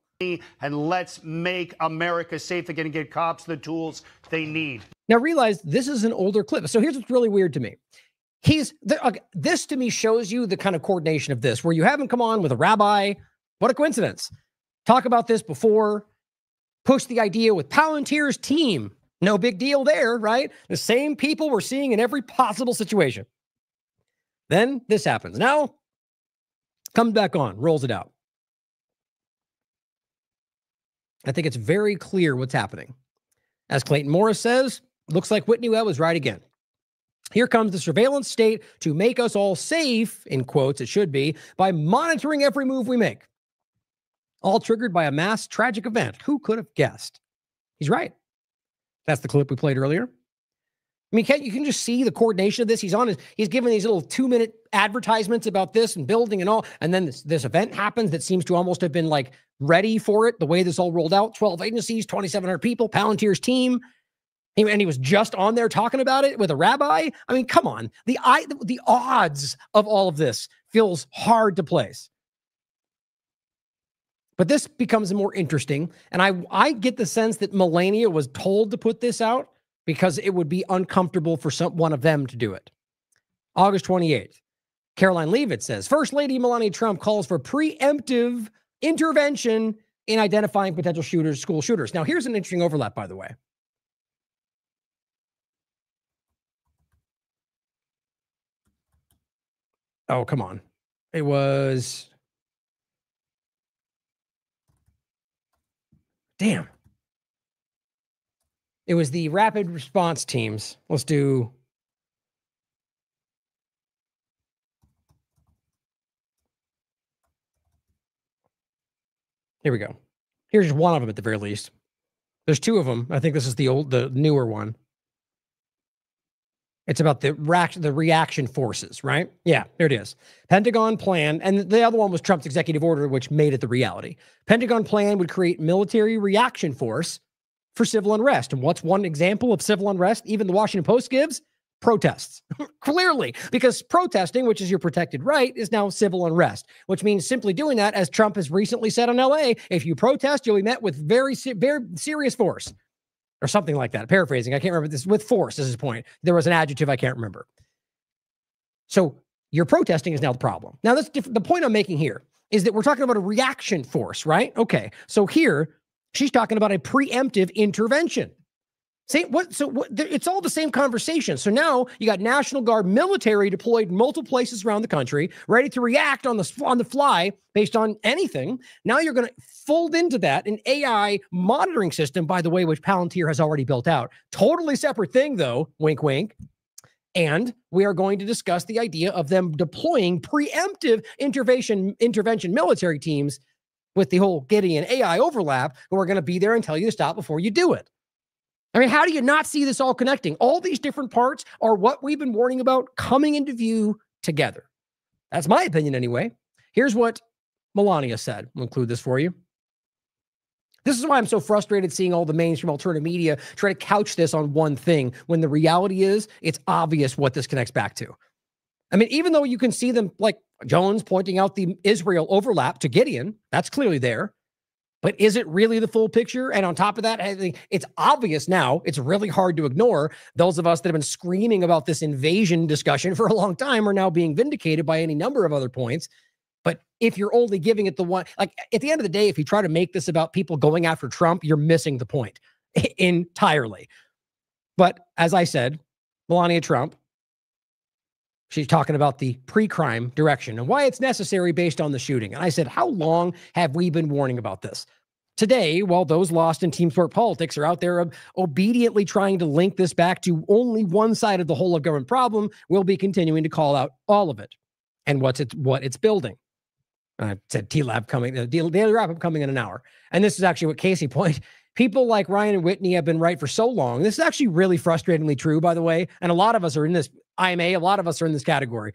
And let's make America safe again and get cops the tools they need.
Now realize this is an older clip. So here's what's really weird to me. This to me shows you the kind of coordination of this, where you have him come on with a rabbi. What a coincidence. Talk about this before. Push the idea with Palantir's team. No big deal there, right? The same people we're seeing in every possible situation. Then this happens. Now, comes back on, rolls it out. I think it's very clear what's happening. As Clayton Morris says, looks like Whitney Webb was right again. Here comes the surveillance state to make us all safe, in quotes it should be, by monitoring every move we make. All triggered by a mass tragic event. Who could have guessed? He's right. That's the clip we played earlier. I mean, you can just see the coordination of this. He's giving these little 2-minute advertisements about this and building and all. And then this event happens that seems to almost have been like ready for it. The way this all rolled out, 12 agencies, 2,700 people, Palantir's team. And he was just on there talking about it with a rabbi. I mean, come on. The odds of all of this feels hard to place. But this becomes more interesting. And I get the sense that Melania was told to put this out because it would be uncomfortable for one of them to do it. August 28th, Caroline Leavitt says, First Lady Melania Trump calls for preemptive intervention in identifying potential shooters, school shooters. Now, here's an interesting overlap, by the way. Oh, come on. It was... Damn. It was the rapid response teams. Let's do... Here we go. Here's just one of them at the very least. There's two of them. I think this is the newer one. It's about the reaction forces, right? Yeah, there it is. Pentagon plan, and the other one was Trump's executive order, which made it the reality. Pentagon plan would create military reaction force for civil unrest. And what's one example of civil unrest even the Washington Post gives? Protests. Clearly, because protesting, which is your protected right, is now civil unrest, which means simply doing that, as Trump has recently said in LA, if you protest, you'll be met with very serious force. Or something like that. Paraphrasing, I can't remember this. With force is his point. There was an adjective I can't remember. So your protesting is now the problem. Now that's different. The point I'm making here is that we're talking about a reaction force, right? Okay. So here she's talking about a preemptive intervention. See what? So what, it's all the same conversation. So now you got National Guard military deployed in multiple places around the country, ready to react on the fly based on anything. Now you're going to fold into that an AI monitoring system, by the way, which Palantir has already built out. Totally separate thing, though. Wink, wink. And we are going to discuss the idea of them deploying preemptive intervention military teams with the whole Gideon AI overlap, who are going to be there and tell you to stop before you do it. I mean, how do you not see this all connecting? All these different parts are what we've been warning about coming into view together. That's my opinion anyway. Here's what Melania said. We'll include this for you. This is why I'm so frustrated seeing all the mainstream alternative media try to couch this on one thing, when the reality is it's obvious what this connects back to. I mean, even though you can see them, like Jones pointing out the Israel overlap to Gideon, that's clearly there. But is it really the full picture? And on top of that, I think it's obvious now. It's really hard to ignore. Those of us that have been screaming about this invasion discussion for a long time are now being vindicated by any number of other points. But if you're only giving it the one, like at the end of the day, if you try to make this about people going after Trump, you're missing the point entirely. But as I said, Melania Trump, she's talking about the pre-crime direction and why it's necessary based on the shooting. And I said, how long have we been warning about this? Today, while those lost in team sport politics are out there obediently trying to link this back to only one side of the whole of government problem, we'll be continuing to call out all of it and what it's building. I said TLAV coming, the daily wrap-up coming in an hour. And this is actually what Casey pointed. People like Ryan and Whitney have been right for so long. This is actually really frustratingly true, by the way. And a lot of us are in this IMA. A lot of us are in this category.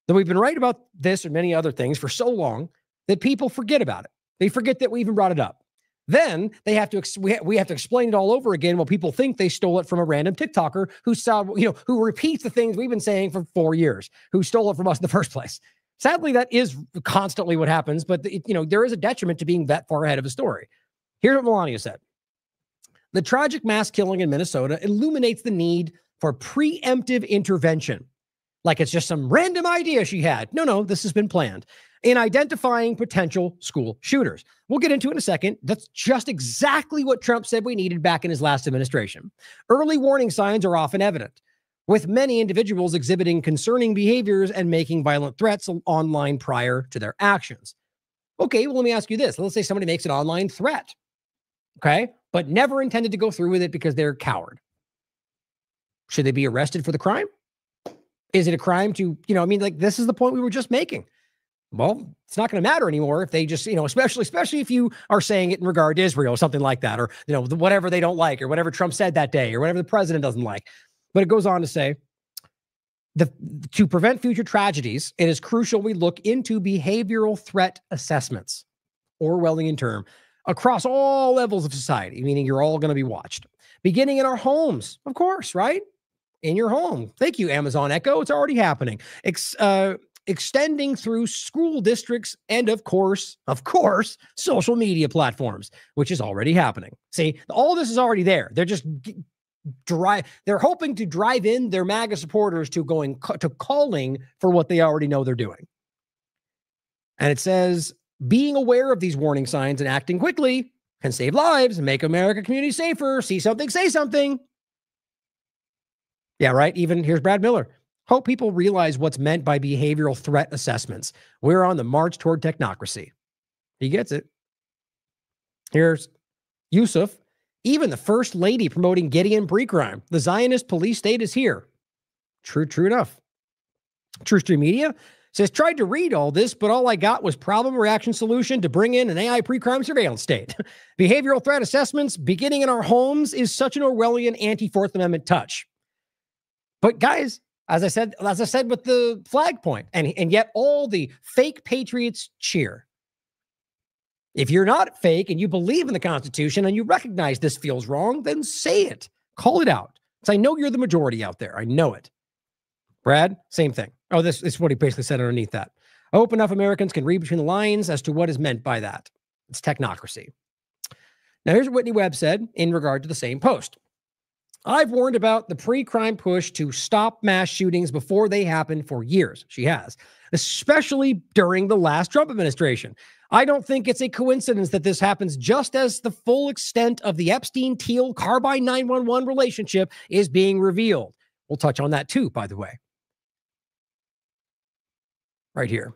That we've been right about this and many other things for so long that people forget about it. They forget that we even brought it up. Then they have to we have to explain it all over again while people think they stole it from a random TikToker who repeats the things we've been saying for 4 years, who stole it from us in the first place. Sadly, that is constantly what happens, but there is a detriment to being that far ahead of a story. Here's what Melania said. The tragic mass killing in Minnesota illuminates the need for preemptive intervention. Like it's just some random idea she had. No, this has been planned. In identifying potential school shooters. We'll get into it in a second. That's just exactly what Trump said we needed back in his last administration. Early warning signs are often evident, with many individuals exhibiting concerning behaviors and making violent threats online prior to their actions. Okay, well, let me ask you this. Let's say somebody makes an online threat, okay, but never intended to go through with it because they're a coward. Should they be arrested for the crime? Is it a crime to, this is the point we were just making. Well, it's not going to matter anymore if they just, especially if you are saying it in regard to Israel or something like that, or, whatever they don't like, or whatever Trump said that day, or whatever the president doesn't like. But it goes on to say, to prevent future tragedies, it is crucial we look into behavioral threat assessments, Orwellian term, across all levels of society, meaning you're all going to be watched. Beginning in our homes, of course, right? In your home. Thank you, Amazon Echo. It's already happening. Extending through school districts and, of course, social media platforms, which is already happening. See, all this is already there. They're just they're hoping to drive in their MAGA supporters to calling for what they already know they're doing. And it says, being aware of these warning signs and acting quickly can save lives and make America community safer. See something, say something. Yeah, right. Even here's Brad Miller. Hope people realize what's meant by behavioral threat assessments. We're on the march toward technocracy. He gets it. Here's Yusuf. Even the first lady promoting Gideon pre-crime. The Zionist police state is here. True enough. True Stream Media says, tried to read all this, but all I got was problem reaction solution to bring in an AI pre-crime surveillance state. Behavioral threat assessments beginning in our homes is such an Orwellian anti-Fourth Amendment touch. But guys, as I said with the flag point, and yet all the fake patriots cheer. If you're not fake and you believe in the Constitution and you recognize this feels wrong, then say it. Call it out. Because I know you're the majority out there. I know it. Brad, same thing. Oh, this is what he basically said underneath that. I hope enough Americans can read between the lines as to what is meant by that. It's technocracy. Now, here's what Whitney Webb said in regard to the same post. I've warned about the pre-crime push to stop mass shootings before they happen for years. She has, especially during the last Trump administration. I don't think it's a coincidence that this happens just as the full extent of the Epstein-Thiel Carbine 911 relationship is being revealed. We'll touch on that too, by the way. Right here.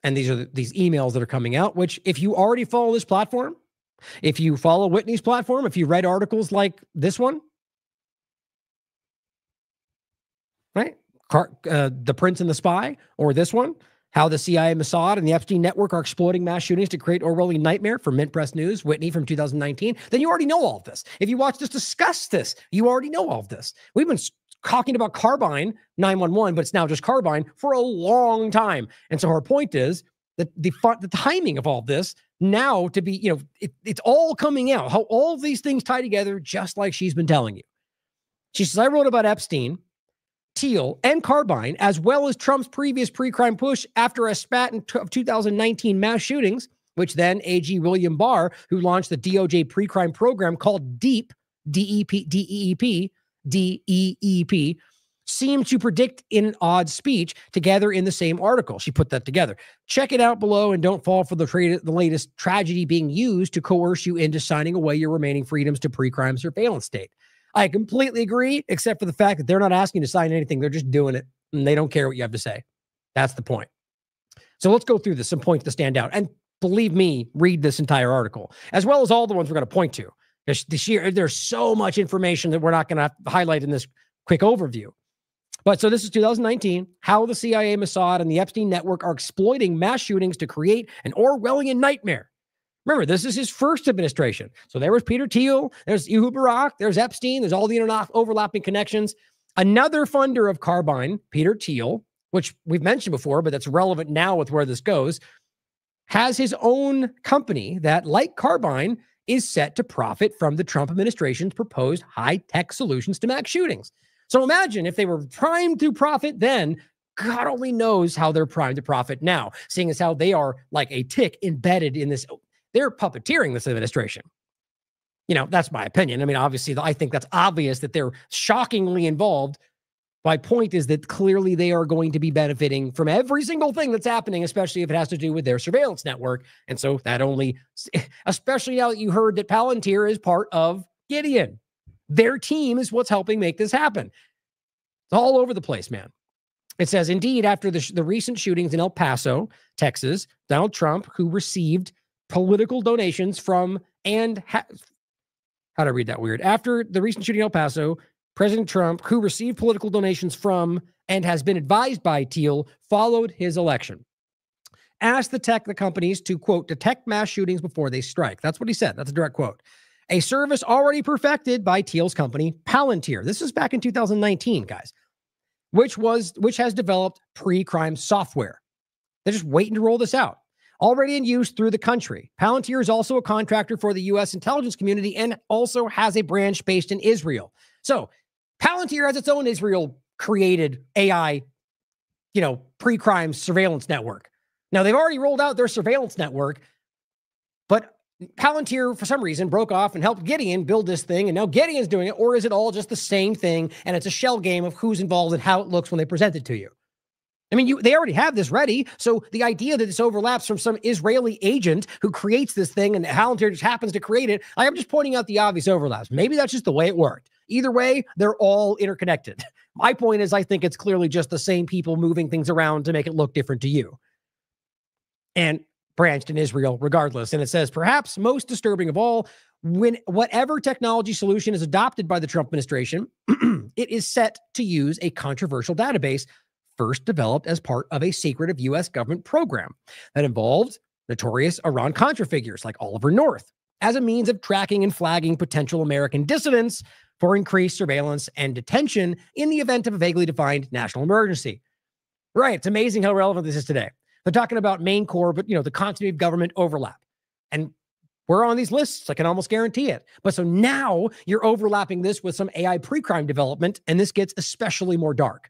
And these are these emails that are coming out, which if you already follow this platform, if you follow Whitney's platform, if you read articles like this one, right? The Prince and the Spy, or this one, how the CIA, Mossad, and the Epstein network are exploiting mass shootings to create Orwellian nightmare for Mint Press News, Whitney from 2019, then you already know all of this. If you watch us discuss this, you already know all of this. We've been talking about Carbine 911, but it's now just Carbine for a long time. And so her point is that the timing of all this now to be, it's all coming out, how all of these things tie together, just like she's been telling you. She says, I wrote about Epstein, Thiel, and Carbine, as well as Trump's previous pre-crime push after a spat of 2019 mass shootings, which then AG William Barr, who launched the DOJ pre-crime program called DEEP, D-E-E-P, seemed to predict in odd speech together in the same article. She put that together. Check it out below and don't fall for the latest tragedy being used to coerce you into signing away your remaining freedoms to pre-crime surveillance state. I completely agree, except for the fact that they're not asking you to sign anything. They're just doing it, and they don't care what you have to say. That's the point. So let's go through this, some points to stand out. And believe me, read this entire article, as well as all the ones we're going to point to. There's so much information that we're not going to highlight in this quick overview. But so this is 2019, how the CIA, Mossad, and the Epstein network are exploiting mass shootings to create an Orwellian nightmare. Remember, this is his first administration. So there was Peter Thiel, there's Ehud Barak, there's Epstein, there's all the overlapping connections. Another funder of Carbine, Peter Thiel, which we've mentioned before, but that's relevant now with where this goes, has his own company that, like Carbine, is set to profit from the Trump administration's proposed high-tech solutions to mass shootings. So imagine if they were primed to profit then, God only knows how they're primed to profit now, seeing as how they are like a tick embedded in this. They're puppeteering this administration. That's my opinion. I mean, obviously, I think that's obvious that they're shockingly involved. My point is that clearly they are going to be benefiting from every single thing that's happening, especially if it has to do with their surveillance network. And so that only, especially now that you heard that Palantir is part of Gideon. Their team is what's helping make this happen. It's all over the place, man. It says, indeed, after the recent shootings in El Paso, Texas, Donald Trump, who received political donations from how'd I read that weird? After the recent shooting in El Paso, President Trump, who received political donations from and has been advised by Thiel, followed his election. Asked the companies to, quote, detect mass shootings before they strike. That's what he said. That's a direct quote. A service already perfected by Thiel's company, Palantir. This is back in 2019, guys, which has developed pre-crime software. They're just waiting to roll this out. Already in use through the country. Palantir is also a contractor for the U.S. intelligence community and also has a branch based in Israel. So Palantir has its own Israel-created AI, pre-crime surveillance network. Now, they've already rolled out their surveillance network, but Palantir, for some reason, broke off and helped Gideon build this thing, and now Gideon's doing it, or is it all just the same thing, and it's a shell game of who's involved and how it looks when they present it to you? I mean, they already have this ready, so the idea that this overlaps from some Israeli agent who creates this thing and Palantir just happens to create it, I am just pointing out the obvious overlaps. Maybe that's just the way it worked. Either way, they're all interconnected. My point is, I think it's clearly just the same people moving things around to make it look different to you. And branched in Israel regardless. And it says, perhaps most disturbing of all, when whatever technology solution is adopted by the Trump administration, it is set to use a controversial database first developed as part of a secretive U.S. government program that involved notorious Iran-Contra figures like Oliver North as a means of tracking and flagging potential American dissidents for increased surveillance and detention in the event of a vaguely defined national emergency. Right. It's amazing how relevant this is today. They're talking about main core, but, the continuity of government overlap. And we're on these lists. I can almost guarantee it. But so now you're overlapping this with some AI pre-crime development, and this gets especially more dark.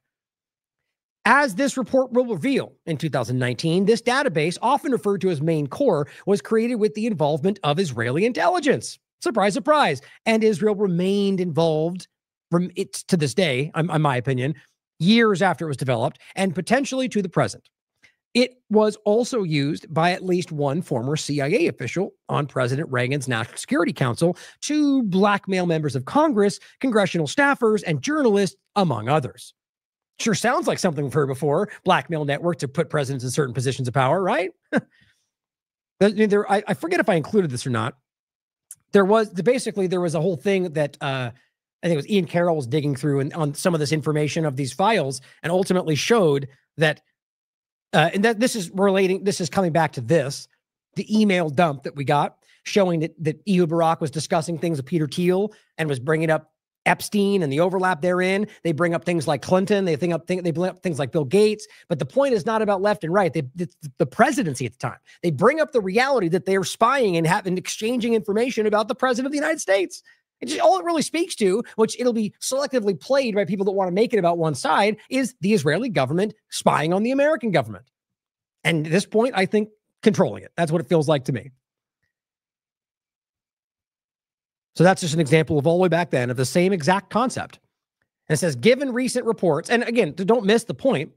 As this report will reveal, in 2019, this database, often referred to as main core, was created with the involvement of Israeli intelligence. Surprise, surprise. And Israel remained involved, it's to this day, in my opinion, years after it was developed, and potentially to the present. It was also used by at least one former CIA official on President Reagan's National Security Council to blackmail members of Congress, congressional staffers, and journalists, among others. Sure sounds like something we've heard before. Blackmail network to put presidents in certain positions of power, right? I forget if I included this or not. There was a whole thing that I think it was Ian Carroll was digging through on some of this information of these files and ultimately showed that and that this is coming back to the email dump that we got showing that Ehud Barak was discussing things with Peter Thiel and was bringing up Epstein and the overlap therein. They bring up things like Clinton. They bring up things like Bill Gates. But the point is not about left and right. The presidency at the time. They bring up the reality that they are spying and exchanging information about the president of the United States. It's just, all it really speaks to, which it'll be selectively played by people that want to make it about one side, is the Israeli government spying on the American government. And at this point, I think controlling it. That's what it feels like to me. So that's just an example of all the way back then of the same exact concept. And it says, given recent reports, and again, don't miss the point,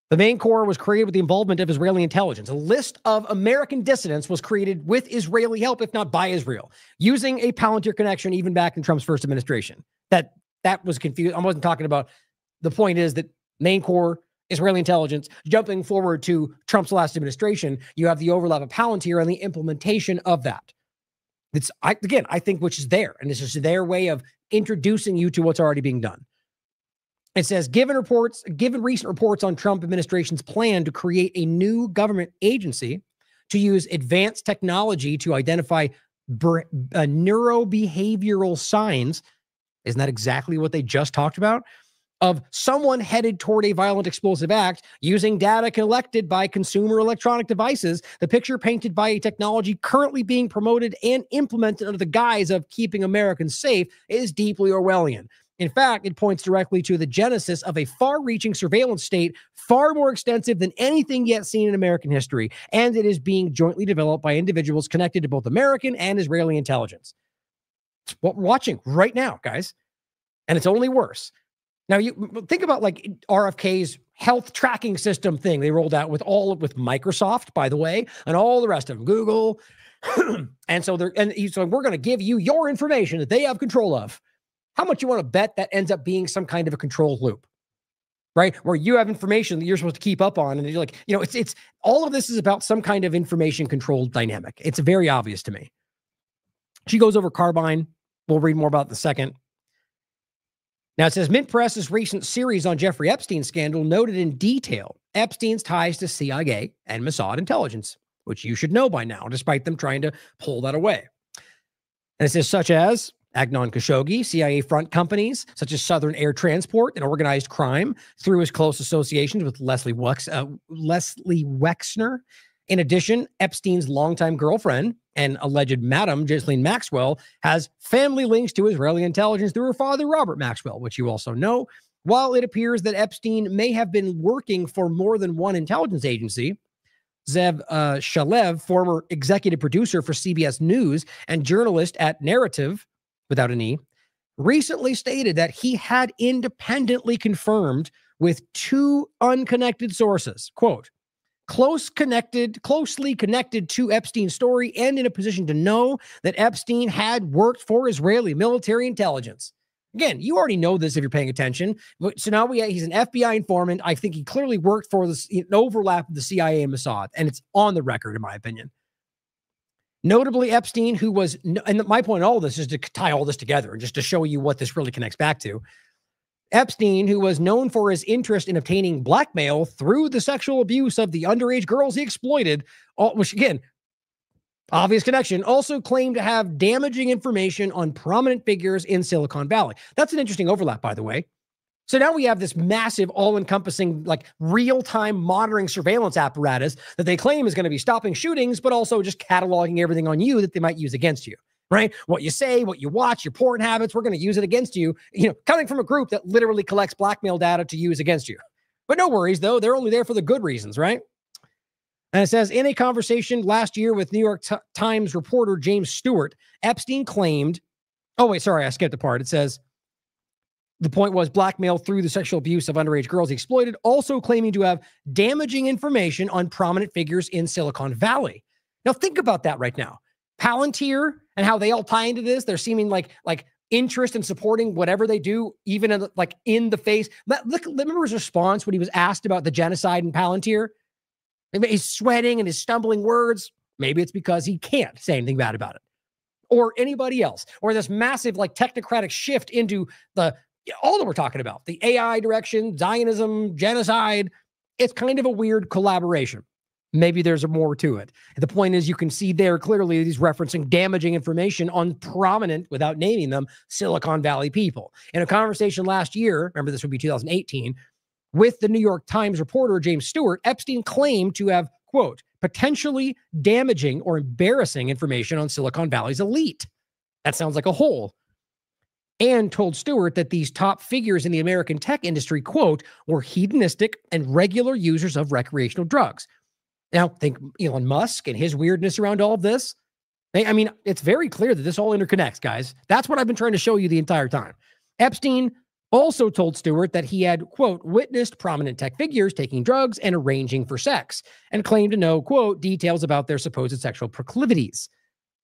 the main core was created with the involvement of Israeli intelligence. A list of American dissidents was created with Israeli help, if not by Israel, using a Palantir connection even back in Trump's first administration. That was confused. I wasn't talking about. The point is that main core, Israeli intelligence, jumping forward to Trump's last administration, you have the overlap of Palantir and the implementation of that. I think which is there, and this is their way of introducing you to what's already being done. It says, given recent reports on Trump administration's plan to create a new government agency to use advanced technology to identify neurobehavioral signs, isn't that exactly what they just talked about? Of someone headed toward a violent explosive act using data collected by consumer electronic devices, the picture painted by a technology currently being promoted and implemented under the guise of keeping Americans safe is deeply Orwellian. In fact, it points directly to the genesis of a far-reaching surveillance state, far more extensive than anything yet seen in American history, and it is being jointly developed by individuals connected to both American and Israeli intelligence. It's what we're watching right now, guys, and it's only worse. Now, you think about like RFK's health tracking system thing they rolled out with Microsoft, by the way, and all the rest of them, Google. And so we're going to give you your information that they have control of. How much you want to bet that ends up being some kind of a control loop, right? Where you have information that you're supposed to keep up on. And you're like, it's all of this is about some kind of information control dynamic. It's very obvious to me. She goes over Carbine. We'll read more about it in a second. Now it says, Mint Press's recent series on Jeffrey Epstein scandal noted in detail Epstein's ties to CIA and Mossad intelligence, which you should know by now, despite them trying to pull that away. And it says, such as Agnon Khashoggi, CIA front companies, such as Southern Air Transport and organized crime, through his close associations with Leslie Wexner. In addition, Epstein's longtime girlfriend and alleged madam, Ghislaine Maxwell, has family links to Israeli intelligence through her father, Robert Maxwell, which you also know. While it appears that Epstein may have been working for more than one intelligence agency, Zev Shalev, former executive producer for CBS News and journalist at Narrative, without an E, recently stated that he had independently confirmed with two unconnected sources, quote, closely connected to Epstein's story and in a position to know that Epstein had worked for Israeli military intelligence. Again, you already know this if you're paying attention. So now he's an FBI informant. I think he clearly worked for an overlap of the CIA and Mossad, and it's on the record, in my opinion. Notably, Epstein, who was, and my point in all of this is to tie all this together and just to show you what this really connects back to. Epstein, who was known for his interest in obtaining blackmail through the sexual abuse of the underage girls he exploited, which again, obvious connection, also claimed to have damaging information on prominent figures in Silicon Valley. That's an interesting overlap, by the way. So now we have this massive, all-encompassing, like real-time monitoring surveillance apparatus that they claim is going to be stopping shootings, but also just cataloging everything on you that they might use against you, right? What you say, what you watch, your porn habits, we're going to use it against you, coming from a group that literally collects blackmail data to use against you. But no worries, though. They're only there for the good reasons, right? And it says, in a conversation last year with New York Times reporter James Stewart, Epstein claimed, I skipped a part. It says, the point was blackmail through the sexual abuse of underage girls he exploited, also claiming to have damaging information on prominent figures in Silicon Valley. Now think about that right now. Palantir and how they all tie into this. They're seeming like interest in supporting whatever they do, even in the face. Remember his response when he was asked about the genocide in Palantir? He's sweating and his stumbling words. Maybe it's because he can't say anything bad about it. Or anybody else. Or this massive technocratic shift into all that we're talking about, the AI direction, Zionism, genocide. It's kind of a weird collaboration. Maybe there's more to it. The point is, you can see there clearly he's referencing damaging information on prominent, without naming them, Silicon Valley people. In a conversation last year, remember this would be 2018, with the New York Times reporter James Stewart, Epstein claimed to have, quote, potentially damaging or embarrassing information on Silicon Valley's elite. That sounds like a whole. And told Stewart that these top figures in the American tech industry, quote, were hedonistic and regular users of recreational drugs. Now, think Elon Musk and his weirdness around all of this. I mean, it's very clear that this all interconnects, guys. That's what I've been trying to show you the entire time. Epstein also told Stewart that he had, quote, witnessed prominent tech figures taking drugs and arranging for sex, and claimed to know, quote, details about their supposed sexual proclivities.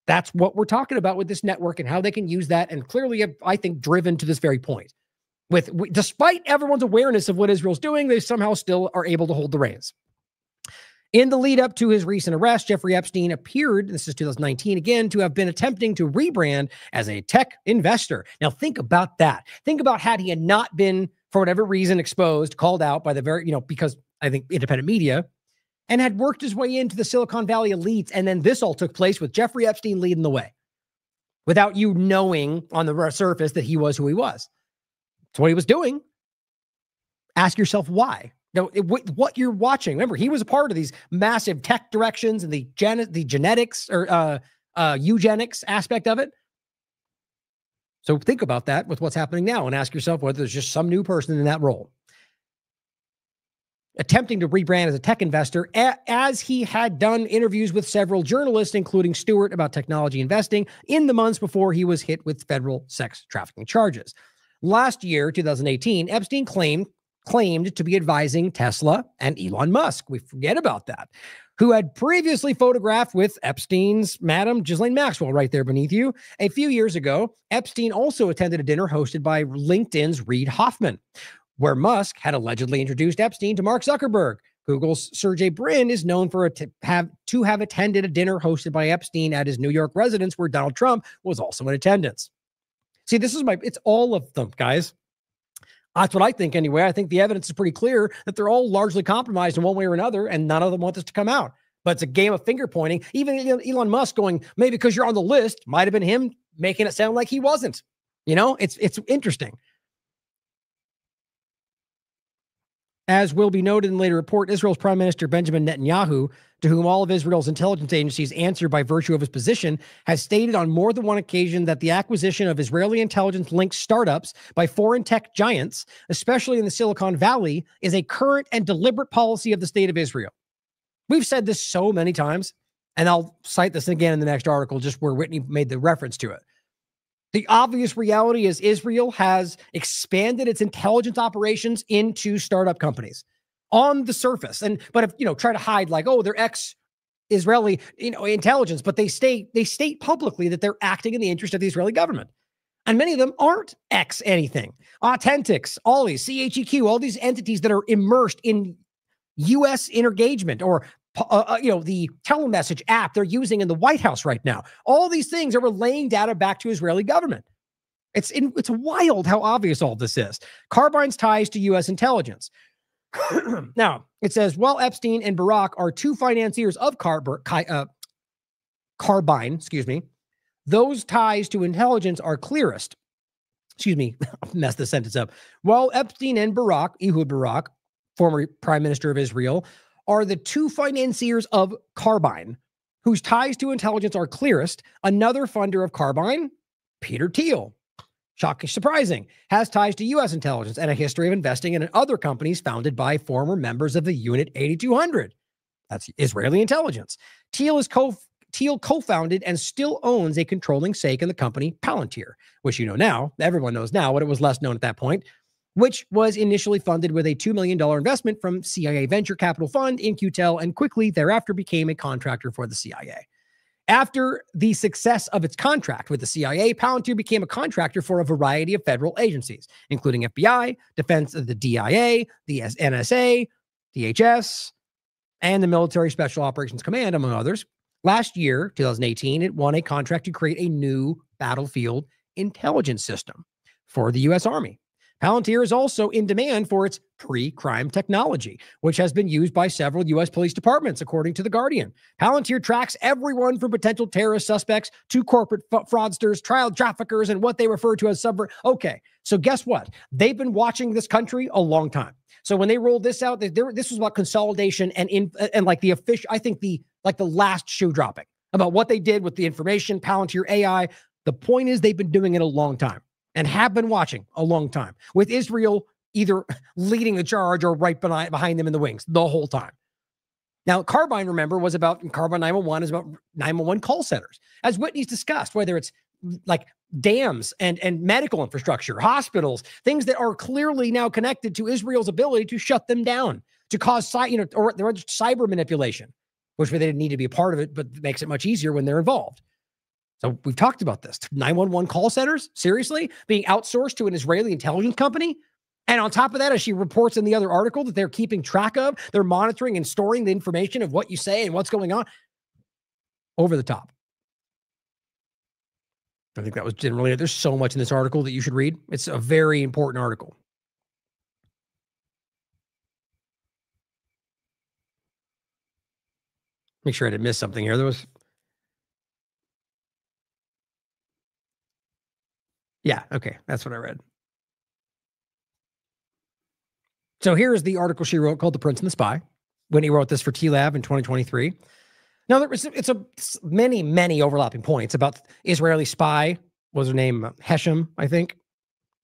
That's what we're talking about with this network and how they can use that, and clearly, I think, driven to this very point. Despite everyone's awareness of what Israel's doing, they somehow still are able to hold the reins. In the lead up to his recent arrest, Jeffrey Epstein appeared, this is 2019 again, to have been attempting to rebrand as a tech investor. Now, think about that. Think about had he had not been, for whatever reason, exposed, called out by the very, because I think independent media, and had worked his way into the Silicon Valley elites. And then this all took place with Jeffrey Epstein leading the way without you knowing on the surface that he was who he was. That's what he was doing. Ask yourself why. Now, what you're watching, remember, he was a part of these massive tech directions and the genetics or eugenics aspect of it. So think about that with what's happening now and ask yourself whether there's just some new person in that role. Attempting to rebrand as a tech investor, as he had done interviews with several journalists, including Stewart, about technology investing in the months before he was hit with federal sex trafficking charges. Last year, 2018, Epstein claimed to be advising Tesla and Elon Musk. We forget about that. Who had previously photographed with Epstein's Madam Ghislaine Maxwell right there beneath you. A few years ago, Epstein also attended a dinner hosted by LinkedIn's Reid Hoffman, where Musk had allegedly introduced Epstein to Mark Zuckerberg. Google's Sergey Brin is known to have attended a dinner hosted by Epstein at his New York residence, where Donald Trump was also in attendance. See, it's all of them, guys. That's what I think anyway. I think the evidence is pretty clear that they're all largely compromised in one way or another, and none of them want this to come out. But it's a game of finger pointing. Even Elon Musk going, maybe because you're on the list, might have been him making it sound like he wasn't. It's interesting. As will be noted in later report, Israel's Prime Minister Benjamin Netanyahu, to whom all of Israel's intelligence agencies answer by virtue of his position, has stated on more than one occasion that the acquisition of Israeli intelligence-linked startups by foreign tech giants, especially in the Silicon Valley, is a current and deliberate policy of the state of Israel. We've said this so many times, and I'll cite this again in the next article, just where Whitney made the reference to it. The obvious reality is Israel has expanded its intelligence operations into startup companies on the surface. But if try to hide like, oh, they're ex-Israeli, intelligence, but they state publicly that they're acting in the interest of the Israeli government. And many of them aren't ex anything. Authentics, Ollie's, CHEQ, all these entities that are immersed in U.S. engagement or the telemessage app they're using in the White House right now. All these things are relaying data back to Israeli government. It's wild how obvious all this is. Carbine's ties to U.S. intelligence. Now, it says, while Epstein and Barak are two financiers of Carbine, those ties to intelligence are clearest. Excuse me, I messed the sentence up. While Epstein and Ehud Barak, former Prime Minister of Israel, are the two financiers of Carbine, whose ties to intelligence are clearest. Another funder of Carbine, Peter Thiel, shocking, surprising, has ties to U.S. intelligence and a history of investing in other companies founded by former members of the Unit 8200. That's Israeli intelligence. Thiel co-founded and still owns a controlling stake in the company Palantir, which everyone knows now, what it was less known at that point, which was initially funded with a $2 million investment from CIA venture capital fund in In-Q-Tel, and quickly thereafter became a contractor for the CIA. After the success of its contract with the CIA, Palantir became a contractor for a variety of federal agencies, including FBI, Defense of the DIA, the NSA, DHS, and the Military Special Operations Command, among others. Last year, 2018, it won a contract to create a new battlefield intelligence system for the U.S. Army. Palantir is also in demand for its pre-crime technology, which has been used by several U.S. police departments, according to The Guardian. Palantir tracks everyone from potential terrorist suspects to corporate fraudsters, child traffickers, and what they refer to as subvert. Okay, so guess what? They've been watching this country a long time. So when they rolled this out, this was about consolidation and like the official, I think the last shoe dropping about what they did with the information, Palantir AI. The point is they've been doing it a long time and have been watching a long time, with Israel either leading the charge or right behind them in the wings the whole time. Now, Carbine, remember, was about, Carbine 911 is about 911 call centers. As Whitney's discussed, whether it's like dams and medical infrastructure, hospitals, things that are clearly now connected to Israel's ability to shut them down, to cause, or cyber manipulation, which they didn't need to be a part of it, but makes it much easier when they're involved. So we've talked about this. 911 call centers, seriously, being outsourced to an Israeli intelligence company. And on top of that, as she reports in the other article that they're keeping track of, they're monitoring and storing the information of what you say and what's going on. Over the top. I think that was generally, there's so much in this article that you should read. It's a very important article. Make sure I didn't miss something here. There was... Yeah, okay, that's what I read. So here's the article she wrote called The Prince and the Spy. Whitney wrote this for TLAV in 2023. Now, it's many overlapping points about Israeli spy. What was her name? Heshem, I think.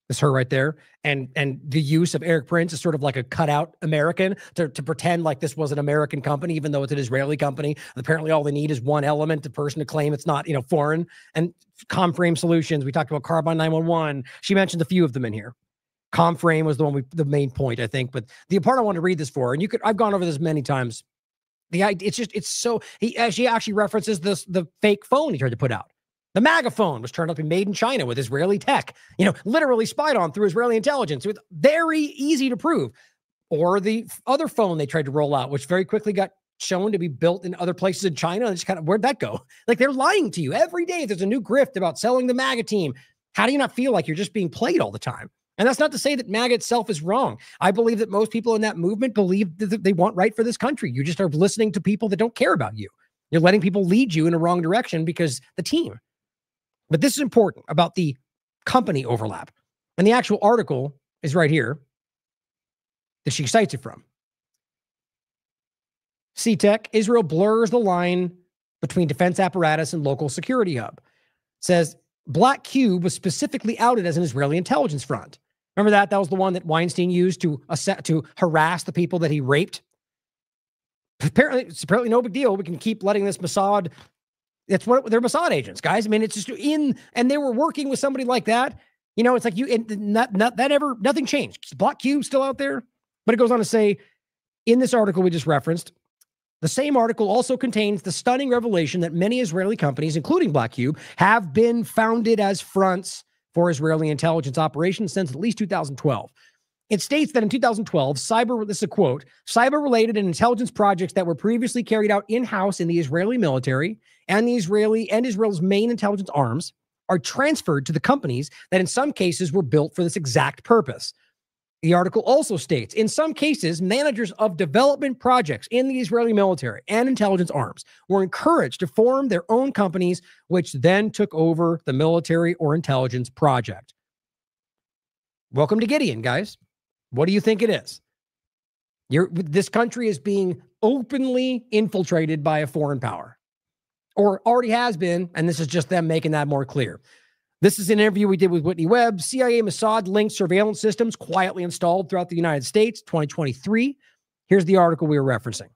It's her right there. And the use of Eric Prince is sort of like a cutout American to pretend like this was an American company, even though it's an Israeli company. And apparently all they need is one element, the person to claim it's not, foreign. And Comframe Solutions, we talked about Carbine 911. She mentioned a few of them in here. Comframe was the main point, I think. But the part I wanted to read this for, and I've gone over this many times. She actually references the fake phone he tried to put out. The MAGA phone was turned out to be made in China with Israeli tech, literally spied on through Israeli intelligence. It was very easy to prove. Or the other phone they tried to roll out, which very quickly got shown to be built in other places in China. And just kind of, where'd that go? Like, they're lying to you every day. There's a new grift about selling the MAGA team. How do you not feel like you're just being played all the time? And that's not to say that MAGA itself is wrong. I believe that most people in that movement believe that they want right for this country. You just are listening to people that don't care about you. You're letting people lead you in a wrong direction because the team. But this is important about the company overlap. And the actual article is right here that she cites it from. CTEC, Israel blurs the line between defense apparatus and local security hub. It says, Black Cube was specifically outed as an Israeli intelligence front. Remember that? That was the one that Weinstein used to harass the people that he raped. It's apparently no big deal. We can keep letting this Mossad. That's what they're Mossad agents, guys. I mean, it's just and they were working with somebody like that. It's like nothing changed. Black Cube still out there, but it goes on to say in this article we just referenced. The same article also contains the stunning revelation that many Israeli companies, including Black Cube, have been founded as fronts for Israeli intelligence operations since at least 2012. It states that in 2012, this is a quote, cyber-related and intelligence projects that were previously carried out in-house in the Israeli military and Israel's main intelligence arms are transferred to the companies that in some cases were built for this exact purpose. The article also states, in some cases, managers of development projects in the Israeli military and intelligence arms were encouraged to form their own companies, which then took over the military or intelligence project. Welcome to Gideon, guys. What do you think it is? This country is being openly infiltrated by a foreign power, or already has been, and this is just them making that more clear. This is an interview we did with Whitney Webb. CIA Mossad-linked surveillance systems quietly installed throughout the United States, 2023. Here's the article we were referencing.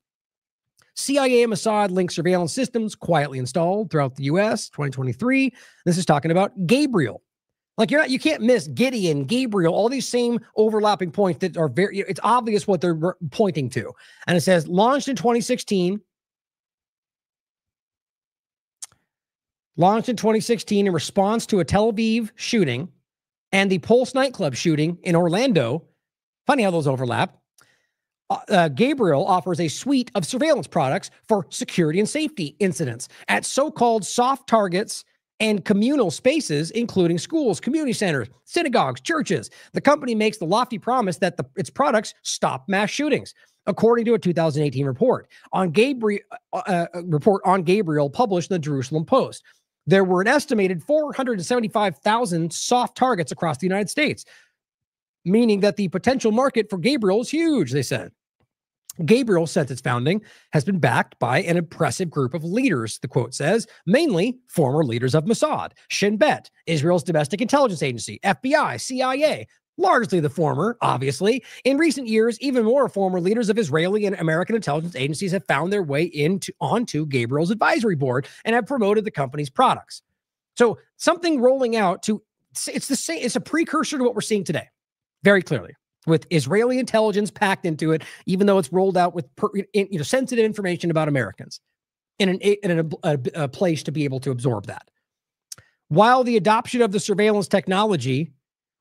CIA Mossad-linked surveillance systems quietly installed throughout the U.S., 2023. This is talking about Gabriel. Like, you can't miss Gideon, Gabriel, all these same overlapping points that are it's obvious what they're pointing to. And it says, launched in 2016. Launched in 2016 in response to a Tel Aviv shooting and the Pulse nightclub shooting in Orlando. Funny how those overlap. Gabriel offers a suite of surveillance products for security and safety incidents at so-called soft targets and communal spaces, including schools, community centers, synagogues, churches. The company makes the lofty promise that its products stop mass shootings, according to a 2018 report on Gabriel published in the Jerusalem Post. There were an estimated 475,000 soft targets across the United States, meaning that the potential market for Gabriel is huge, they said. Gabriel, since its founding, has been backed by an impressive group of leaders, the quote says, mainly former leaders of Mossad, Shin Bet, Israel's domestic intelligence agency, FBI, CIA, largely the former, obviously. In recent years, even more former leaders of Israeli and American intelligence agencies have found their way onto Gabriel's advisory board and have promoted the company's products. So something rolling out to, it's the same, it's a precursor to what we're seeing today, very clearly, with Israeli intelligence packed into it, even though it's rolled out with sensitive information about Americans in a place to be able to absorb that. While the adoption of the surveillance technology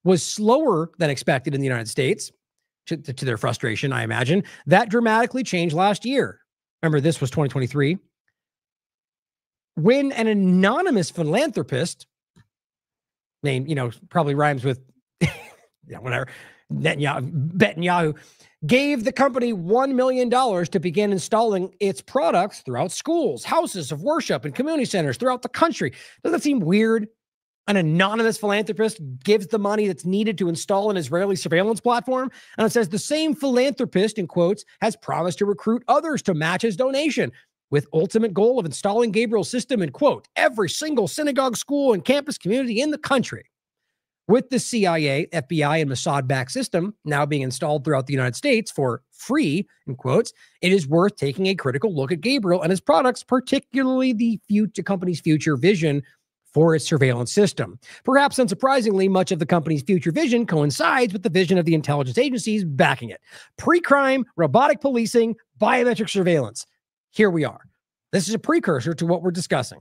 was slower than expected in the United States, to their frustration, I imagine, that dramatically changed last year. Remember, this was 2023, when an anonymous philanthropist, name, probably rhymes with, whatever, Netanyahu, gave the company $1 million to begin installing its products throughout schools, houses of worship, and community centers throughout the country. Doesn't that seem weird? An anonymous philanthropist gives the money that's needed to install an Israeli surveillance platform. And it says the same philanthropist, in quotes, has promised to recruit others to match his donation, with ultimate goal of installing Gabriel's system in, quote, every single synagogue, school, and campus community in the country. With the CIA, FBI, and Mossad-backed system now being installed throughout the United States for free, in quotes, it is worth taking a critical look at Gabriel and his products, particularly the company's future vision for its surveillance system. Perhaps unsurprisingly, much of the company's future vision coincides with the vision of the intelligence agencies backing it. Pre-crime, robotic policing, biometric surveillance. Here we are. This is a precursor to what we're discussing.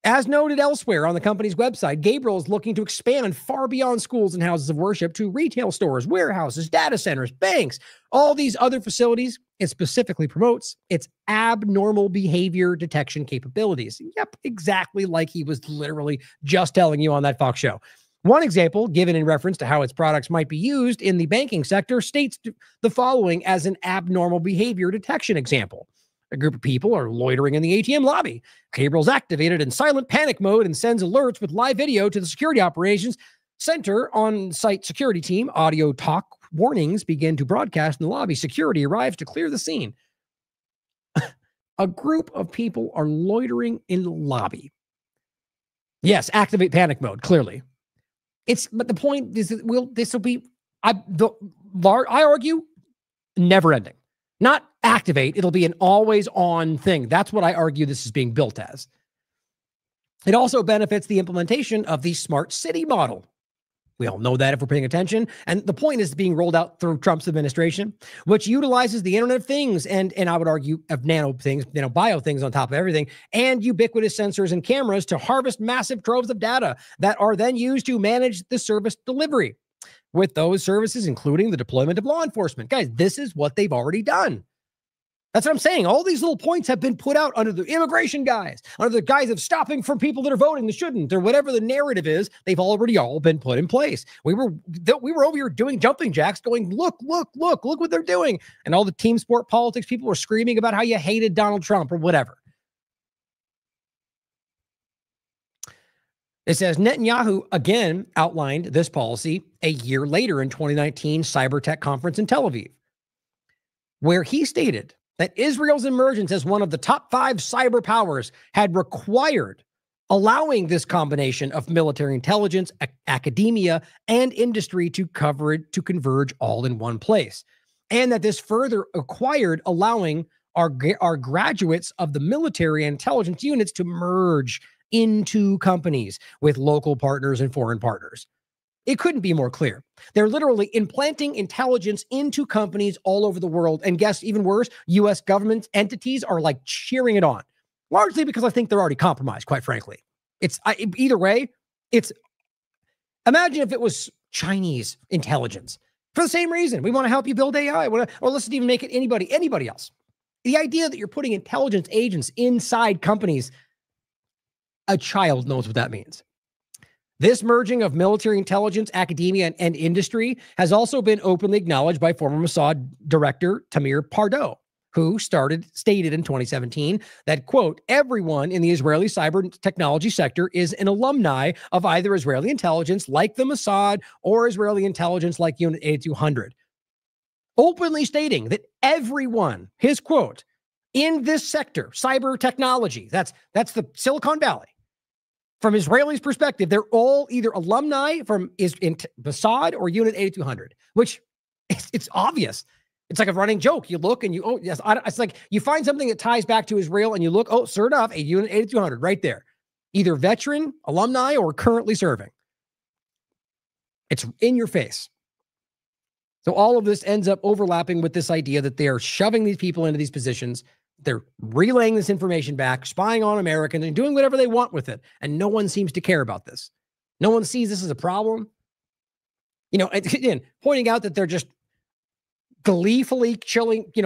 As noted elsewhere on the company's website, Gabriel is looking to expand far beyond schools and houses of worship to retail stores, warehouses, data centers, banks, all these other facilities. It specifically promotes its abnormal behavior detection capabilities. Yep, exactly like he was literally just telling you on that Fox show. One example, given in reference to how its products might be used in the banking sector, states the following as an abnormal behavior detection example. A group of people are loitering in the ATM lobby. Gabriel's activated in silent panic mode and sends alerts with live video to the security operations center on-site security team. Audio talk warnings begin to broadcast in the lobby. Security arrives to clear the scene. A group of people are loitering in the lobby. Yes, activate panic mode, clearly. But the point is that this will be, I argue, never ending. Not activate, it'll be an always on thing. That's what I argue this is being built as. It also benefits the implementation of the smart city model. We all know that if we're paying attention. And the point is being rolled out through Trump's administration, which utilizes the Internet of Things and I would argue of nano things, bio things on top of everything, and ubiquitous sensors and cameras to harvest massive troves of data that are then used to manage the service delivery. With those services, including the deployment of law enforcement. Guys, this is what they've already done. That's what I'm saying. All these little points have been put out under the immigration guise, under the guise of stopping from people that are voting that shouldn't, or whatever the narrative is. They've already all been put in place. We were over here doing jumping jacks going, look what they're doing. And all the team sport politics people were screaming about how you hated Donald Trump or whatever. It says Netanyahu again outlined this policy a year later in 2019 Cyber Tech Conference in Tel Aviv, where he stated that Israel's emergence as one of the top 5 cyber powers had required allowing this combination of military intelligence, academia, and industry to converge all in one place. And that this further required allowing our graduates of the military and intelligence units to merge into companies with local partners and foreign partners. It couldn't be more clear. They're literally implanting intelligence into companies all over the world. And guess even worse, U.S. government entities are like cheering it on, largely because I think they're already compromised, quite frankly. Either way, imagine if it was Chinese intelligence for the same reason. We want to help you build AI, or let's even make it anybody else. The idea that you're putting intelligence agents inside companies, a child knows what that means. This merging of military intelligence, academia, and industry has also been openly acknowledged by former Mossad director Tamir Pardo, who stated in 2017 that, quote, everyone in the Israeli cyber technology sector is an alumni of either Israeli intelligence like the Mossad or Israeli intelligence like Unit 8200. Openly stating that everyone, his quote, in this sector, cyber technology, that's the Silicon Valley. From Israelis' perspective, they're all either alumni from Mossad or Unit 8200, which it's obvious. It's like a running joke. You look and you, oh, yes, it's like you find something that ties back to Israel and you look, oh, sure enough, a Unit 8200 right there. Either veteran, alumni, or currently serving. It's in your face. So all of this ends up overlapping with this idea that they are shoving these people into these positions. They're relaying this information back, spying on Americans, and doing whatever they want with it. And no one seems to care about this. No one sees this as a problem. You know, again, pointing out that they're just gleefully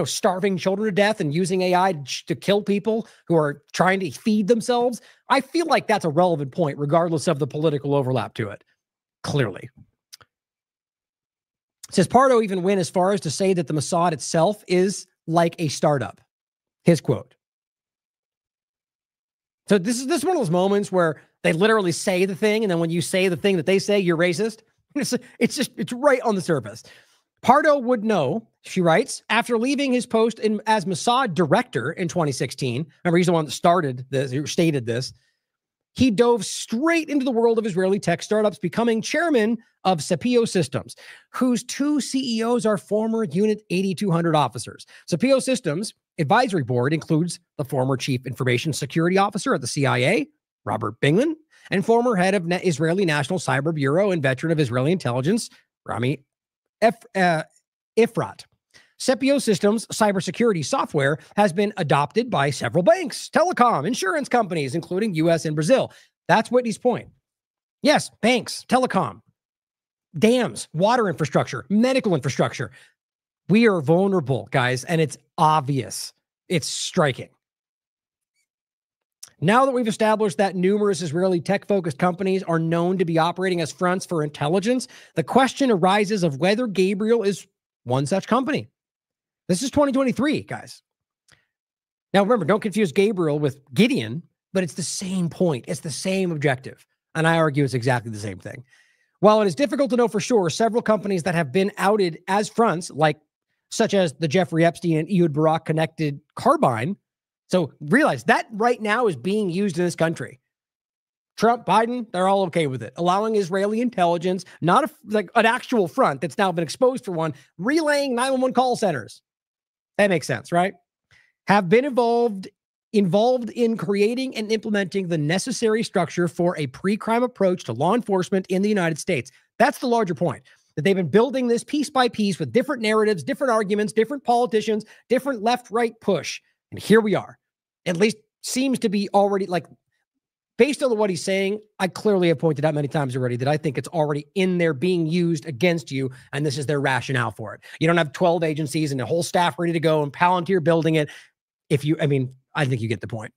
starving children to death and using AI to kill people who are trying to feed themselves. I feel like that's a relevant point, regardless of the political overlap to it. Clearly. Says Pardo even went as far as to say that the Mossad itself is like a startup. His quote. So this is one of those moments where they literally say the thing, and then when you say the thing that they say, you're racist. It's right on the surface. Pardo would know, she writes, after leaving his post as Mossad director in 2016, remember he's the one that started this, who stated this, he dove straight into the world of Israeli tech startups, becoming chairman of Sapio Systems, whose two CEOs are former Unit 8200 officers. Sapio Systems advisory board includes the former chief information security officer at the CIA, Robert Binglin, and former head of Israeli National Cyber Bureau and veteran of Israeli intelligence, Rami Ifrat. Sapio Systems cybersecurity software has been adopted by several banks, telecom, insurance companies, including U.S. and Brazil. That's Whitney's point. Yes, banks, telecom, dams, water infrastructure, medical infrastructure. We are vulnerable, guys, and it's obvious. It's striking. Now that we've established that numerous Israeli tech-focused companies are known to be operating as fronts for intelligence, the question arises of whether Gabriel is one such company. This is 2023, guys. Now, remember, don't confuse Gabriel with Gideon, but it's the same point. It's the same objective. And I argue it's exactly the same thing. While it is difficult to know for sure, several companies that have been outed as fronts, such as the Jeffrey Epstein and Ehud Barak connected Carbine. So realize that right now is being used in this country. Trump, Biden, they're all okay with it. Allowing Israeli intelligence, not an actual front that's now been exposed for one, relaying 911 call centers. That makes sense, right? Have been involved in creating and implementing the necessary structure for a pre-crime approach to law enforcement in the United States. That's the larger point, that they've been building this piece by piece with different narratives, different arguments, different politicians, different left-right push. And here we are. At least seems to be already, based on what he's saying, I clearly have pointed out many times already that I think it's already in there being used against you, and this is their rationale for it. You don't have 12 agencies and a whole staff ready to go and Palantir building it. I think you get the point.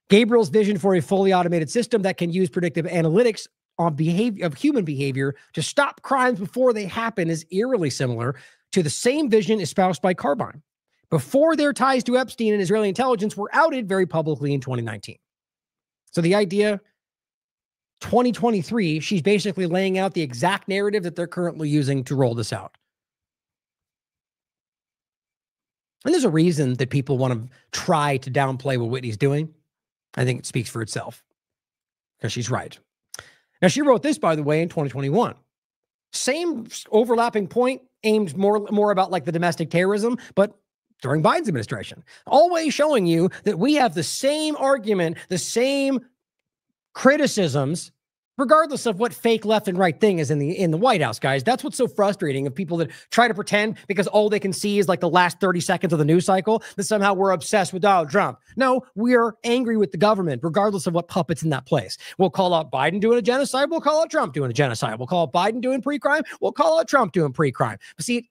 Gabriel's vision for a fully automated system that can use predictive analytics on human behavior to stop crimes before they happen is eerily similar to the same vision espoused by Carbine before their ties to Epstein and Israeli intelligence were outed very publicly in 2019. So the idea, 2023, she's basically laying out the exact narrative that they're currently using to roll this out. And there's a reason that people want to try to downplay what Whitney's doing. I think it speaks for itself because she's right. Now, she wrote this, by the way, in 2021. Same overlapping point, aimed more about the domestic terrorism, but during Biden's administration, always showing you that we have the same argument, the same criticisms, regardless of what fake left and right thing is in the White House, guys. That's what's so frustrating of people that try to pretend because all they can see is the last 30 seconds of the news cycle that somehow we're obsessed with Donald Trump. No, we are angry with the government, regardless of what puppet's in that place. We'll call out Biden doing a genocide. We'll call out Trump doing a genocide. We'll call out Biden doing pre-crime. We'll call out Trump doing pre-crime. But see,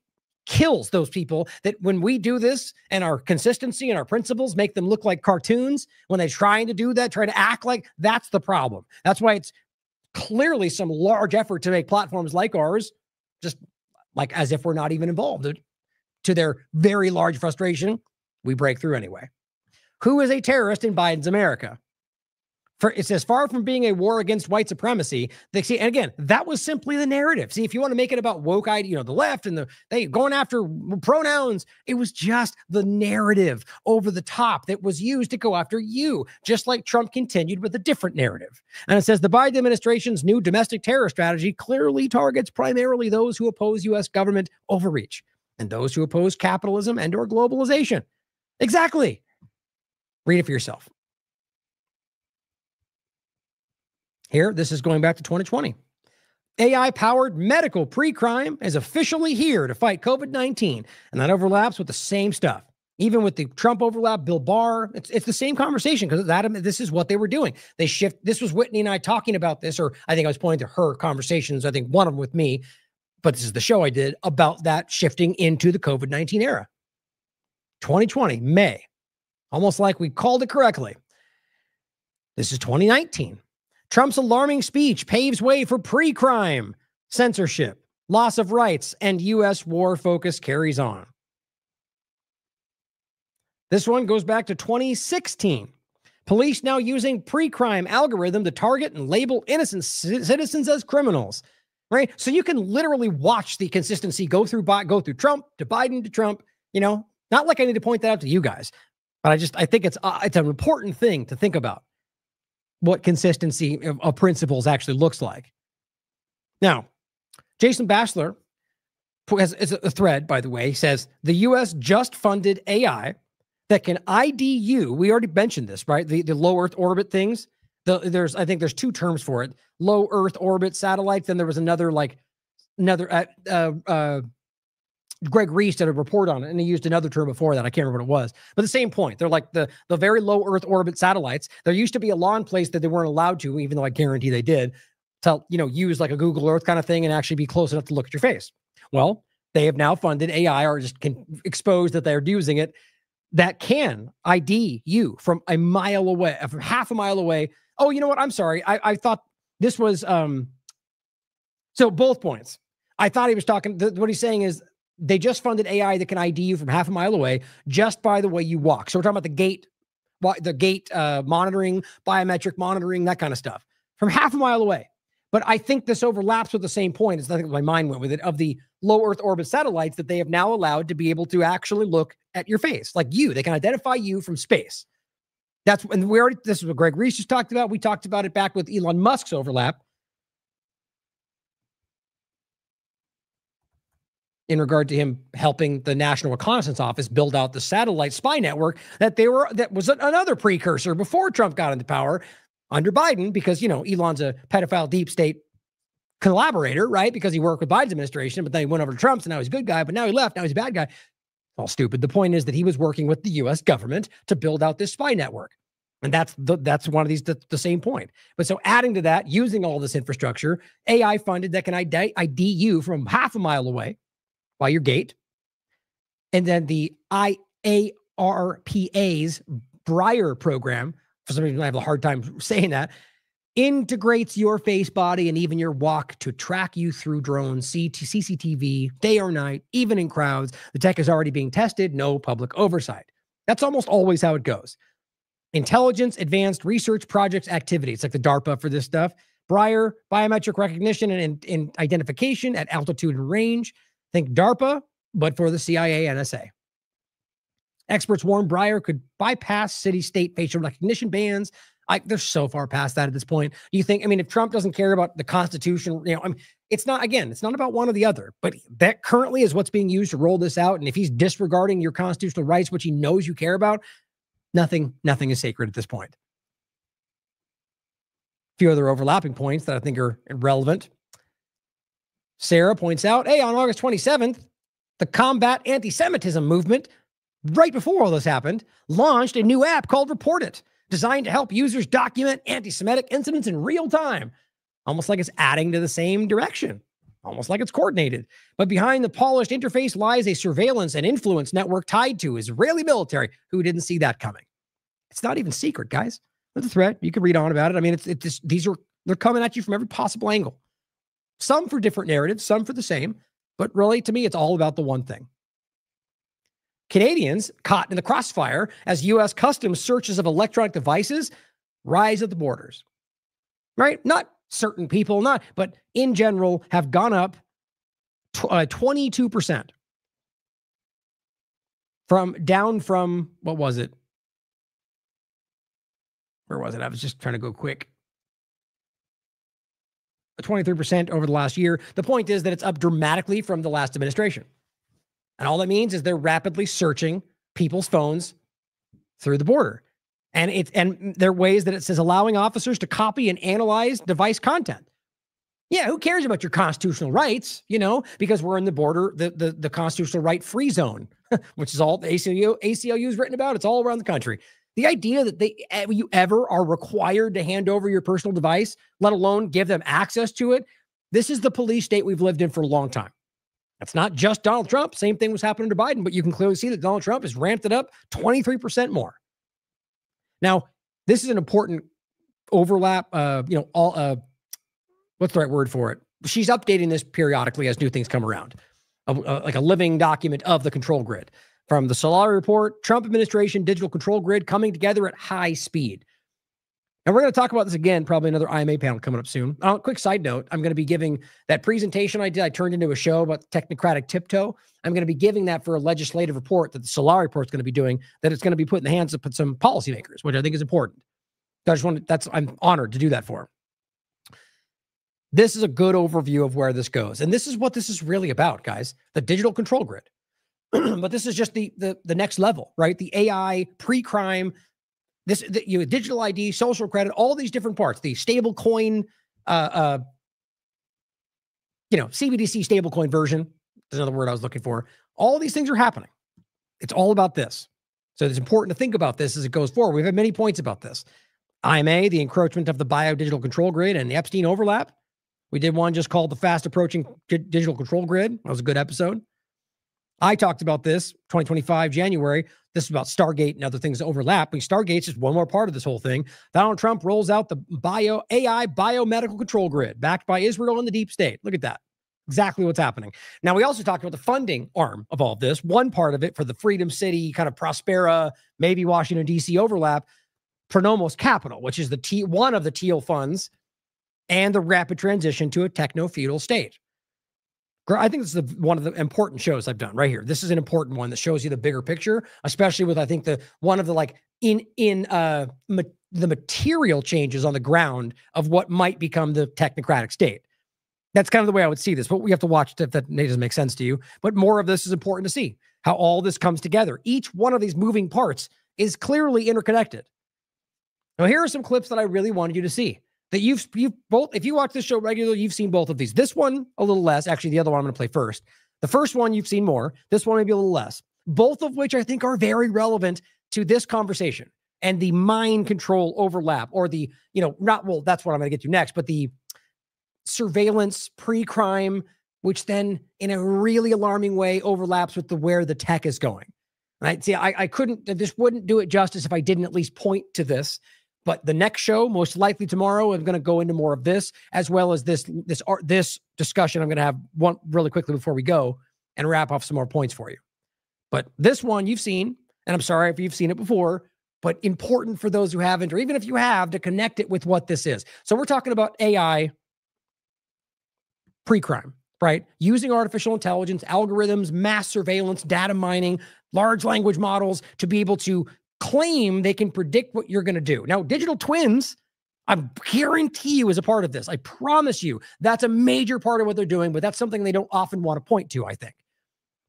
kills those people that when we do this and our consistency and our principles make them look like cartoons, when they're trying to do that, try to act like, that's the problem. That's why it's clearly some large effort to make platforms like ours, just like as if we're not even involved. To their very large frustration, we break through anyway. Who is a terrorist in Biden's America? It's as far from being a war against white supremacy. And again, that was simply the narrative. See, if you want to make it about woke idea, the left and they going after pronouns, it was just the narrative over the top that was used to go after you, just like Trump continued with a different narrative. And it says the Biden administration's new domestic terror strategy clearly targets primarily those who oppose U.S. government overreach and those who oppose capitalism and or globalization. Exactly. Read it for yourself. Here, this is going back to 2020. AI-powered medical pre-crime is officially here to fight COVID-19, and that overlaps with the same stuff. Even with the Trump overlap, Bill Barr, it's the same conversation because this is what they were doing. They shift. This was Whitney and I talking about this, or I think I was pointing to her conversations. I think one of them with me, but this is the show I did about that shifting into the COVID-19 era. 2020, May, almost like we called it correctly. This is 2019. Trump's alarming speech paves way for pre-crime, censorship, loss of rights, and U.S. war focus carries on. This one goes back to 2016. Police now using pre-crime algorithm to target and label innocent citizens as criminals, right? So you can literally watch the consistency go through Trump to Biden to Trump, not like I need to point that out to you guys, but I think it's an important thing to think about. What consistency of principles actually looks like. Now, Jason Bachelor has a thread, by the way. He says, the U.S. just funded AI that can ID you. We already mentioned this, right? The low Earth orbit things. I think there's two terms for it. Low Earth orbit satellites. Then there was another Greg Reese did a report on it, and he used another term before that. I can't remember what it was. But the same point. They're like the very low Earth orbit satellites. There used to be a law in place that they weren't allowed to, even though I guarantee they did, to use like a Google Earth kind of thing and actually be close enough to look at your face. Well, they have now funded AI, or just can expose that they're using it, that can ID you from a mile away, from half a mile away. Oh, you know what? I'm sorry. I thought this was so both points. I thought he was talking. What he's saying is, they just funded AI that can ID you from half a mile away just by the way you walk. So we're talking about the gait monitoring, biometric monitoring, that kind of stuff from half a mile away. But I think this overlaps with the same point. It's nothing my mind went with it, of the low Earth orbit satellites that they have now allowed to be able to actually look at your face, like you. They can identify you from space. This is what Greg Reese just talked about. We talked about it back with Elon Musk's overlap in regard to him helping the National Reconnaissance Office build out the satellite spy network that was another precursor before Trump got into power under Biden, because, Elon's a pedophile deep state collaborator, right? Because he worked with Biden's administration, but then he went over to Trump's, and now he's a good guy, but now he left. Now he's a bad guy. All stupid. The point is that he was working with the U.S. government to build out this spy network. And that's one of these, the same point. But so adding to that, using all this infrastructure, AI funded that can ID you from half a mile away by your gate. And then the IARPA's Breyer program, for some reason I have a hard time saying that, integrates your face, body, and even your walk to track you through drones, CCTV, day or night, even in crowds. The tech is already being tested, no public oversight. That's almost always how it goes. Intelligence, advanced research projects, activities, like the DARPA for this stuff. Breyer, biometric recognition and identification at altitude and range. Think DARPA, but for the CIA, NSA. Experts warn Breyer could bypass city-state facial recognition bans. They're so far past that at this point. Do you think, if Trump doesn't care about the Constitution, it's not about one or the other, but that currently is what's being used to roll this out. And if he's disregarding your constitutional rights, which he knows you care about, nothing is sacred at this point. A few other overlapping points that I think are relevant. Sarah points out, hey, on August 27th, the Combat Anti-Semitism movement, right before all this happened, launched a new app called Report It, designed to help users document anti-Semitic incidents in real time. Almost like it's adding to the same direction. almost like it's coordinated. But behind the polished interface lies a surveillance and influence network tied to Israeli military. Who didn't see that coming? It's not even secret, guys. It's a threat. You can read on about it. I mean, they're coming at you from every possible angle. Some for different narratives, some for the same. But really, to me, it's all about the one thing. Canadians caught in the crossfire as U.S. Customs searches of electronic devices rise at the borders. Right? Not certain people, but in general have gone up 22%. Down from, what was it? Where was it? I was just trying to go quick. 23% over the last year. The point is that it's up dramatically from the last administration. And all that means is they're rapidly searching people's phones through the border. And there are ways that it says allowing officers to copy and analyze device content. Yeah, who cares about your constitutional rights? Because we're in the border, the constitutional right free zone, which is all the ACLU is written about. It's all around the country. The idea that you ever are required to hand over your personal device, let alone give them access to it, this is the police state we've lived in for a long time. That's not just Donald Trump. Same thing was happening to Biden, but you can clearly see that Donald Trump has ramped it up 23% more. Now, this is an important overlap. What's the right word for it? She's updating this periodically as new things come around, like a living document of the control grid. From the Solari report, Trump administration digital control grid coming together at high speed. And we're going to talk about this again, probably another IMA panel coming up soon. Quick side note, I'm going to be giving that presentation I did. I turned into a show about technocratic tiptoe. I'm going to be giving that for a legislative report that the Solari report is going to be doing, that it's going to be put in the hands of some policymakers, which I think is important. I'm honored to do that for them. This is a good overview of where this goes. And this is what this is really about, guys, the digital control grid. But this is just the next level, right? The AI, pre-crime, digital ID, social credit, all these different parts, the stable coin, CBDC stablecoin version is another word I was looking for. All these things are happening. It's all about this. So it's important to think about this as it goes forward. We've had many points about this. IMA, the encroachment of the bio-digital control grid, and the Epstein overlap. We did one just called the fast approaching digital control grid. That was a good episode. I talked about this 2025 January. This is about Stargate and other things that overlap. Stargate's just one more part of this whole thing. Donald Trump rolls out the AI biomedical control grid backed by Israel and the deep state. Look at that. Exactly what's happening. Now, we also talked about the funding arm of all of this. One part of it for the Freedom City, kind of Prospera, maybe Washington, D.C. overlap, Pronomos Capital, which is one of the teal funds, and the rapid transition to a techno-feudal state. I think this is one of the important shows I've done right here. This is an important one that shows you the bigger picture, especially with, I think, the material changes on the ground of what might become the technocratic state. That's kind of the way I would see this, but we have to watch if that doesn't make sense to you. But more of this is important to see, how all this comes together. Each one of these moving parts is clearly interconnected. Now, here are some clips that I really wanted you to see. That you've both, if you watch this show regularly, you've seen both of these. This one, a little less. Actually, the other one I'm going to play first. The first one, you've seen more. This one, maybe a little less. Both of which I think are very relevant to this conversation and the mind control overlap, or the, that's what I'm going to get to next, but the surveillance pre-crime, which then in a really alarming way overlaps with where the tech is going. Right? See, this wouldn't do it justice if I didn't at least point to this. But the next show, most likely tomorrow, I'm going to go into more of this, as well as this discussion. I'm going to have one really quickly before we go and wrap off some more points for you. But this one you've seen, and I'm sorry if you've seen it before, but important for those who haven't, or even if you have, to connect it with what this is. So we're talking about AI pre-crime, right? Using artificial intelligence, algorithms, mass surveillance, data mining, large language models to be able to claim they can predict what you're going to do. Now, digital twins, I guarantee you, is a part of this. I promise you that's a major part of what they're doing, but that's something they don't often want to point to, I think.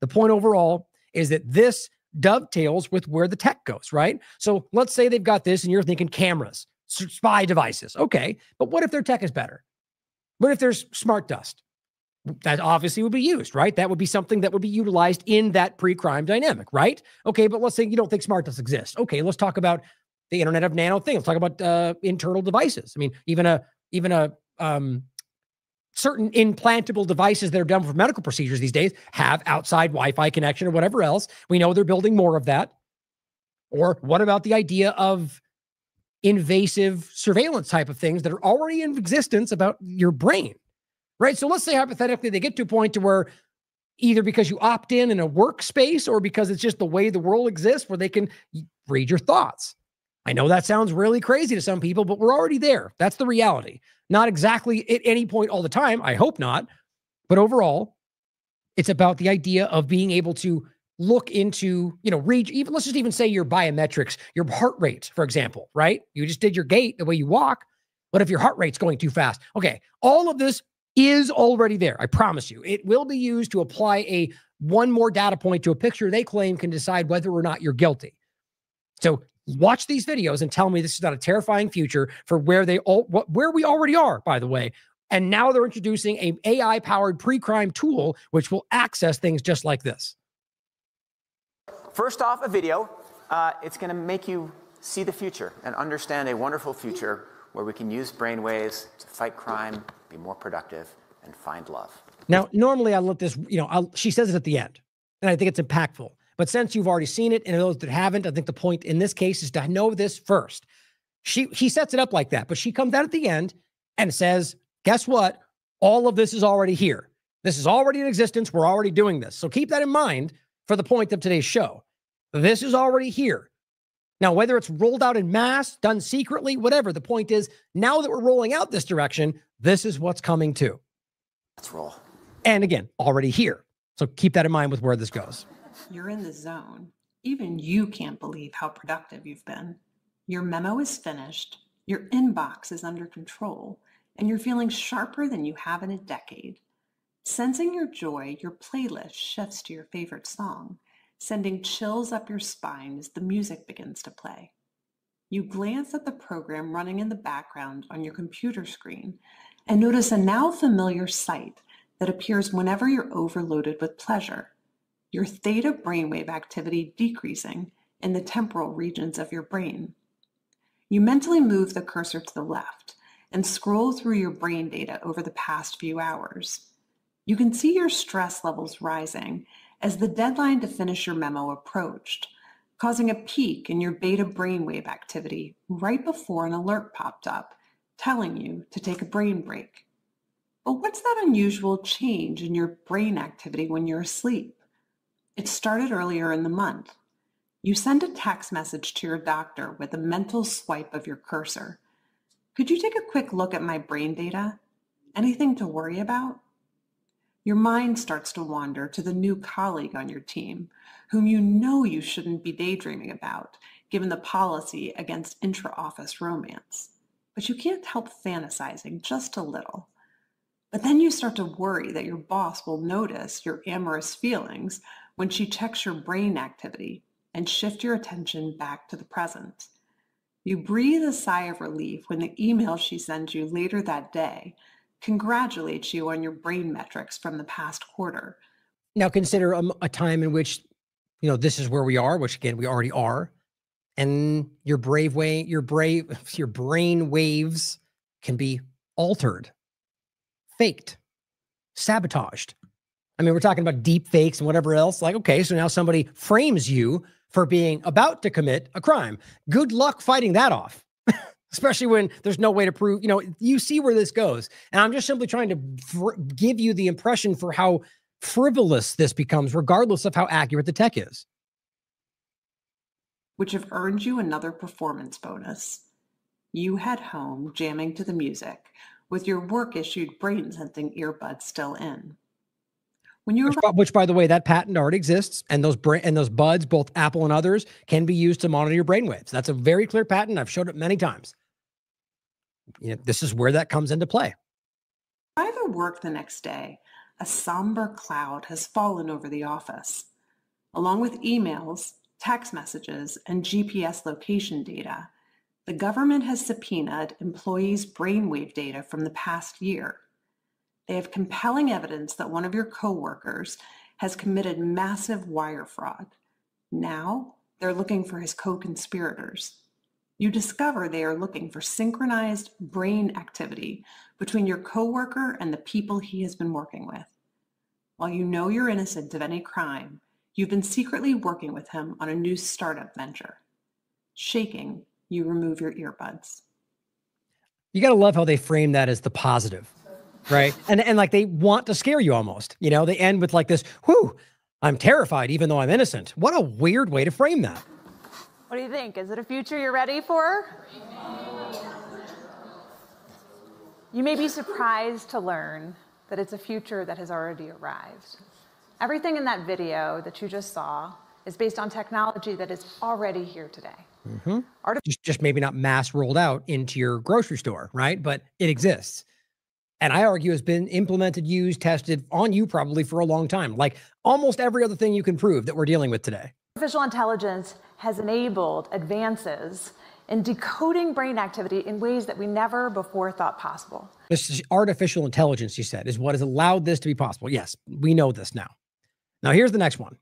The point overall is that this dovetails with where the tech goes, right? So let's say they've got this and you're thinking cameras, spy devices. Okay, but what if their tech is better? What if there's smart dust? That obviously would be used, right? That would be something that would be utilized in that pre-crime dynamic, right? Okay, but let's say you don't think smart dust exists. Okay, let's talk about the Internet of Nano things. Let's talk about internal devices. I mean, even a certain implantable devices that are done for medical procedures these days have outside Wi-Fi connection or whatever else. We know they're building more of that. Or what about the idea of invasive surveillance type of things that are already in existence about your brain, right? So let's say hypothetically they get to a point to where either because you opt in a workspace or because it's just the way the world exists where they can read your thoughts. I know that sounds really crazy to some people, but we're already there. That's the reality. Not exactly at any point all the time. I hope not. But overall, it's about the idea of being able to look into, read, even let's just even say your biometrics, your heart rate, for example, right? You just did your gait, the way you walk. What if your heart rate's going too fast? Okay, all of this is already there. I promise you. It will be used to apply one more data point to a picture they claim can decide whether or not you're guilty. So watch these videos and tell me this is not a terrifying future for where we already are, by the way. And now they're introducing an AI-powered pre-crime tool which will access things just like this.
First off, a video. It's going to make you see the future and understand a wonderful future where we can use brainwaves to fight crime, be more productive, and find love.
Now, normally I let this, she says it at the end, and I think it's impactful. But since you've already seen it, and those that haven't, I think the point in this case is to know this first. He sets it up like that, but she comes out at the end and says, guess what? All of this is already here. This is already in existence. We're already doing this. So keep that in mind for the point of today's show. This is already here. Now, whether it's rolled out in mass, done secretly, whatever, the point is, now that we're rolling out this direction, this is what's coming too.
Let's roll.
And again, already here. So keep that in mind with where this goes.
You're in the zone. Even you can't believe how productive you've been. Your memo is finished, your inbox is under control, and you're feeling sharper than you have in a decade. Sensing your joy, your playlist shifts to your favorite song, sending chills up your spine as the music begins to play. You glance at the program running in the background on your computer screen and notice a now familiar sight that appears whenever you're overloaded with pleasure. Your theta brainwave activity decreasing in the temporal regions of your brain. You mentally move the cursor to the left and scroll through your brain data over the past few hours. You can see your stress levels rising as the deadline to finish your memo approached, causing a peak in your beta brainwave activity right before an alert popped up, telling you to take a brain break. But what's that unusual change in your brain activity when you're asleep? It started earlier in the month. You send a text message to your doctor with a mental swipe of your cursor. Could you take a quick look at my brain data? Anything to worry about? Your mind starts to wander to the new colleague on your team, whom you know you shouldn't be daydreaming about, given the policy against intra-office romance. But you can't help fantasizing just a little. But then you start to worry that your boss will notice your amorous feelings when she checks your brain activity and shift your attention back to the present. You breathe a sigh of relief when the email she sends you later that day congratulates you on your brain metrics from the past quarter.
Now consider a time in which, this is where we are, which again, we already are. And your brain waves can be altered, faked, sabotaged. I mean, we're talking about deep fakes and whatever else. Like, okay, so now somebody frames you for being about to commit a crime. Good luck fighting that off. Especially when there's no way to prove, you see where this goes. And I'm just simply trying to give you the impression for how frivolous this becomes, regardless of how accurate the tech is.
Which have earned you another performance bonus. You head home jamming to the music with your work-issued brain-sensing earbuds still in.
Which, by the way, that patent already exists, and those buds, both Apple and others, can be used to monitor your brainwaves. That's a very clear patent. I've showed it many times. This is where that comes into play.
By the work the next day, a somber cloud has fallen over the office. Along with emails, text messages, and GPS location data, the government has subpoenaed employees' brainwave data from the past year. They have compelling evidence that one of your coworkers has committed massive wire fraud. Now, they're looking for his co-conspirators. you discover they are looking for synchronized brain activity between your coworker and the people he has been working with. While you know you're innocent of any crime, you've been secretly working with him on a new startup venture. Shaking, you remove your earbuds.
You got to love how they frame that as the positive, right? And like they want to scare you almost, you know, they end with like this, whew, I'm terrified even though I'm innocent. What a weird way to frame that.
What do you think? Is it a future you're ready for? You may be surprised to learn that it's a future that has already arrived. Everything in that video that you just saw is based on technology that is already here today.
Mm-hmm. Just maybe not mass rolled out into your grocery store, right? But it exists. And I argue has been implemented, used, tested on you probably for a long time. Like almost every other thing you can prove that we're dealing with today.
Artificial intelligence has enabled advances in decoding brain activity in ways that we never before thought possible.
This is artificial intelligence, you said, is what has allowed this to be possible. Yes, we know this now. Now here's the next one.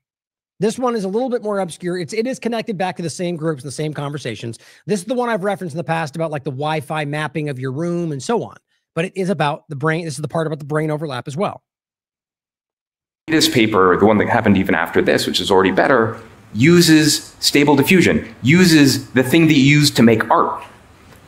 This one is a little bit more obscure. It is connected back to the same groups and the same conversations. This is the one I've referenced in the past about like the Wi-Fi mapping of your room and so on. But it is about the brain. This is the part about the brain overlap as well.
This paper, the one that happened even after this, which is already better, uses stable diffusion, uses the thing that you use to make art.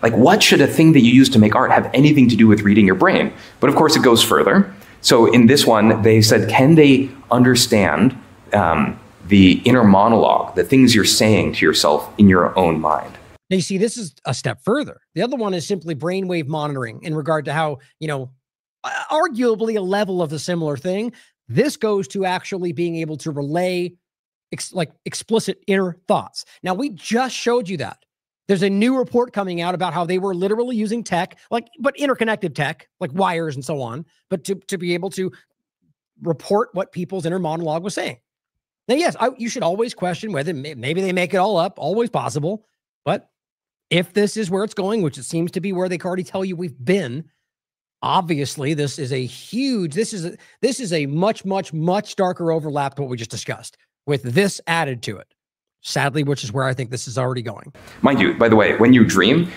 Like, what should a thing that you use to make art have anything to do with reading your brain? But of course, it goes further. So in this one, they said, can they understand the inner monologue, the things you're saying to yourself in your own mind?
Now, you see, this is a step further. The other one is simply brainwave monitoring in regard to how, you know, arguably a level of the similar thing. This goes to actually being able to relay explicit inner thoughts. Now, we just showed you that. There's a new report coming out about how they were literally using tech, but interconnected tech, like wires and so on, but to be able to report what people's inner monologue was saying. Now, yes, you should always question whether maybe they make it all up, always possible. But if this is where it's going, which it seems to be where they can already tell you we've been, obviously this is a huge, this is a much, much, much darker overlap to what we just discussed with this added to it. Sadly, which is where I think this is already going.
Mind you, by the way, when you dream,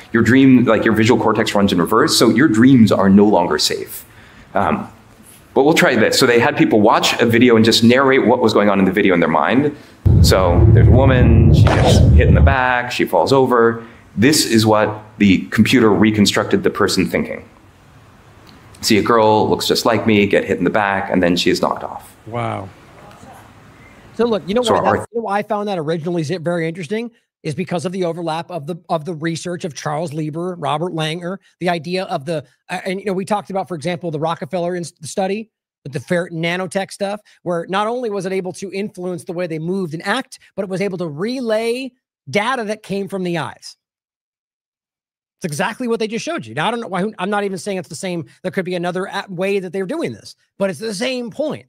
like your visual cortex runs in reverse, so your dreams are no longer safe. But we'll try this. So they had people watch a video and just narrate what was going on in the video in their mind. So there's a woman, she gets hit in the back, she falls over. This is what the computer reconstructed the person thinking. See a girl, looks just like me, get hit in the back, and then she is knocked off.
Wow. So look, you know why I found that originally very interesting is because of the overlap of the research of Charles Lieber, Robert Langer, the idea of the, and you know, we talked about, for example, the Rockefeller study with the ferret nanotech stuff, where not only was it able to influence the way they moved and act, but it was able to relay data that came from the eyes. It's exactly what they just showed you. Now, I don't know why, I'm not even saying it's the same. There could be another way that they're doing this, but it's the same point.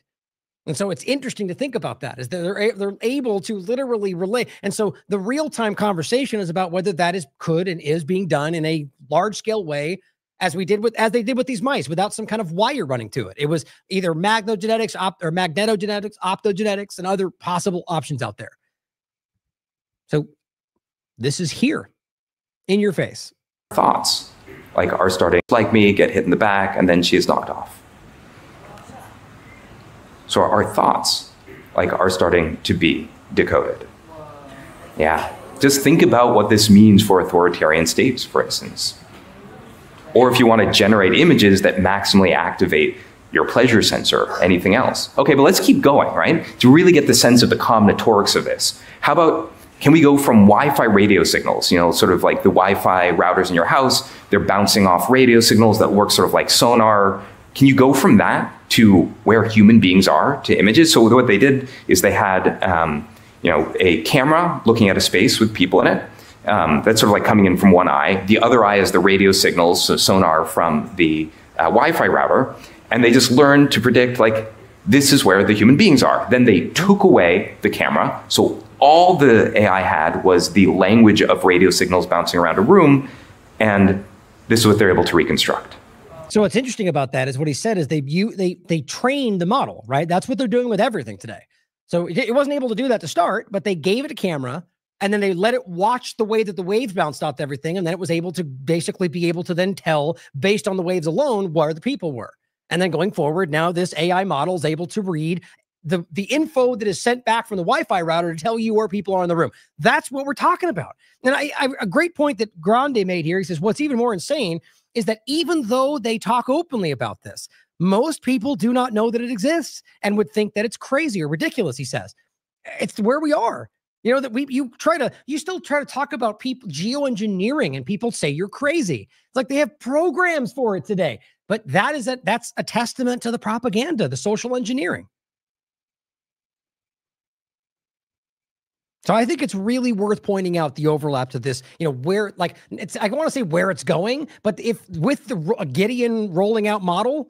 And so it's interesting to think about that, is that they're able to literally relate. And so the real-time conversation is about whether that could and is being done in a large-scale way, as they did with these mice, without some kind of wire running to it. It was either magnetogenetics, optogenetics, and other possible options out there. So this is here in your face.
Thoughts, like are starting like me, get hit in the back, and then she is knocked off. So our thoughts, like, are starting to be decoded. Yeah, just think about what this means for authoritarian states, for instance. Or if you want to generate images that maximally activate your pleasure sensor, or anything else. Okay, but let's keep going, right? To really get the sense of the combinatorics of this. How about, can we go from Wi-Fi radio signals, you know, sort of like the Wi-Fi routers in your house, they're bouncing off radio signals that work sort of like sonar. Can you go from that to where human beings are, to images? So what they did is they had, you know, a camera looking at a space with people in it. That's sort of like coming in from one eye. The other eye is the radio signals, so sonar from the Wi-Fi router. And they just learned to predict, like, this is where the human beings are. Then they took away the camera. So all the AI had was the language of radio signals bouncing around a room. And this is what they're able to reconstruct.
So what's interesting about that is what he said is they trained the model, right? That's what they're doing with everything today. So it wasn't able to do that to start, but they gave it a camera, And then they let it watch the way that the waves bounced off everything. And then it was able to basically be able to then tell, based on the waves alone, where the people were. And then going forward, now this AI model is able to read the info that is sent back from the Wi-Fi router to tell you where people are in the room. That's what we're talking about. And a great point that Grande made here, he says, what's even more insane is that even though they talk openly about this, most people do not know that it exists and would think that it's crazy or ridiculous, he says. It's where we are. You know, that you still try to talk about people geoengineering and people say you're crazy. It's like they have programs for it today. But that's a testament to the propaganda, the social engineering. So I think it's really worth pointing out the overlap to this, you know, where, like, I don't want to say where it's going, but if with the Gideon rolling out model,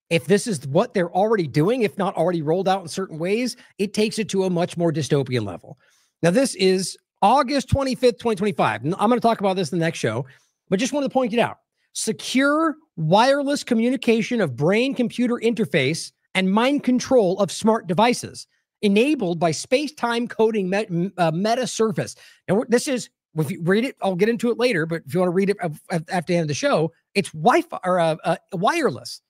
if this is what they're already doing, if not already rolled out in certain ways, it takes it to a much more dystopian level. Now, this is August 25th, 2025. I'm going to talk about this in the next show, but just wanted to point it out. Secure wireless communication of brain-computer interface and mind control of smart devices, enabled by space-time coding meta surface. And this is, if you read it, I'll get into it later, but if you want to read it at the end of the show, it's Wi-Fi or wireless.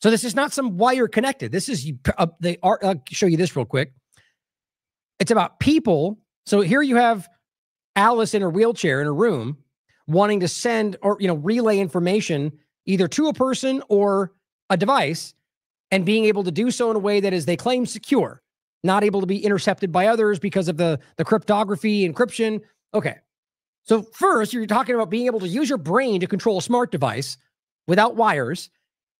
So this is not some wire connected. This is I'll show you this real quick. It's about people. So here you have Alice in her wheelchair in a room wanting to send or, you know, relay information either to a person or a device, and being able to do so in a way that is, they claim, secure, not able to be intercepted by others because of the cryptography, encryption. Okay. So first, you're talking about being able to use your brain to control a smart device without wires.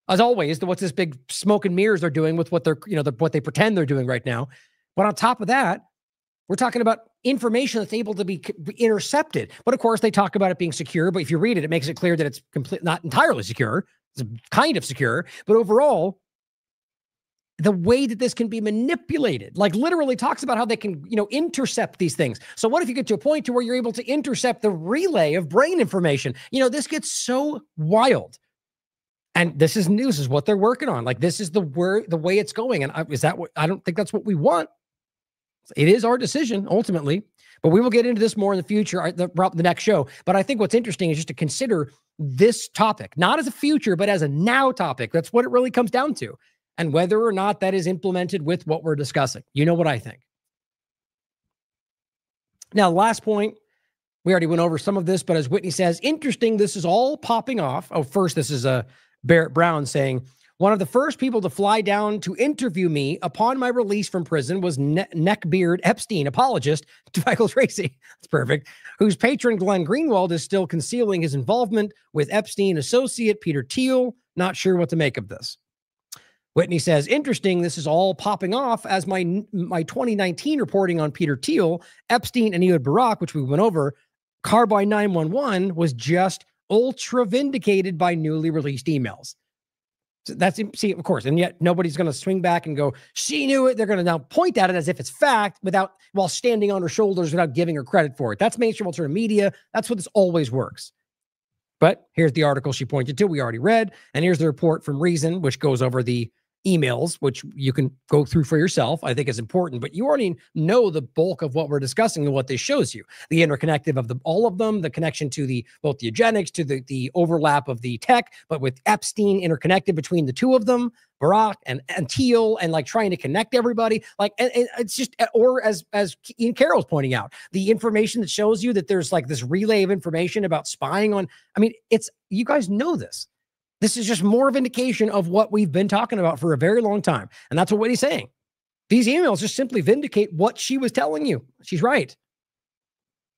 As always, what's this big smoke and mirrors they're doing with what they're, you know, what they pretend they're doing right now. But on top of that, we're talking about information that's able to be intercepted. But of course, they talk about it being secure. But if you read it, it makes it clear that it's not entirely secure. It's kind of secure. But overall, the way that this can be manipulated, like literally talks about how they can, you know, intercept these things. So what if you get to a point to where you're able to intercept the relay of brain information? You know, this gets so wild. And this is news, is what they're working on. Like, this is the way it's going. And I don't think that's what we want. It is our decision ultimately, but we will get into this more in the future, the next show. But I think what's interesting is just to consider this topic, not as a future, but as a now topic. That's what it really comes down to. And whether or not that is implemented with what we're discussing. You know what I think. Now, last point, we already went over some of this, but as Whitney says, interesting, this is all popping off. Oh, first, this is Barrett Brown saying, one of the first people to fly down to interview me upon my release from prison was Neckbeard Epstein, apologist to Michael Tracy. That's perfect. Whose patron Glenn Greenwald is still concealing his involvement with Epstein associate Peter Thiel. Not sure what to make of this. Whitney says, interesting, this is all popping off as my 2019 reporting on Peter Thiel, Epstein, and Ehud Barak, which we went over, Carbine 911, was just ultra vindicated by newly released emails. So that's, see, of course, and yet nobody's going to swing back and go, she knew it. They're going to now point at it as if it's fact while standing on her shoulders without giving her credit for it. That's mainstream alternative media. That's what this always works. But here's the article she pointed to. We already read. And here's the report from Reason, which goes over the emails, which you can go through for yourself. I think is important, but you already know the bulk of what we're discussing and what this shows you. The interconnective of all of them, the connection to both the eugenics, to the overlap of the tech, but with Epstein interconnected between the two of them, Barak and Thiel, and like trying to connect everybody. Like, and it's just, or as Ian Carroll's pointing out, the information that shows you that there's like this relay of information about spying on, I mean, you guys know this. This is just more of an indication of what we've been talking about for a very long time. And that's what Whitney's saying. These emails just simply vindicate what she was telling you. She's right.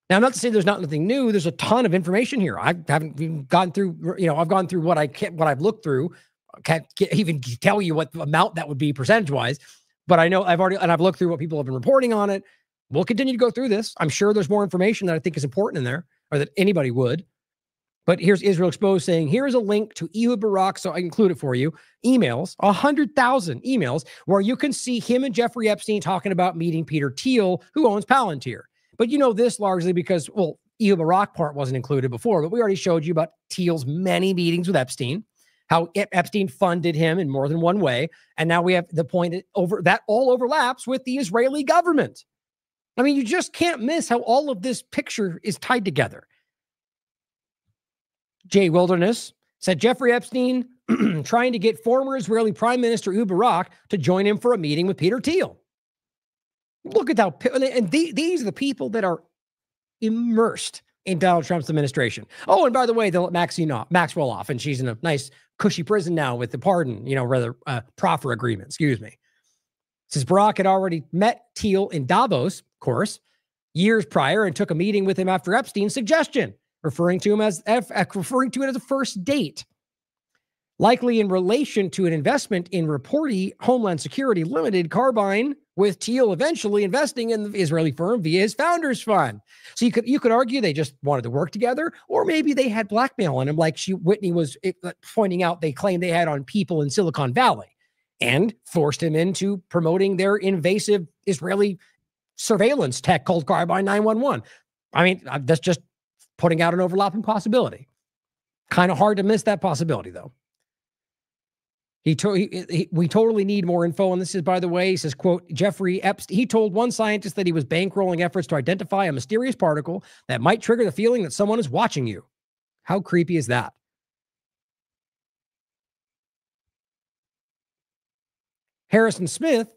Now, not to say there's nothing new. There's a ton of information here. I haven't even gone through, I've gone through what I've looked through. Can't even tell you what amount that would be percentage-wise. But I know I've looked through what people have been reporting on it. We'll continue to go through this. I'm sure there's more information that I think is important in there, or that anybody would. But here's Israel Exposed saying, here is a link to Ehud Barak, so I include it for you. Emails, 100,000 emails, where you can see him and Jeffrey Epstein talking about meeting Peter Thiel, who owns Palantir. But you know this largely because, well, Ehud Barak part wasn't included before, but we already showed you about Thiel's many meetings with Epstein, how Epstein funded him in more than one way. And now we have the point that all overlaps with the Israeli government. I mean, you just can't miss how all of this picture is tied together. Jay Wilderness said Jeffrey Epstein trying to get former Israeli Prime Minister Ehud Barak to join him for a meeting with Peter Thiel. Look at how, and these are the people that are immersed in Donald Trump's administration. Oh, and by the way, they let Maxwell off, and she's in a nice, cushy prison now with the pardon, proffer agreement, excuse me. Since Barak had already met Thiel in Davos, of course, years prior, and took a meeting with him after Epstein's suggestion, referring to it as a first date. Likely in relation to an investment in Reporty Homeland Security Limited Carbine, with Thiel eventually investing in the Israeli firm via his founders fund. So you could argue they just wanted to work together, or maybe they had blackmail on him, like Whitney was pointing out they claimed they had on people in Silicon Valley, and forced him into promoting their invasive Israeli surveillance tech called Carbine 911. I mean, that's just putting out an overlapping possibility. Kind of hard to miss that possibility, though. We totally need more info. And this is, by the way, he says, quote, Jeffrey Epstein, he told one scientist that he was bankrolling efforts to identify a mysterious particle that might trigger the feeling that someone is watching you. How creepy is that? Harrison Smith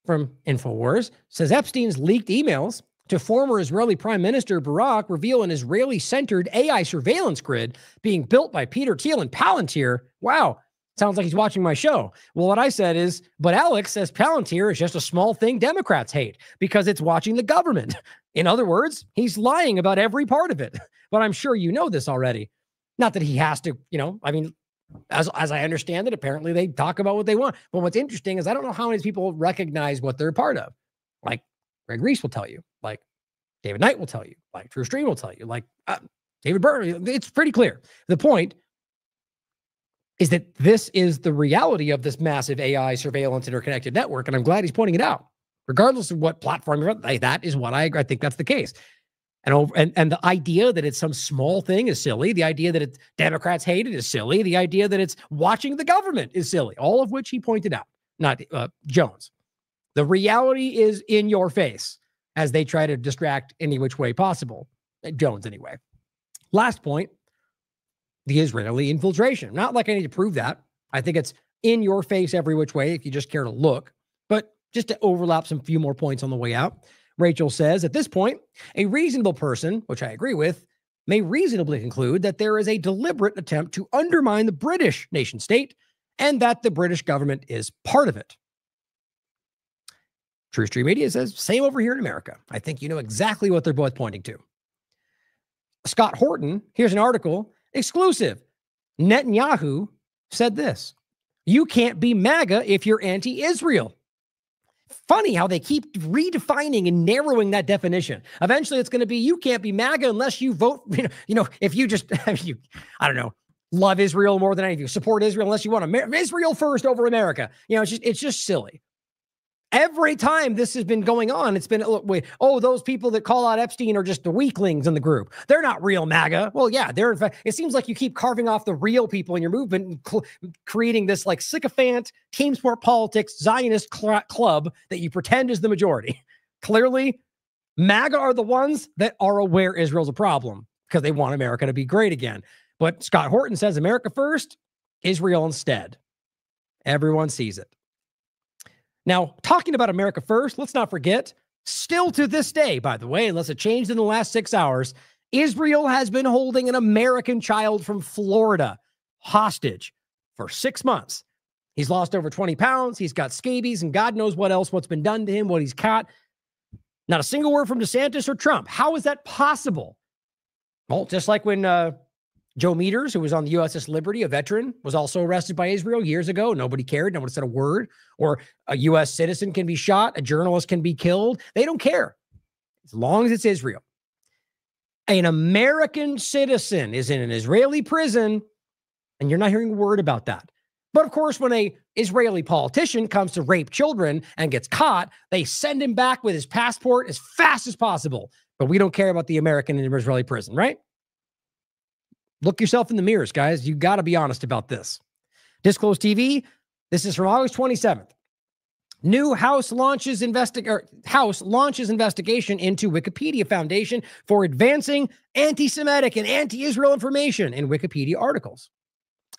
from InfoWars says Epstein's leaked emails to former Israeli Prime Minister Barak reveal an Israeli-centered AI surveillance grid being built by Peter Thiel and Palantir. Wow. Sounds like he's watching my show. Well, what I said is, but Alex says Palantir is just a small thing Democrats hate because it's watching the government. In other words, he's lying about every part of it. But I'm sure you know this already. Not that he has to, I mean, as I understand it, apparently they talk about what they want. But what's interesting is I don't know how many people recognize what they're a part of. Like Greg Reese will tell you, like David Knight will tell you, like Drew Stream will tell you, like David Byrne. It's pretty clear. The point is that this is the reality of this massive AI surveillance interconnected network. And I'm glad he's pointing it out. Regardless of what platform you're on, that is what I think that's the case. And the idea that it's some small thing is silly. The idea that Democrats hate it is silly. The idea that it's watching the government is silly. All of which he pointed out, not Jones. The reality is in your face as they try to distract any which way possible. Jones, anyway. Last point. The Israeli infiltration. Not like I need to prove that. I think it's in your face every which way if you just care to look. But just to overlap some few more points on the way out, Rachel says, at this point, a reasonable person, which I agree with, may reasonably conclude that there is a deliberate attempt to undermine the British nation state and that the British government is part of it. True Stream Media says, same over here in America. I think you know exactly what they're both pointing to. Scott Horton, here's an article. Exclusive. Netanyahu said this. You can't be MAGA if you're anti-Israel. Funny how they keep redefining and narrowing that definition. Eventually it's going to be you can't be MAGA unless you vote, if you just, I don't know, love Israel more than anything, support Israel unless you want Israel first over America. It's just silly. Every time this has been going on, it's been, those people that call out Epstein are just the weaklings in the group. They're not real MAGA. Well, yeah, they're in fact, it seems like you keep carving off the real people in your movement and creating this like sycophant, team sport politics, Zionist club that you pretend is the majority. Clearly, MAGA are the ones that are aware Israel's a problem because they want America to be great again. But Scott Horton says America first, Israel instead. Everyone sees it. Now, talking about America first, let's not forget, still to this day, by the way, unless it changed in the last 6 hours, Israel has been holding an American child from Florida hostage for 6 months. He's lost over 20 pounds. He's got scabies and God knows what's been done to him, what he's caught. Not a single word from DeSantis or Trump. How is that possible? Well, just like when Joe Meters, who was on the USS Liberty, a veteran, was also arrested by Israel years ago. Nobody cared. No one said a word. Or a U.S. citizen can be shot. A journalist can be killed. They don't care as long as it's Israel. An American citizen is in an Israeli prison, and you're not hearing a word about that. But of course, when an Israeli politician comes to rape children and gets caught, they send him back with his passport as fast as possible. But we don't care about the American in an Israeli prison, right? Look yourself in the mirrors, guys. You got to be honest about this. Disclosed TV, this is from August 27th. New House launches investigation into Wikipedia Foundation for advancing anti-Semitic and anti-Israel information in Wikipedia articles.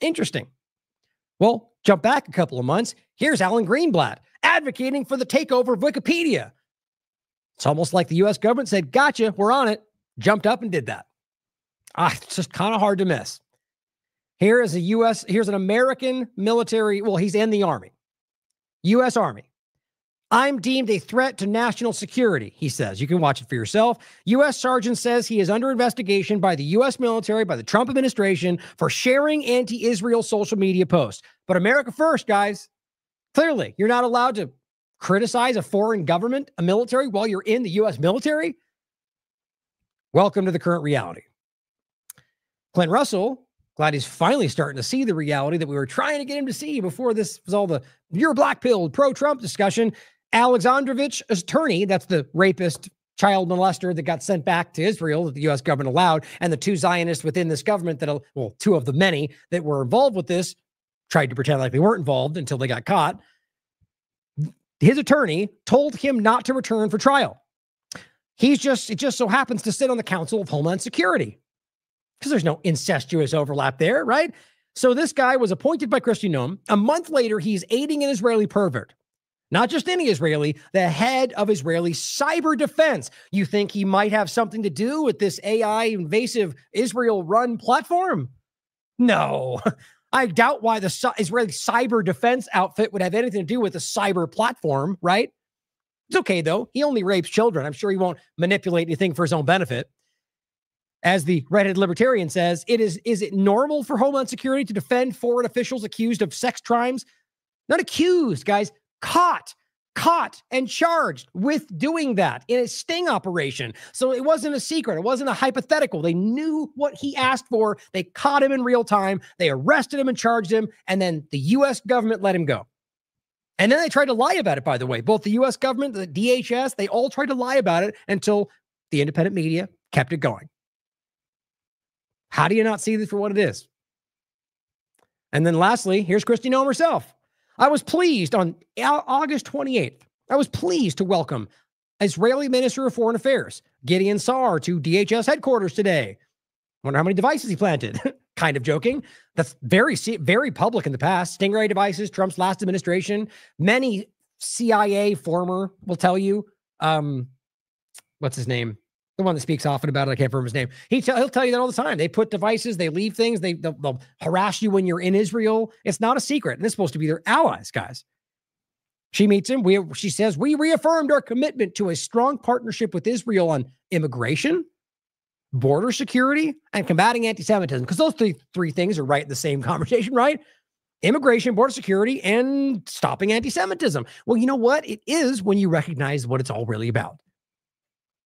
Interesting. Well, jump back a couple of months. Here's Alan Greenblatt advocating for the takeover of Wikipedia. It's almost like the U.S. government said, gotcha, we're on it. Jumped up and did that. It's just kind of hard to miss. Here's an American military, well, he's in the Army. U.S. Army. I'm deemed a threat to national security, he says. You can watch it for yourself. U.S. Sergeant says he is under investigation by the U.S. military, by the Trump administration, for sharing anti-Israel social media posts. But America first, guys. Clearly, you're not allowed to criticize a foreign government, a military, while you're in the U.S. military. Welcome to the current reality. Clint Russell, glad he's finally starting to see the reality that we were trying to get him to see before this was all the you're black-pilled, pro-Trump discussion. Alexandrovich attorney, that's the rapist, child molester that got sent back to Israel that the U.S. government allowed, and the two Zionists within this government that, well, two of the many that were involved with this tried to pretend like they weren't involved until they got caught. His attorney told him not to return for trial. It just so happens to sit on the Council of Homeland Security because there's no incestuous overlap there, right? So this guy was appointed by Cristian Noem. A month later, he's aiding an Israeli pervert. Not just any Israeli, the head of Israeli cyber defense. You think he might have something to do with this AI invasive Israel-run platform? No. I doubt why the Israeli cyber defense outfit would have anything to do with the cyber platform, right? It's okay, though. He only rapes children. I'm sure he won't manipulate anything for his own benefit. As the redheaded libertarian says, is it normal for Homeland Security to defend foreign officials accused of sex crimes? Not accused, guys. Caught and charged with doing that in a sting operation. So it wasn't a secret. It wasn't a hypothetical. They knew what he asked for. They caught him in real time. They arrested him and charged him. And then the U.S. government let him go. And then they tried to lie about it, by the way. Both the U.S. government, the DHS, they all tried to lie about it until the independent media kept it going. How do you not see this for what it is? And then lastly, here's Cristian Noem herself. I was pleased on August 28th. I was pleased to welcome Israeli Minister of Foreign Affairs, Gideon Saar, to DHS headquarters today. Wonder how many devices he planted. Kind of joking. That's very public in the past. Stingray devices, Trump's last administration. Many CIA former will tell you. What's his name? The one that speaks often about it. I can't remember his name. He'll tell you that all the time. They put devices, they leave things, they'll harass you when you're in Israel. It's not a secret. And it's supposed to be their allies, guys. She meets him. She says, we reaffirmed our commitment to a strong partnership with Israel on immigration, border security, and combating anti-Semitism. Because those three things are right in the same conversation, right? Immigration, border security, and stopping anti-Semitism. Well, you know what? It is when you recognize what it's all really about.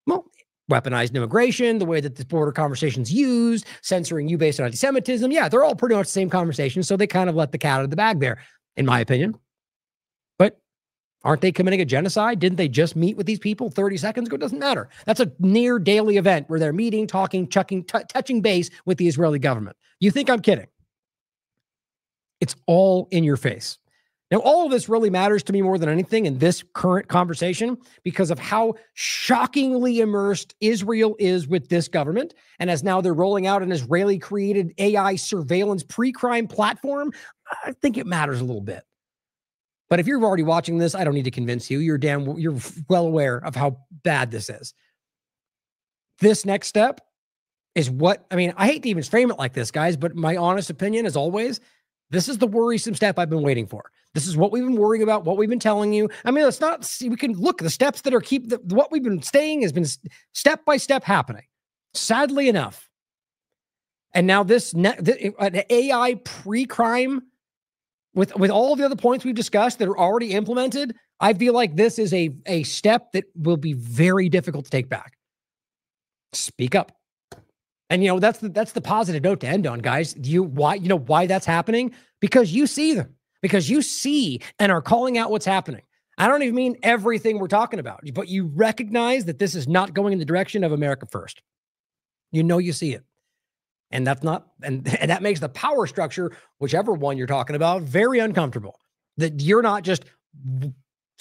Well, weaponized immigration, the way that this border conversation's used, censoring you based on anti-Semitism. Yeah, they're all pretty much the same conversation, so they kind of let the cat out of the bag there, in my opinion. But aren't they committing a genocide? Didn't they just meet with these people 30 seconds ago? It doesn't matter. That's a near daily event where they're meeting, talking, touching base with the Israeli government. You think I'm kidding? It's all in your face. Now, all of this really matters to me more than anything in this current conversation because of how shockingly immersed Israel is with this government. And as now they're rolling out an Israeli-created AI surveillance pre-crime platform, I think it matters a little bit. But if you're already watching this, I don't need to convince you. You're well aware of how bad this is. This next step is I hate to even frame it like this, guys, but my honest opinion, as always, this is the worrisome step I've been waiting for. This is what we've been worrying about, what we've been telling you. I mean, we can look, the steps that are what we've been saying has been step by step happening, sadly enough. And now an AI pre-crime with all the other points we've discussed that are already implemented, I feel like this is a step that will be very difficult to take back. Speak up. And that's the positive note to end on, guys. Why that's happening? Because you see them. Because you see and are calling out what's happening. I don't even mean everything we're talking about, but you recognize that this is not going in the direction of America first. You see it. And that's not, and that makes the power structure, whichever one you're talking about, very uncomfortable. That you're not just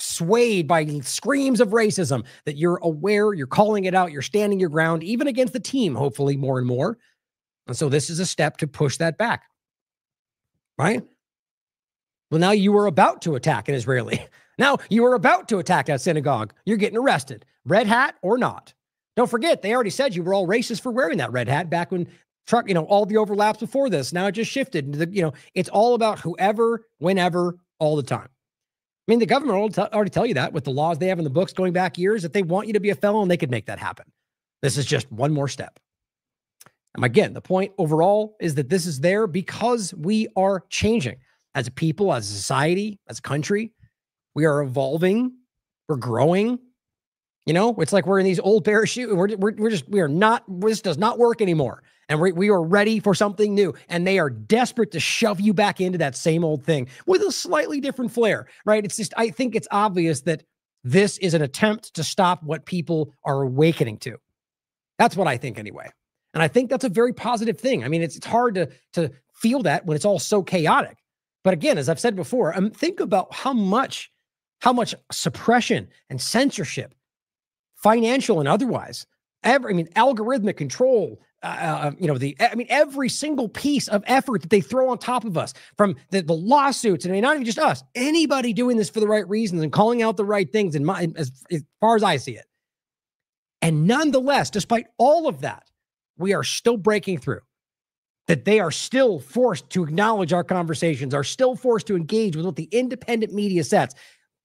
swayed by screams of racism, that you're aware, you're calling it out, you're standing your ground, even against the team, hopefully more and more. And so this is a step to push that back, right? Well, now you were about to attack an Israeli. Now you were about to attack that synagogue. You're getting arrested, red hat or not. Don't forget, they already said you were all racist for wearing that red hat back when all the overlaps before this. Now it just shifted into the, it's all about whoever, whenever, all the time. I mean, the government will already tell you that with the laws they have in the books going back years. If they want you to be a felon, they could make that happen. This is just one more step. And again, the point overall is that this is there because we are changing as a people, as a society, as a country. We are evolving. We're growing. It's like we're in these old parachute. This does not work anymore. And we are ready for something new. And they are desperate to shove you back into that same old thing with a slightly different flair, right? It's just, I think it's obvious that this is an attempt to stop what people are awakening to. That's what I think anyway. And I think that's a very positive thing. I mean, it's hard to feel that when it's all so chaotic. But again, as I've said before, think about how much suppression and censorship, financial and otherwise, algorithmic control, every single piece of effort that they throw on top of us, from the lawsuits, and not even just us, anybody doing this for the right reasons and calling out the right things, as far as I see it. And nonetheless, despite all of that, we are still breaking through. That they are still forced to acknowledge our conversations, are still forced to engage with what the independent media says.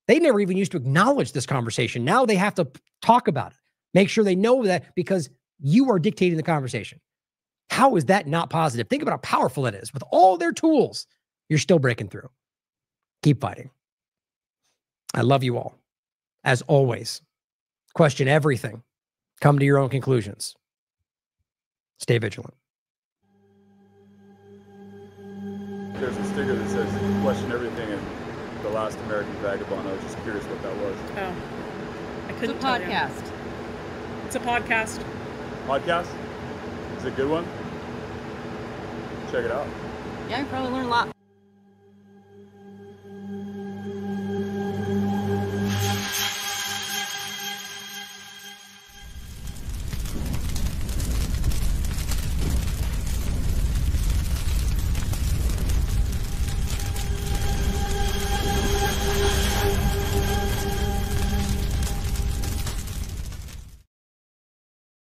They never even used to acknowledge this conversation. Now they have to talk about it. Make sure they know that, because you are dictating the conversation. How is that not positive? Think about how powerful that is. With all their tools, you're still breaking through. Keep fighting. I love you all. As always, question everything. Come to your own conclusions. Stay vigilant.
There's a sticker that says question everything in The Last American Vagabond. I was just curious what that was.
Oh. I couldn't
It's a podcast.
It's a podcast.
Podcast? Is it a good one? Check it out.
Yeah, you probably learn a lot.